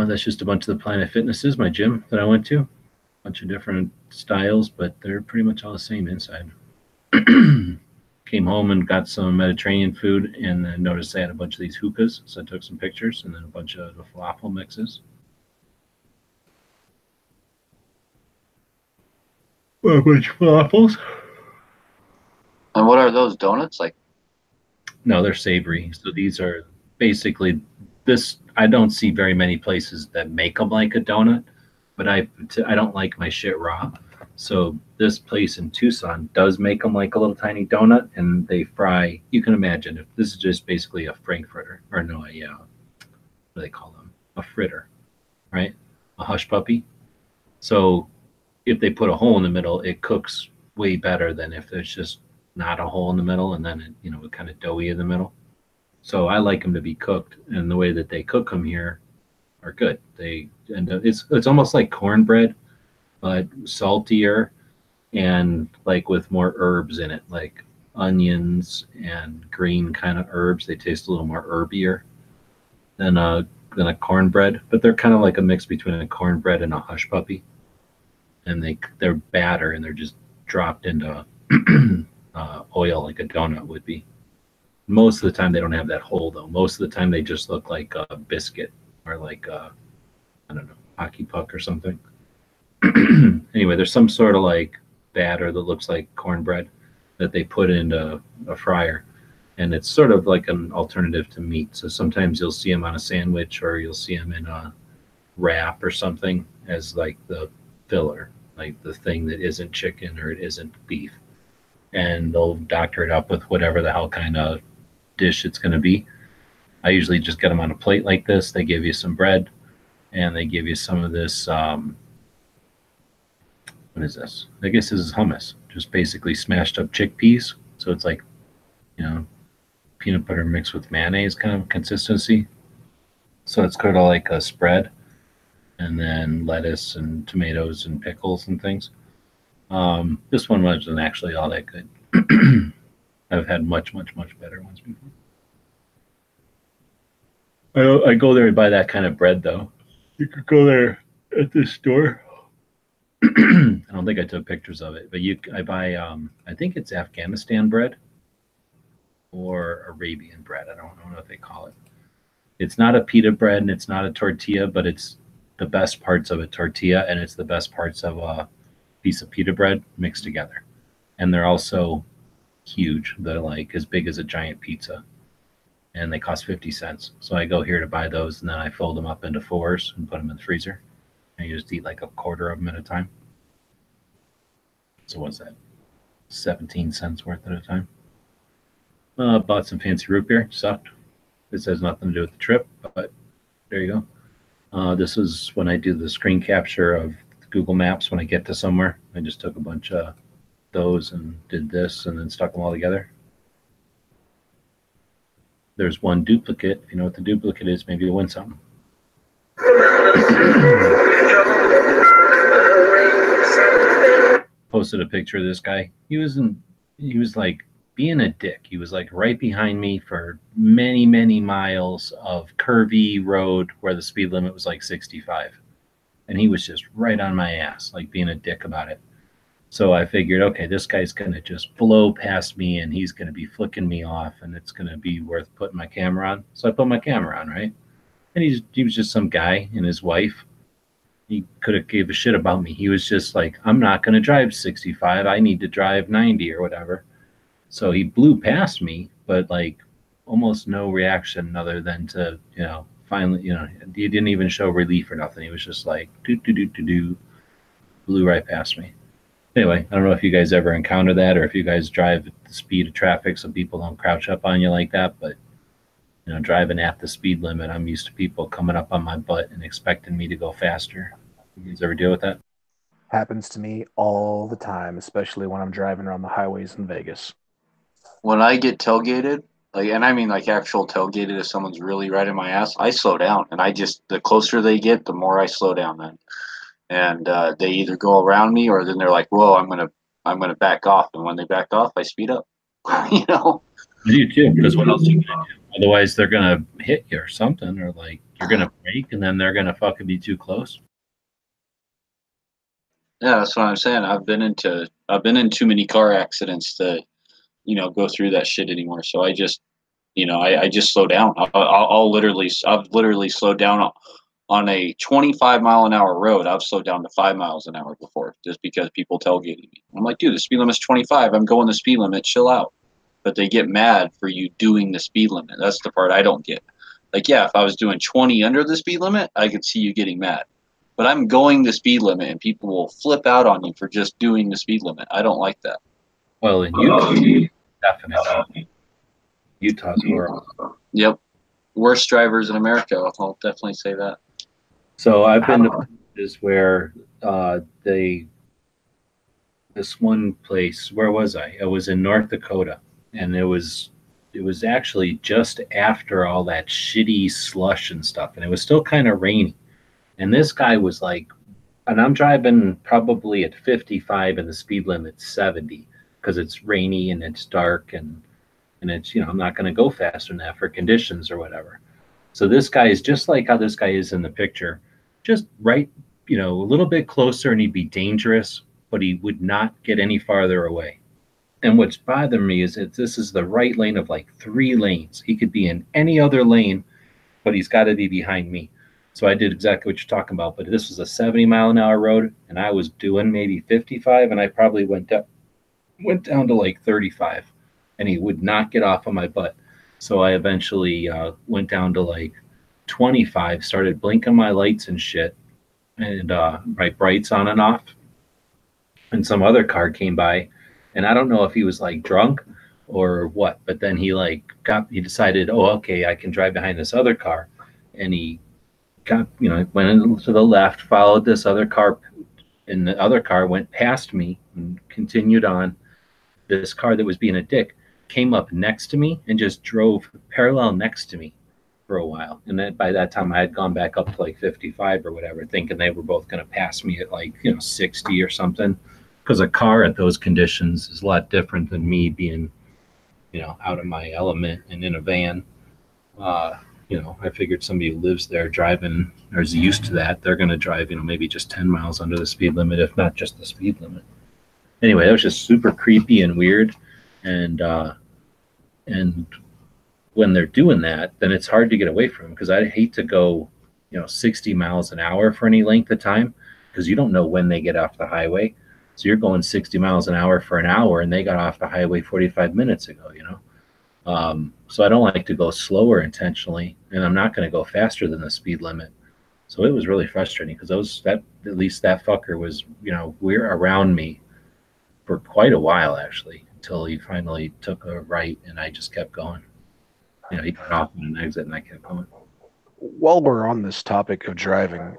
That's just a bunch of the Planet Fitnesses, my gym that I went to. A bunch of different styles, but they're pretty much all the same inside. Came home and got some Mediterranean food, and then noticed I had a bunch of these hookahs, so I took some pictures, and then a bunch of the falafel mixes. A bunch of falafels. And what are those donuts like? No, they're savory. So these are basically this. I don't see very many places that make them like a donut, but I don't like my shit raw. So this place in Tucson does make them like a little tiny donut, and they fry. You can imagine if this is just basically a frankfurter, or no, what do they call them? A fritter, right? A hush puppy. So if they put a hole in the middle, it cooks way better than if there's just not a hole in the middle, and then it kind of doughy in the middle. So I like them to be cooked, and the way that they cook them here are good. It's almost like cornbread, but saltier and like with more herbs in it, like onions and green kind of herbs. They taste a little more herbier than a cornbread, but they're kind of like a mix between a cornbread and a hush puppy. And they're batter, and they're just dropped into oil like a donut would be. Most of the time they don't have that hole though. Most of the time they just look like a biscuit or like I don't know, hockey puck or something. Anyway, there's some sort of like batter that looks like cornbread that they put into a fryer, and it's sort of like an alternative to meat. So sometimes you'll see them on a sandwich, or you'll see them in a wrap or something as like the filler, like the thing that isn't chicken or it isn't beef, and they'll doctor it up with whatever the hell kind of dish it's going to be. I usually just get them on a plate like this. They give you some bread, and they give you some of this what is this? I guess this is hummus, just basically smashed up chickpeas. So it's like, peanut butter mixed with mayonnaise kind of consistency. So it's kind of like a spread, and then lettuce and tomatoes and pickles and things. This one wasn't actually all that good. I've had much, much, much better ones before. I go there and buy that kind of bread, though. You could go there at this store. I don't think I took pictures of it, but I buy, I think it's Afghanistan bread or Arabian bread. I don't know what they call it. It's not a pita bread, and it's not a tortilla, but it's the best parts of a tortilla, and it's the best parts of a piece of pita bread mixed together. And they're also huge. They're like as big as a giant pizza, and they cost 50 cents. So I go here to buy those, and then I fold them up into fours and put them in the freezer. And you just eat like a quarter of them at a time. So what's that? 17 cents worth at a time. Bought some fancy root beer. Sucked. This has nothing to do with the trip, but there you go. This is when I do the screen capture of Google Maps when I get to somewhere. I just took a bunch of those and did this and then stuck them all together. There's one duplicate. If you know what the duplicate is, maybe you'll win something. Posted a picture of this guy. He was like being a dick. He was like right behind me for many, many miles of curvy road where the speed limit was like 65. And he was just right on my ass, like being a dick about it. So I figured, okay, this guy's going to just blow past me, and he's going to be flicking me off, and it's going to be worth putting my camera on. So I put my camera on, right? And he was just some guy and his wife. He could have gave a shit about me. He was just like, I'm not going to drive 65. I need to drive 90 or whatever. So he blew past me, but like almost no reaction other than to, finally, he didn't even show relief or nothing. He was just like, blew right past me. Anyway, I don't know if you guys ever encounter that, or if you guys drive at the speed of traffic so people don't crouch up on you like that, but driving at the speed limit, I'm used to people coming up on my butt and expecting me to go faster. You guys ever deal with that? Happens to me all the time, especially when I'm driving around the highways in Vegas. When I get tailgated, like, and I mean like actual tailgated, if someone's really right in my ass, I slow down, and the closer they get, the more I slow down. Then, and they either go around me, or then they're like, "Whoa, I'm gonna back off," and when they back off, I speed up. you know. I do too, because what else are you gonna do? Otherwise, they're gonna hit you or something, or like you're gonna brake, and then they're gonna fucking be too close. Yeah, that's what I'm saying. I've been in too many car accidents to, go through that shit anymore. So I just slow down. I've literally slowed down on a 25 mile an hour road. I've slowed down to 5 miles an hour before, just because people tailgated me. I'm like, dude, the speed limit's 25. I'm going the speed limit. Chill out. But they get mad for you doing the speed limit. That's the part I don't get. Like, yeah, if I was doing 20 under the speed limit, I could see you getting mad. But I'm going the speed limit, and people will flip out on you for just doing the speed limit. I don't like that. Well, in Utah, definitely. Utah's horrible. Yep. Worst drivers in America. I'll definitely say that. So I've been to places where this one place, where was I? I was in North Dakota, and it was actually just after all that shitty slush and stuff, and it was still kind of rainy. And this guy was like, and I'm driving probably at 55 and the speed limit's 70 because it's rainy and it's dark and it's, I'm not going to go faster than that for conditions or whatever. So this guy is just like how this guy is in the picture, just right, a little bit closer, and he'd be dangerous, but he would not get any farther away. And what's bothering me is that this is the right lane of like 3 lanes. He could be in any other lane, but he's got to be behind me. So I did exactly what you're talking about, but this was a 70 mile an hour road, and I was doing maybe 55, and I probably went down to like 35, and he would not get off of my butt. So I eventually went down to like 25, started blinking my lights and shit, and my brights on and off. And some other car came by, and I don't know if he was like drunk or what, but then he decided, oh, okay, I can drive behind this other car, and he went to the left, followed this other car, and the other car went past me and continued on. This car that was being a dick came up next to me and just drove parallel next to me for a while. And then by that time I had gone back up to like 55 or whatever, thinking they were both going to pass me at like, 60 or something. Because a car at those conditions is a lot different than me being, out of my element and in a van. I figured somebody who lives there driving or is used to that, they're going to drive, maybe just 10 miles under the speed limit, if not just the speed limit. Anyway, that was just super creepy and weird. And when they're doing that, then it's hard to get away from them, because I hate to go, 60 miles an hour for any length of time, because you don't know when they get off the highway. So you're going 60 miles an hour for an hour, and they got off the highway 45 minutes ago, So I don't like to go slower intentionally, and I'm not going to go faster than the speed limit. So it was really frustrating, because at least that fucker was, we're around me for quite a while, actually, until he finally took a right, and I just kept going. He got off on an exit, and I kept going. While we're on this topic of driving,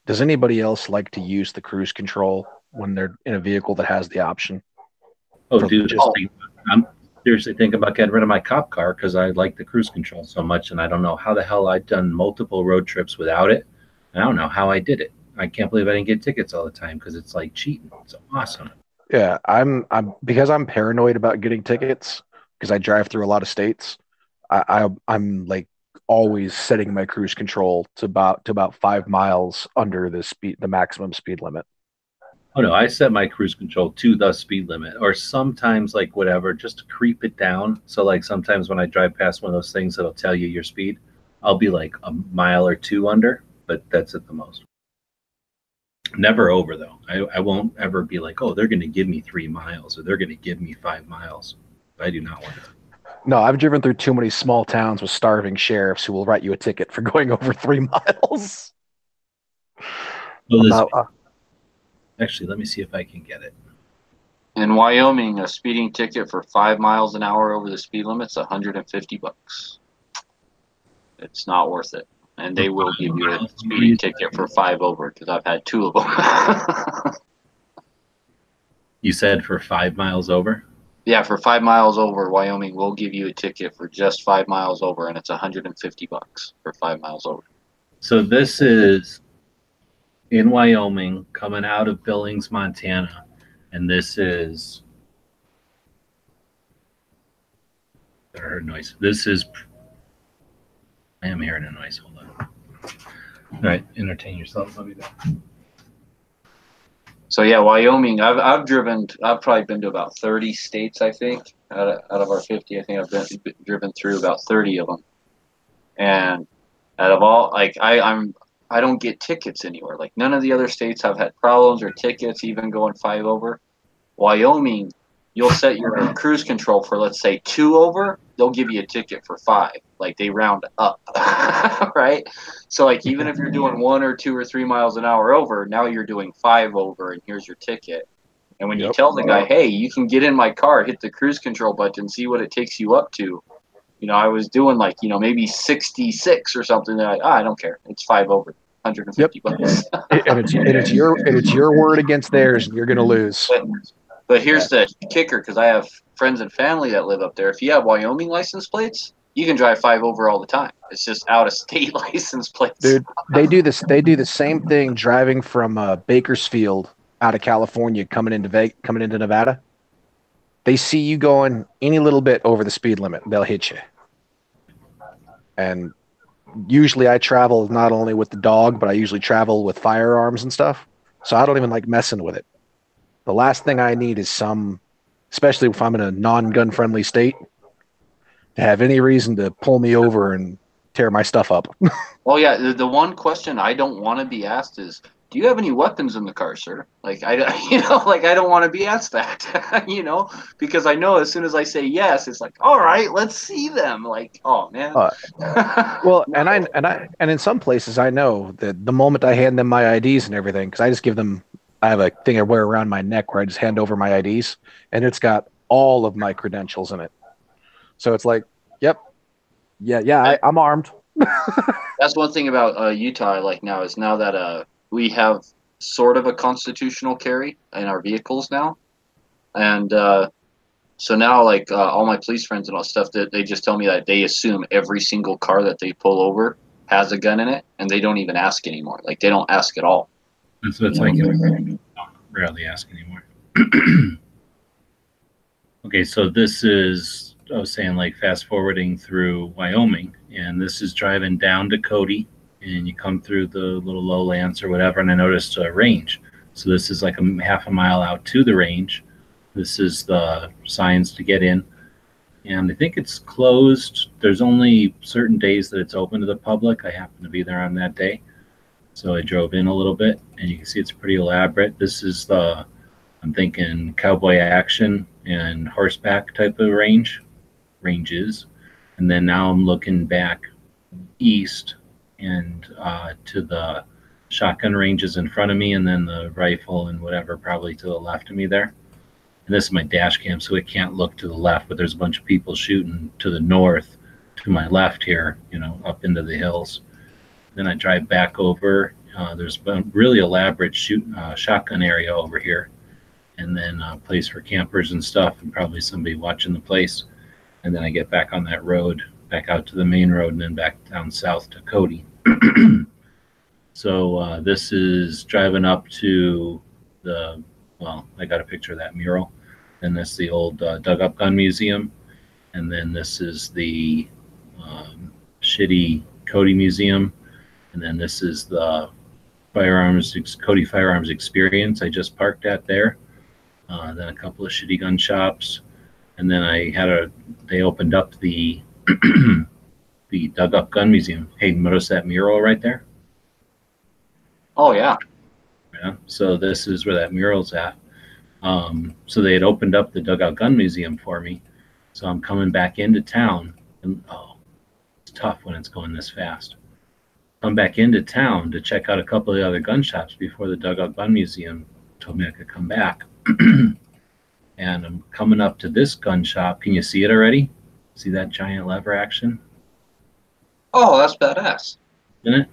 does anybody else like to use the cruise control when they're in a vehicle that has the option? Oh, dude, I'm seriously thinking about getting rid of my cop car, because I like the cruise control so much, and I don't know how the hell I've done multiple road trips without it. And I don't know how I did it. I can't believe I didn't get tickets all the time, because it's like cheating. It's awesome. Yeah, I'm because I'm paranoid about getting tickets, because I drive through a lot of states. I'm like always setting my cruise control to about 5 miles under the maximum speed limit. Oh no, I set my cruise control to the speed limit, or sometimes like whatever, just to creep it down. So like sometimes when I drive past one of those things that'll tell you your speed, I'll be like a mile or 2 under, but that's at the most. Never over though. I won't ever be like, oh, they're going to give me 3 miles, or they're going to give me 5 miles. I do not want to. No, I've driven through too many small towns with starving sheriffs who will write you a ticket for going over 3 miles. Actually, let me see if I can get it. In Wyoming, a speeding ticket for 5 miles an hour over the speed limit's $150. It's not worth it. and they will give you a speeding ticket for 5 over because I've had 2 of them. You said for 5 miles over? Yeah, for 5 miles over, Wyoming will give you a ticket for just 5 miles over, and it's $150 for 5 miles over. So this is in Wyoming, coming out of Billings, Montana, and this is. I heard noise. This is. I am hearing a noise. Hold on. All right, entertain yourself. I'll be back. So yeah, Wyoming. I've probably been to about 30 states. I think out of our 50, I think I've been driven through about 30 of them. And out of all, like I don't get tickets anywhere. Like none of the other states have had problems or tickets, even going 5 over. Wyoming, you'll set your cruise control for, let's say, 2 over. They'll give you a ticket for 5. Like they round up, right? So like even if you're doing 1 or 2 or 3 miles an hour over, now you're doing 5 over, and here's your ticket. And when you tell the guy, hey, you can get in my car, hit the cruise control button, see what it takes you up to. You know, I was doing like, maybe 66 or something. They're like, I don't care. It's 5 over, $150. and it's your word against theirs, and you're going to lose. But here's the kicker, because I have friends and family that live up there. If you have Wyoming license plates, you can drive 5 over all the time. It's just out of state license plates. Dude, they do this. They do the same thing driving from Bakersfield out of California coming into Nevada. They see you going any little bit over the speed limit, they'll hit you. And usually I travel not only with the dog, but I usually travel with firearms and stuff. So I don't even like messing with it. The last thing I need is especially if I'm in a non-gun friendly state, to have any reason to pull me over and tear my stuff up. Well, yeah, the one question I don't want to be asked is, do you have any weapons in the car, sir? Like, I don't want to be asked that, because I know as soon as I say yes, it's like, all right, let's see them. Like, oh man. Well, and in some places I know that the moment I hand them my IDs and everything, because I just give them, I have a thing I wear around my neck where I just hand over my IDs, and it's got all of my credentials in it. So it's like, yep, I'm armed. That's one thing about Utah I like now is now that we have sort of a constitutional carry in our vehicles now. And so now, like, all my police friends and all stuff, that they just tell me that they assume every single car that they pull over has a gun in it, and they don't even ask anymore. Like, they don't ask at all. That's what it's like. Rarely ask anymore. Okay, so this is, I was saying, like, fast forwarding through Wyoming, and this is driving down to Cody, and you come through the little lowlands or whatever, and I noticed a range. So this is like a half a mile out to the range. This is the signs to get in, and I think it's closed. There's only certain days that it's open to the public. I happened to be there on that day, so I drove in a little bit, and you can see it's pretty elaborate. This is I'm thinking cowboy action and horseback type of ranges, and then now I'm looking back east and to the shotgun ranges in front of me, and then the rifle and whatever probably to the left of me there. And this is my dash cam, so it can't look to the left, but there's a bunch of people shooting to the north to my left here, up into the hills. Then I drive back over. There's a really elaborate shotgun area over here, and then a place for campers and stuff, and probably somebody watching the place. And then I get back on that road, back out to the main road, and then back down south to Cody. So this is driving up to I got a picture of that mural. Then this is the old Dug Up Gun Museum. And then this is the shitty Cody Museum. And then this is the Cody Firearms Experience I just parked at there. Then a couple of shitty gun shops. And then they opened up the the Dug Up Gun Museum. Hey, notice that mural right there? Oh, yeah. Yeah. So this is where that mural's at. So they had opened up the Dug Up Gun Museum for me. So I'm coming back into town. And it's tough when it's going this fast. Come back into town to check out a couple of the other gun shops before the Dug Up Gun Museum told me I could come back. And I'm coming up to this gun shop. Can you see it already? See that giant lever action? Oh, that's badass. in it.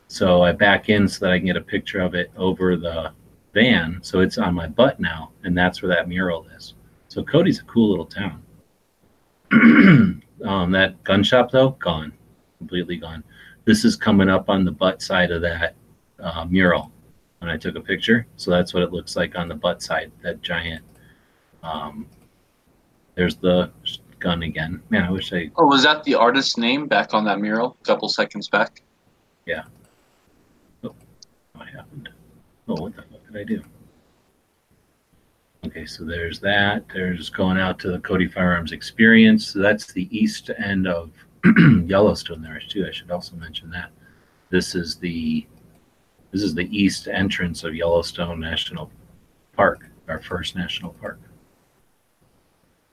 So I back in so that I can get a picture of it over the van. So it's on my butt now, and that's where that mural is. So Cody's a cool little town. That gun shop, though, gone. Completely gone. This is coming up on the butt side of that mural when I took a picture. So that's what it looks like on the butt side, that giant. There's the gun again. Man, I wish I... Oh, was that the artist's name back on that mural a couple seconds back? Yeah. Oh, what happened? Oh, what the fuck did I do? Okay, so there's that. There's going out to the Cody Firearms Experience. So that's the east end of Yellowstone there too. I should also mention that. This is the east entrance of Yellowstone National Park, our first national park.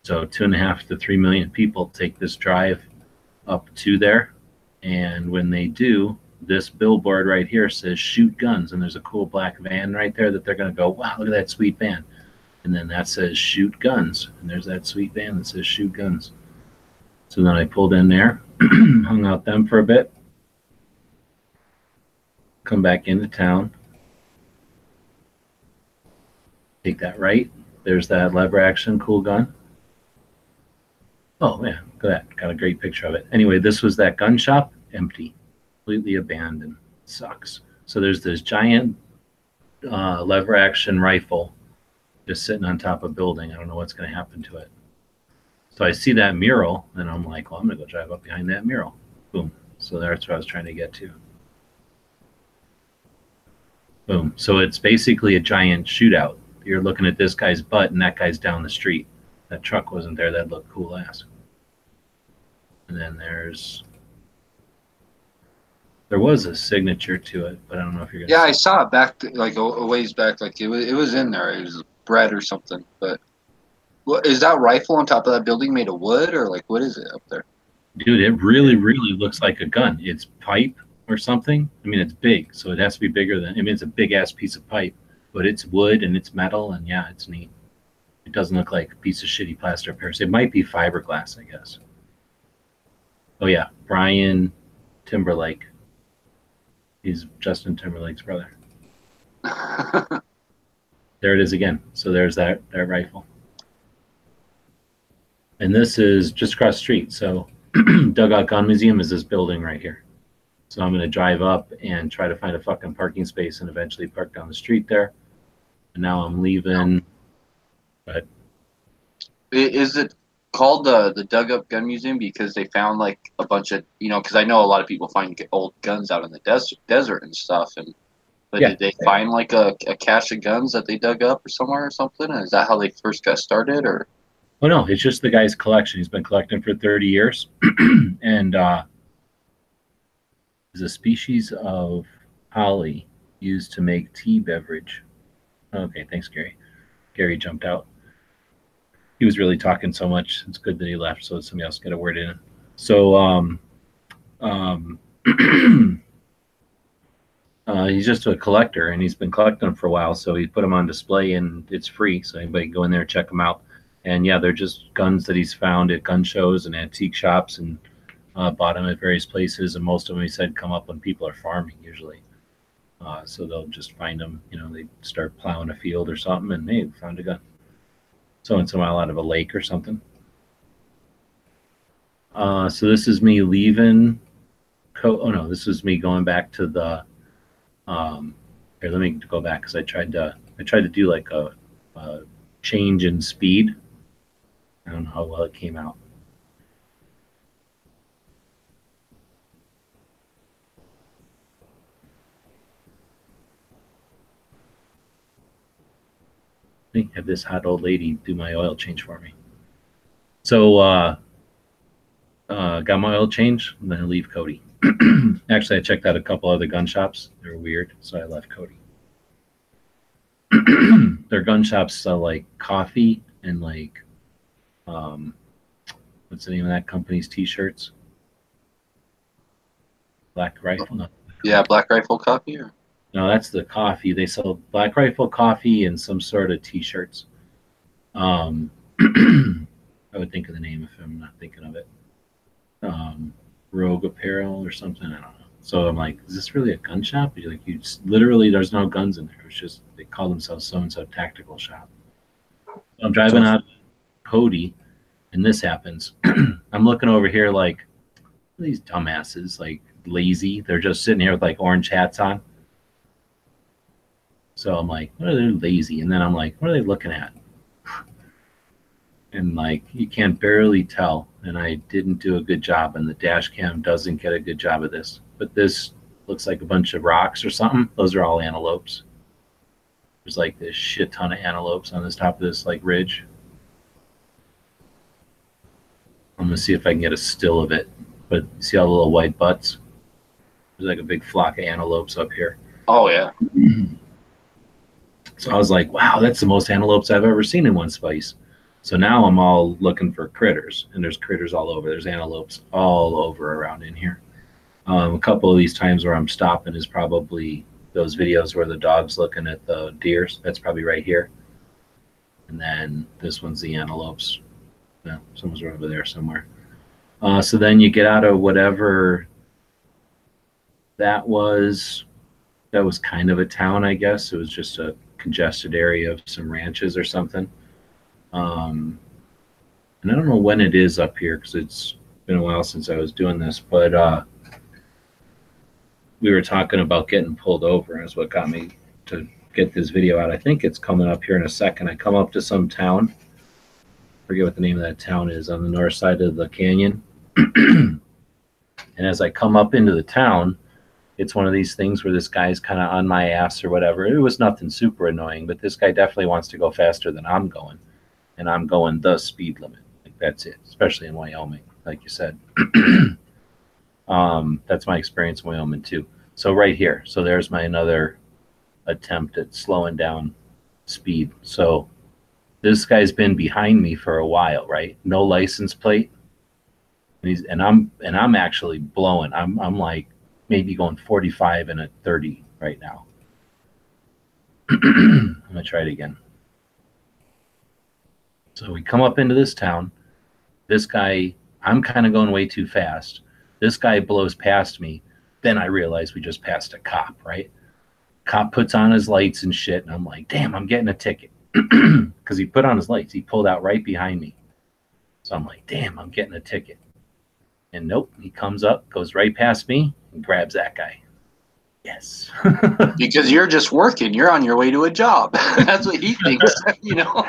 So 2.5 to 3 million people take this drive up to there, and when they do, this billboard right here says "shoot guns," and there's a cool black van right there that they're going to go, wow, look at that sweet van. And then that says "shoot guns," and there's that sweet van that says "shoot guns." So then I pulled in there, hung out them for a bit, come back into town, take that right. There's that lever action cool gun. Oh, yeah, look at that. Got a great picture of it. Anyway, this was that gun shop, empty, completely abandoned. Sucks. So there's this giant lever action rifle just sitting on top of a building. I don't know what's going to happen to it. So I see that mural, and I'm like, well, I'm going to go drive up behind that mural. Boom. So that's what I was trying to get to. Boom. So it's basically a giant shootout. You're looking at this guy's butt, and that guy's down the street. That truck wasn't there. That looked cool ass. And then there was a signature to it, but I don't know if you're gonna. Yeah, I saw it back like a ways back. Like it was in there. It was bread or something. But what is that rifle on top of that building made of wood or like what is it up there? Dude, it really, really looks like a gun. It's pipe or something. I mean, it's big, so it has to be bigger than. I mean, it's a big ass piece of pipe, but it's wood and it's metal, and yeah, it's neat. It doesn't look like a piece of shitty plaster Paris. It might be fiberglass, I guess. Oh yeah, Brian Timberlake. He's Justin Timberlake's brother. There it is again. So there's that rifle. And this is just across the street. So Dugout Gun Museum is this building right here. So I'm going to drive up and try to find a fucking parking space and eventually park down the street there. And now I'm leaving. But is it called the Dug Up Gun Museum because they found like a bunch of because I know a lot of people find old guns out in the desert and stuff but yeah. Did they find like a cache of guns that they dug up or somewhere or something? And is that how they first got started or? Oh no, it's just the guy's collection. He's been collecting for 30 years, and is a species of holly used to make tea beverage. Okay, thanks, Gary. Gary jumped out. He was really talking so much. It's good that he left so somebody else get a word in. So he's just a collector, and he's been collecting them for a while. So he put them on display, and it's free. So anybody can go in there and check them out. And yeah, they're just guns that he's found at gun shows and antique shops, and bought them at various places. And most of them, he said, come up when people are farming usually. So they'll just find them. They start plowing a field or something, and hey, found a gun. So once in a while out of a lake or something. So this is me leaving. Oh no, this is me going back to the. Here, let me go back because I tried to do like a change in speed. I don't know how well it came out. Have this hot old lady do my oil change for me. So got my oil change, and then I leave Cody. Actually, I checked out a couple other gun shops. They were weird, so I left Cody. Their gun shops sell like coffee and like what's the name of that company's t-shirts? Black Rifle? No. Yeah, Black Rifle Coffee? Or? No, that's the coffee. They sell Black Rifle coffee and some sort of t-shirts. I would think of the name if I'm not thinking of it. Rogue Apparel or something. I don't know. So I'm like, is this really a gun shop? He's like, you just, literally, there's no guns in there. It's just they call themselves so and so tactical shop. So I'm driving out of Cody, and this happens. I'm looking over here like these dumbasses, like lazy. They're just sitting here with like orange hats on. So I'm like, what are they lazy? And then I'm like, what are they looking at? And like, you can barely tell. And I didn't do a good job, and the dash cam doesn't get a good job of this. But this looks like a bunch of rocks or something. Those are all antelopes. There's like this shit ton of antelopes on this top of this like ridge. I'm gonna see if I can get a still of it. But you see all the little white butts? There's like a big flock of antelopes up here. Oh yeah. So I was like, wow, that's the most antelopes I've ever seen in one splice. So now I'm all looking for critters, and there's critters all over. There's antelopes all over around in here. A couple of these times where I'm stopping is probably those videos where the dog's looking at the deers. That's probably right here. And then this one's the antelopes. No, someone's right over there somewhere. So then you get out of whatever that was. That was kind of a town, I guess. It was just a congested area of some ranches or something. And I don't know when it is up here because it's been a while since I was doing this, but we were talking about getting pulled over, and is what got me to get this video out. I think it's coming up here in a second. I come up to some town. I forget what the name of that town is, on the north side of the canyon. And as I come up into the town, it's one of these things where this guy's kind of on my ass or whatever. It was nothing super annoying, but this guy definitely wants to go faster than I'm going. And I'm going the speed limit. Like, that's it, especially in Wyoming, like you said. That's my experience in Wyoming too. So right here, so there's my another attempt at slowing down speed. So this guy's been behind me for a while, right? No license plate. And I'm actually blowing. I'm like maybe going 45 and a 30 right now. I'm gonna try it again. So we come up into this town. This guy, I'm kind of going way too fast. This guy blows past me. Then I realize we just passed a cop, right? Cop puts on his lights and shit, and I'm like, damn, I'm getting a ticket. Because he put on his lights. He pulled out right behind me. So I'm like, damn, I'm getting a ticket. And nope, he comes up, goes right past me, and grabs that guy. Yes. Because you're just working. You're on your way to a job. That's what he thinks, you know.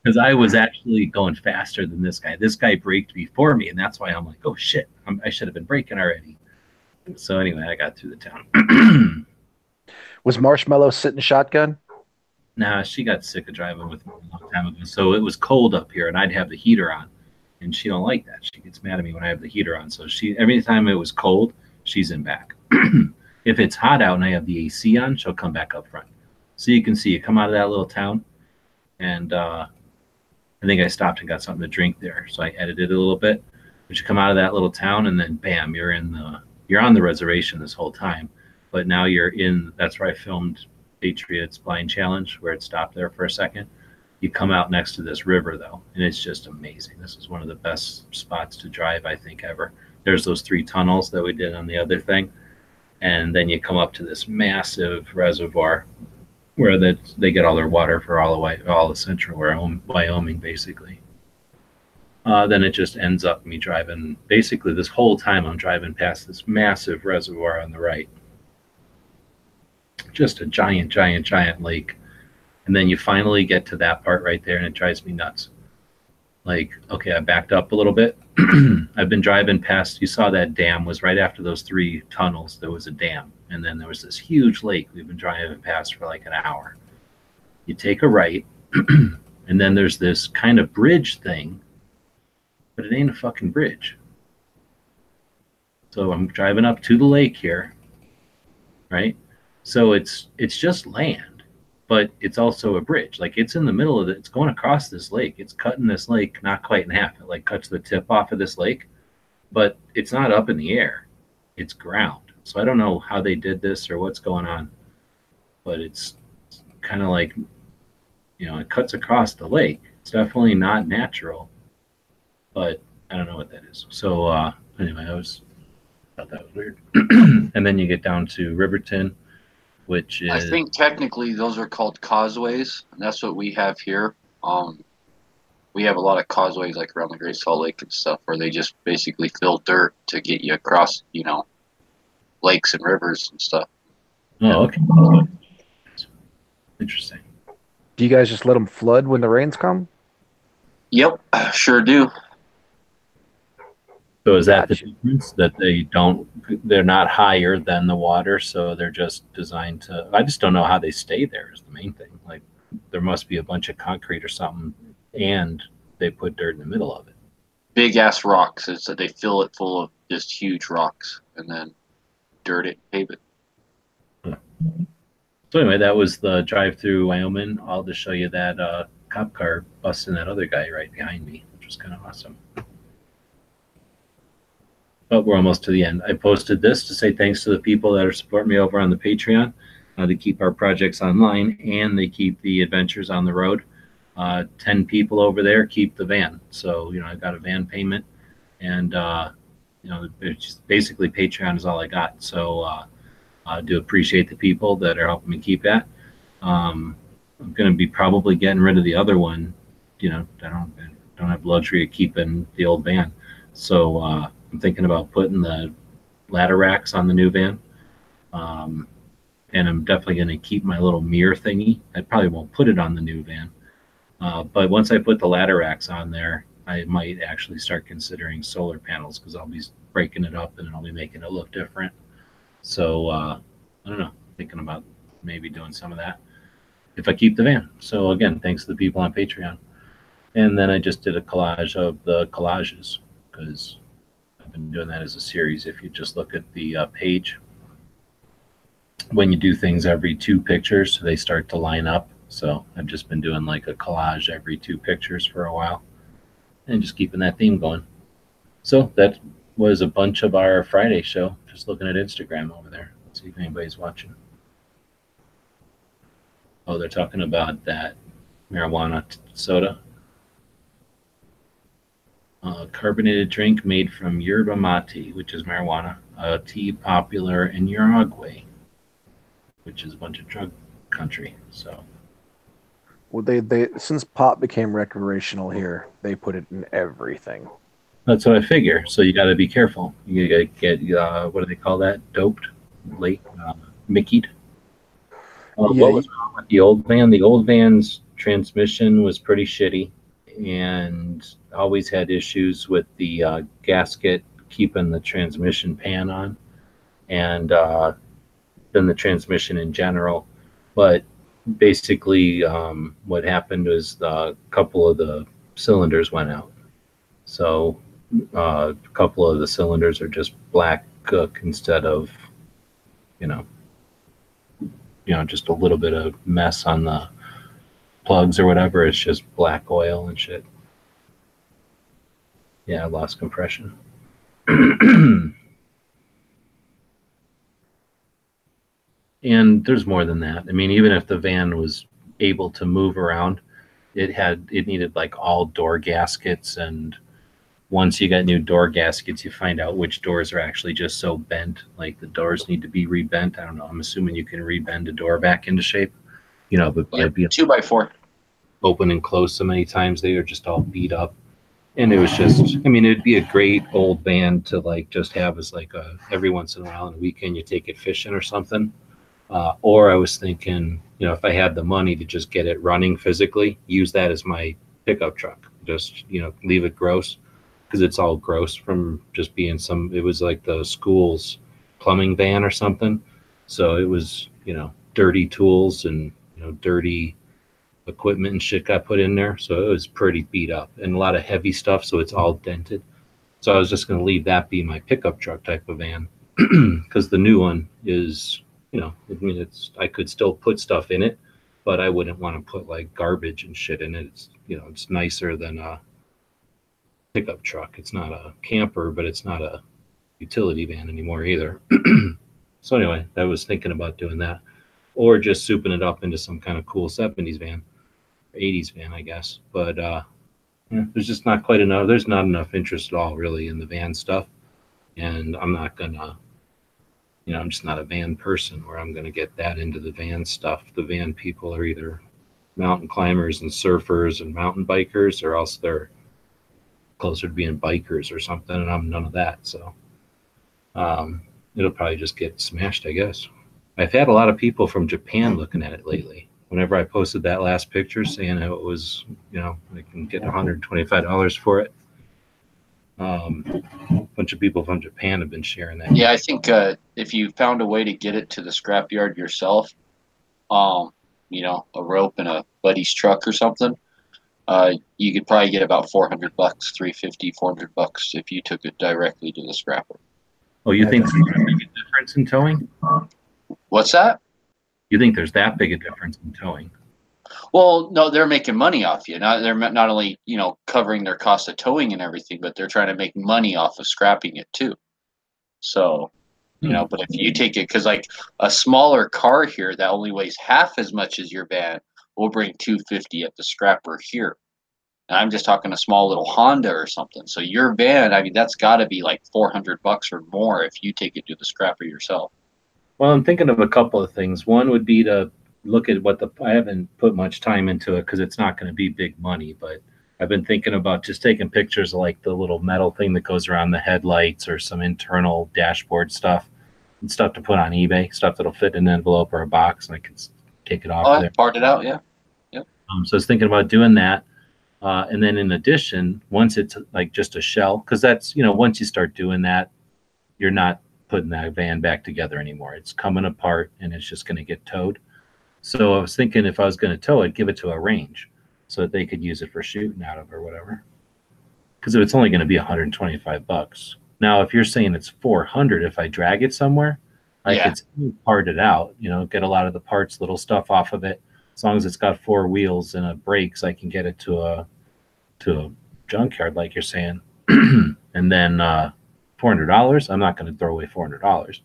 Because I was actually going faster than this guy. This guy braked before me, and that's why I'm like, oh, shit, I should have been braking already. So anyway, I got through the town. Was Marshmallow sitting shotgun? Nah, she got sick of driving with me a long time ago. So it was cold up here, and I'd have the heater on. And she don't like that. She gets mad at me when I have the heater on. So every time it was cold, she's in back. If it's hot out and I have the AC on, she'll come back up front. So you can see you come out of that little town, and I think I stopped and got something to drink there. So I edited a little bit. But you come out of that little town, and then bam, you're on the reservation this whole time. But now you're in. That's where I filmed Patriot's Blind Challenge, where it stopped there for a second. You come out next to this river, though, and it's just amazing. This is one of the best spots to drive, I think, ever. There's those 3 tunnels that we did on the other thing. And then you come up to this massive reservoir where they get all their water for all the central Wyoming, basically. Then it just ends up me driving. Basically, this whole time I'm driving past this massive reservoir on the right. Just a giant, giant, giant lake. And then you finally get to that part right there, and it drives me nuts. Like, okay, I backed up a little bit. I've been driving past, you saw that dam was right after those 3 tunnels. There was a dam, and then there was this huge lake we've been driving past for like an hour. You take a right, and then there's this kind of bridge thing, but it ain't a fucking bridge. So I'm driving up to the lake here, right? So it's just land. But it's also a bridge. Like, it's in the middle of it. It's going across this lake. It's cutting this lake not quite in half. It like cuts the tip off of this lake, but it's not up in the air. It's ground. So I don't know how they did this or what's going on, but it's kind of like, it cuts across the lake. It's definitely not natural, but I don't know what that is. So anyway, thought that was weird. And then you get down to Riverton, which is, I think technically those are called causeways, and that's what we have here. We have a lot of causeways like around the Great Salt Lake and stuff where they just basically fill dirt to get you across, lakes and rivers and stuff. oh, okay. Interesting. Do you guys just let them flood when the rains come? Yep, sure do. So is that the Gotcha. difference, that they're not higher than the water, so they're just designed to, I just don't know how they stay there is the main thing. Like, there must be a bunch of concrete or something, and they put dirt in the middle of it. Big ass rocks. It's that they fill it full of just huge rocks and then dirt it, pave it. So anyway, that was the drive through Wyoming. I'll just show you that cop car busting that other guy right behind me, which was kind of awesome. But we're almost to the end. I posted this to say thanks to the people that are supporting me over on the Patreon. They keep our projects online, and they keep the adventures on the road. 10 people over there keep the van. So, I got a van payment, and, it's just basically Patreon is all I got. So I do appreciate the people that are helping me keep that. I'm going to be probably getting rid of the other one. I don't have the luxury of keeping the old van. So I'm thinking about putting the ladder racks on the new van. And I'm definitely going to keep my little mirror thingy. I probably won't put it on the new van. But once I put the ladder racks on there, I might actually start considering solar panels, because I'll be breaking it up and I'll be making it look different. So I don't know, thinking about maybe doing some of that if I keep the van. So again, thanks to the people on Patreon. And then I just did a collage of the collages, because I've been doing that as a series. If you just look at the page, when you do things every 2 pictures, they start to line up. So I've just been doing like a collage every 2 pictures for a while, and just keeping that theme going. So that was a bunch of our Friday show. Just looking at Instagram over there. Let's see if anybody's watching. Oh, they're talking about that marijuana soda. Carbonated drink made from yerba mate, which is marijuana, a tea popular in Uruguay, which is a bunch of drug country. So, Well, they since pot became recreational here, they put it in everything. that's what I figure. So you got to be careful. You got to get what do they call that? Doped, late, Mickeyed. What was wrong with the old van? The old van's transmission was pretty shitty, and always had issues with the gasket keeping the transmission pan on, and then the transmission in general. But basically, what happened was a couple of the cylinders went out. So a couple of the cylinders are just black cook instead of, just a little bit of mess on the plugs or whatever. It's just black oil and shit. Yeah, I lost compression. And there's more than that. I mean, even if the van was able to move around, it needed like all door gaskets, and once you got new door gaskets, you find out which doors are actually just so bent, like the doors need to be rebent. I don't know. I'm assuming you can rebend a door back into shape, but it'd be 2x4. open and closed so many times they are just all beat up. And it was just, it'd be a great old van to like just have as like every once in a while on a weekend you take it fishing or something. Or I was thinking, if I had the money to just get it running physically, use that as my pickup truck. Just, leave it gross, because it's all gross from just being it was like the school's plumbing van or something. So it was, dirty tools and, dirty equipment and shit got put in there. So it was pretty beat up and a lot of heavy stuff. So it's all dented. So I was just going to leave that be my pickup truck type of van, because the new one is, I could still put stuff in it, but I wouldn't want to put like garbage and shit in it. It's, it's nicer than a pickup truck. It's not a camper, but it's not a utility van anymore either. So anyway, I was thinking about doing that, or just souping it up into some kind of cool 70s van, 80s van, I guess. But there's just not quite enough. There's not enough interest at all really in the van stuff. and I'm not gonna, I'm just not a van person where I'm gonna get that into the van stuff. The van people are either mountain climbers and surfers and mountain bikers, or else they're closer to being bikers or something, and I'm none of that. So it'll probably just get smashed, I guess. I've had a lot of people from Japan looking at it lately. Whenever I posted that last picture saying how it was, I can get $125 for it. A bunch of people from Japan have been sharing that. Yeah, I think if you found a way to get it to the scrapyard yourself, a rope in a buddy's truck or something, you could probably get about $400, $350, $400 if you took it directly to the scrapper. Oh, you think there's a big difference in towing? What's that? You think there's that big a difference in towing? Well, no, they're making money off you. They're not only covering their cost of towing and everything, but they're trying to make money off of scrapping it too. So, but if you take it, because like a smaller car here that only weighs half as much as your van will bring $250 at the scrapper here. And I'm just talking a small little Honda or something. So your van, I mean, that's got to be like $400 or more if you take it to the scrapper yourself. Well, I'm thinking of a couple of things. One would be to look at I haven't put much time into it because it's not going to be big money, but I've been thinking about just taking pictures of like the little metal thing that goes around the headlights or some internal dashboard stuff and stuff to put on eBay, stuff that'll fit in an envelope or a box, and I can take it off there. Part it out, yeah. Yep. So I was thinking about doing that. And then in addition, once it's like just a shell, because that's, once you start doing that, you're not putting that van back together anymore. It's coming apart and it's just going to get towed. So I was thinking if I was going to tow it, give it to a range so that they could use it for shooting out of or whatever. Because if it's only going to be $125. Now, if you're saying it's $400, if I drag it somewhere, I could part it out, get a lot of the parts, little stuff off of it. As long as it's got 4 wheels and a brakes, I can get it to a junkyard, like you're saying. And then $400, I'm not going to throw away $400.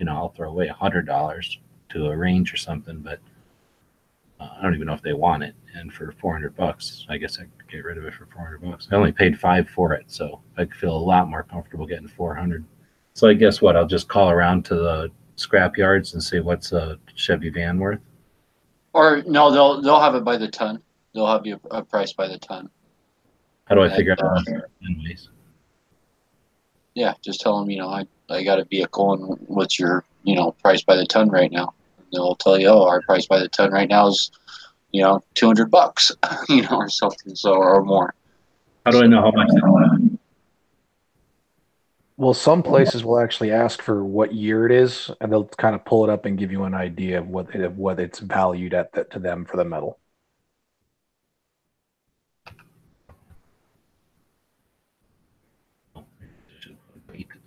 I'll throw away $100 to a range or something, but I don't even know if they want it. And for $400, I guess I could get rid of it for $400. I only paid $5 for it, so I feel a lot more comfortable getting $400. So I guess what? I'll just call around to the scrap yards and say what's a Chevy van worth. Or no, they'll have it by the ton. They'll have you a price by the ton. How do I figure out anyways? Yeah, just tell them, I got a vehicle and what's your, price by the ton right now. And they'll tell you, our price by the ton right now is, $200, or something, or more. How do I know how much they want? Well, some places will actually ask for what year it is, and they'll kind of pull it up and give you an idea of what it's valued at to them for the metal.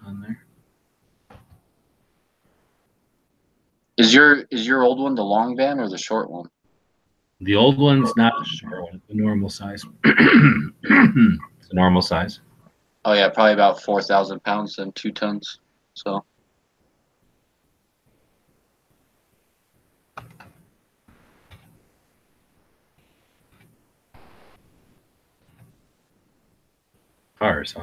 On there. Is your old one the long van or the short one? The old one's not the short one; it's the normal size. It's a normal size. Oh yeah, probably about 4,000 pounds and 2 tons. So. Cars, huh?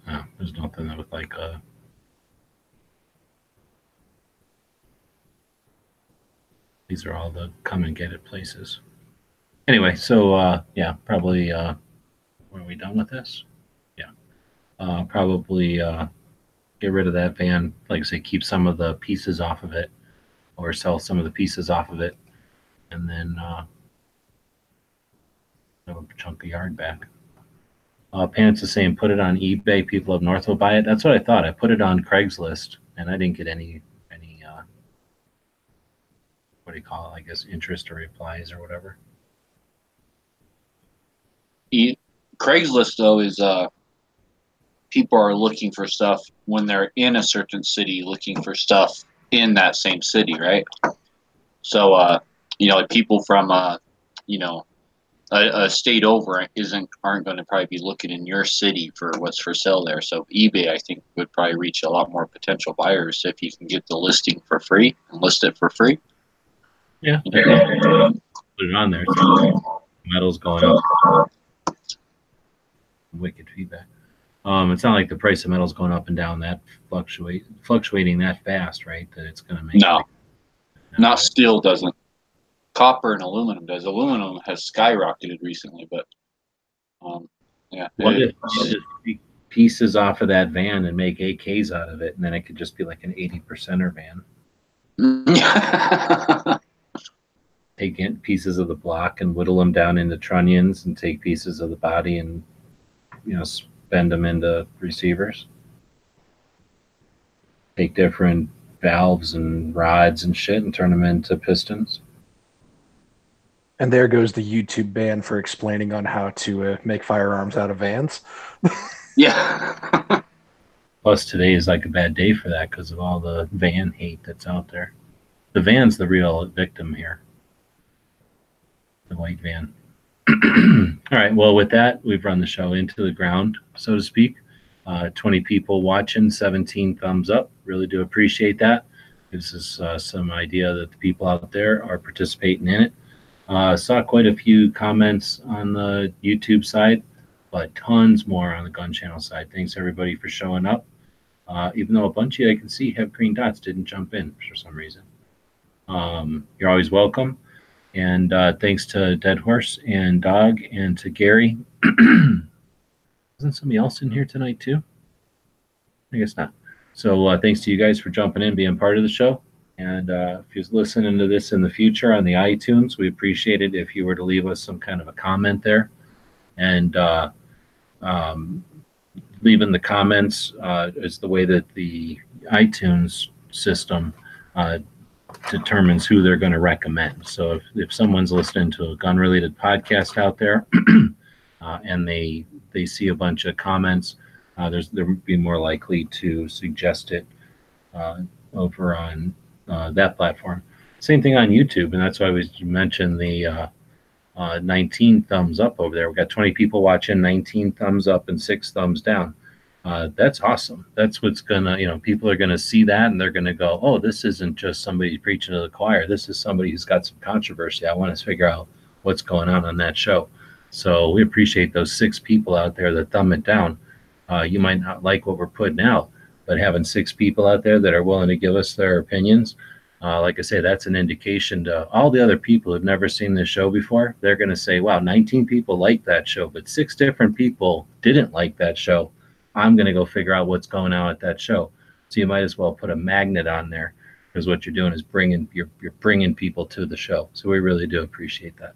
Oh, there's nothing with like a. These are all the come and get it places. Anyway, so yeah, probably. Are we done with this? Yeah. Probably get rid of that van. Like I say, keep some of the pieces off of it, or sell some of the pieces off of it, and then have a chunk of yard back. Pants is saying put it on eBay. People up north will buy it. That's what I thought. I put it on Craigslist, and I didn't get any what do you call it? I guess interest or replies or whatever. Craigslist though is people are looking for stuff when they're in a certain city, looking for stuff in that same city, right? So people from a state over aren't going to probably be looking in your city for what's for sale there. So eBay, I think, would probably reach a lot more potential buyers if you can get the listing for free and list it for free. Yeah, put it on there. So metal's going up. Wicked feedback. It's not like the price of metal's going up and down that fluctuating that fast, right? That it's going to make. No, not steel doesn't. Copper and aluminum does. Aluminum has skyrocketed recently, but yeah. What if you just take pieces off of that van and make AKs out of it, and then it could just be like an 80%er van? Take in pieces of the block and whittle them down into trunnions, and take pieces of the body and bend them into receivers. Take different valves and rods and shit and turn them into pistons. And there goes the YouTube ban for explaining on how to make firearms out of vans. Yeah. Plus, today is like a bad day for that because of all the van hate that's out there. The van's the real victim here. The white van. All right. Well, with that, we've run the show into the ground, so to speak. 20 people watching, 17 thumbs up. Really do appreciate that. Gives us some idea that the people out there are participating in it. Saw quite a few comments on the YouTube side, but tons more on the gun channel side. Thanks everybody for showing up. Even though a bunch of you I can see have green dots didn't jump in for some reason. You're always welcome. And thanks to Dead Horse and Dog and to Gary. Isn't somebody else in here tonight too? I guess not. So thanks to you guys for jumping in, being part of the show. And if you're listening to this in the future on the iTunes, we appreciate it if you were to leave us some kind of a comment there. And leaving the comments is the way that the iTunes system determines who they're going to recommend. So if someone's listening to a gun-related podcast out there and they see a bunch of comments, they're be more likely to suggest it over on that platform. Same thing on YouTube, and that's why we mentioned the 19 thumbs up over there. We've got 20 people watching, 19 thumbs up and 6 thumbs down. That's awesome. That's what's gonna, people are gonna see that and they're gonna go, oh, this isn't just somebody preaching to the choir. This is somebody who's got some controversy. I want to figure out what's going on that show. So we appreciate those 6 people out there that thumb it down. You might not like what we're putting out, but having 6 people out there that are willing to give us their opinions, like I say, that's an indication to all the other people who've never seen this show before. They're going to say, wow, 19 people liked that show, but 6 different people didn't like that show. I'm going to go figure out what's going on at that show. So you might as well put a magnet on there, because what you're doing is you're bringing people to the show. So we really do appreciate that.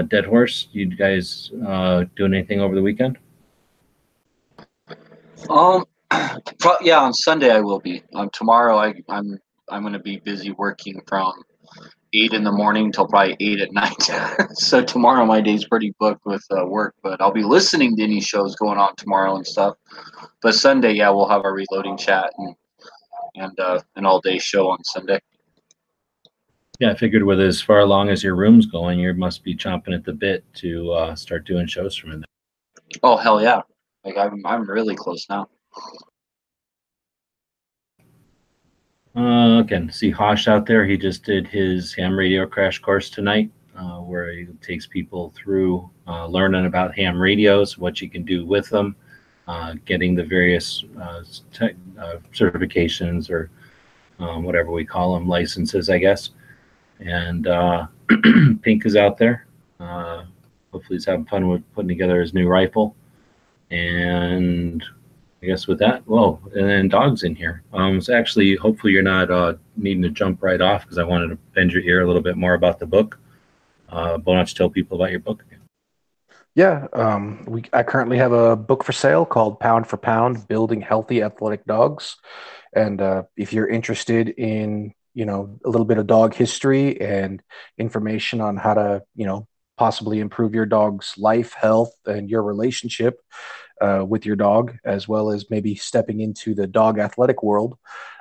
Dead Horse, you guys doing anything over the weekend? Yeah, on Sunday I will be. Tomorrow I'm going to be busy working from 8 in the morning till probably 8 at night. So tomorrow my day's pretty booked with work, but I'll be listening to any shows going on tomorrow and stuff. But Sunday, yeah, we'll have our reloading chat and an all-day show on Sunday. Yeah, I figured with as far along as your room's going, you must be chomping at the bit to start doing shows from in there. Oh, hell yeah. Like I'm really close now. Again, see Hosh out there. He just did his ham radio crash course tonight, where he takes people through learning about ham radios, what you can do with them, getting the various certifications or whatever we call them, licenses, I guess. And Pink is out there. Hopefully he's having fun with putting together his new rifle. And I guess with that, whoa, and then Dog's in here. So actually, hopefully you're not needing to jump right off, because I wanted to bend your ear a little bit more about the book. But why don't you tell people about your book again? Yeah, I currently have a book for sale called Pound for Pound: Building Healthy Athletic Dogs. And if you're interested in, a little bit of dog history and information on how to, possibly improve your dog's life, health, and your relationship with your dog, as well as maybe stepping into the dog athletic world,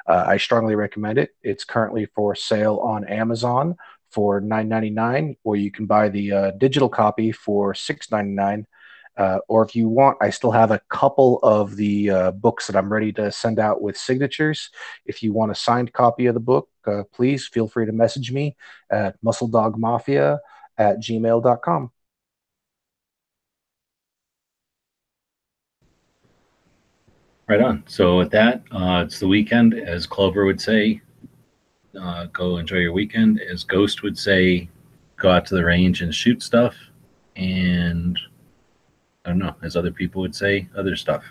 I strongly recommend it. It's currently for sale on Amazon for $9.99, or you can buy the digital copy for $6.99. Or if you want, I still have a couple of the books that I'm ready to send out with signatures. If you want a signed copy of the book, please feel free to message me at muscledogmafia@gmail.com. Right on. So with that, it's the weekend, as Clover would say. Go enjoy your weekend. As Ghost would say, go out to the range and shoot stuff. And I don't know, as other people would say, other stuff.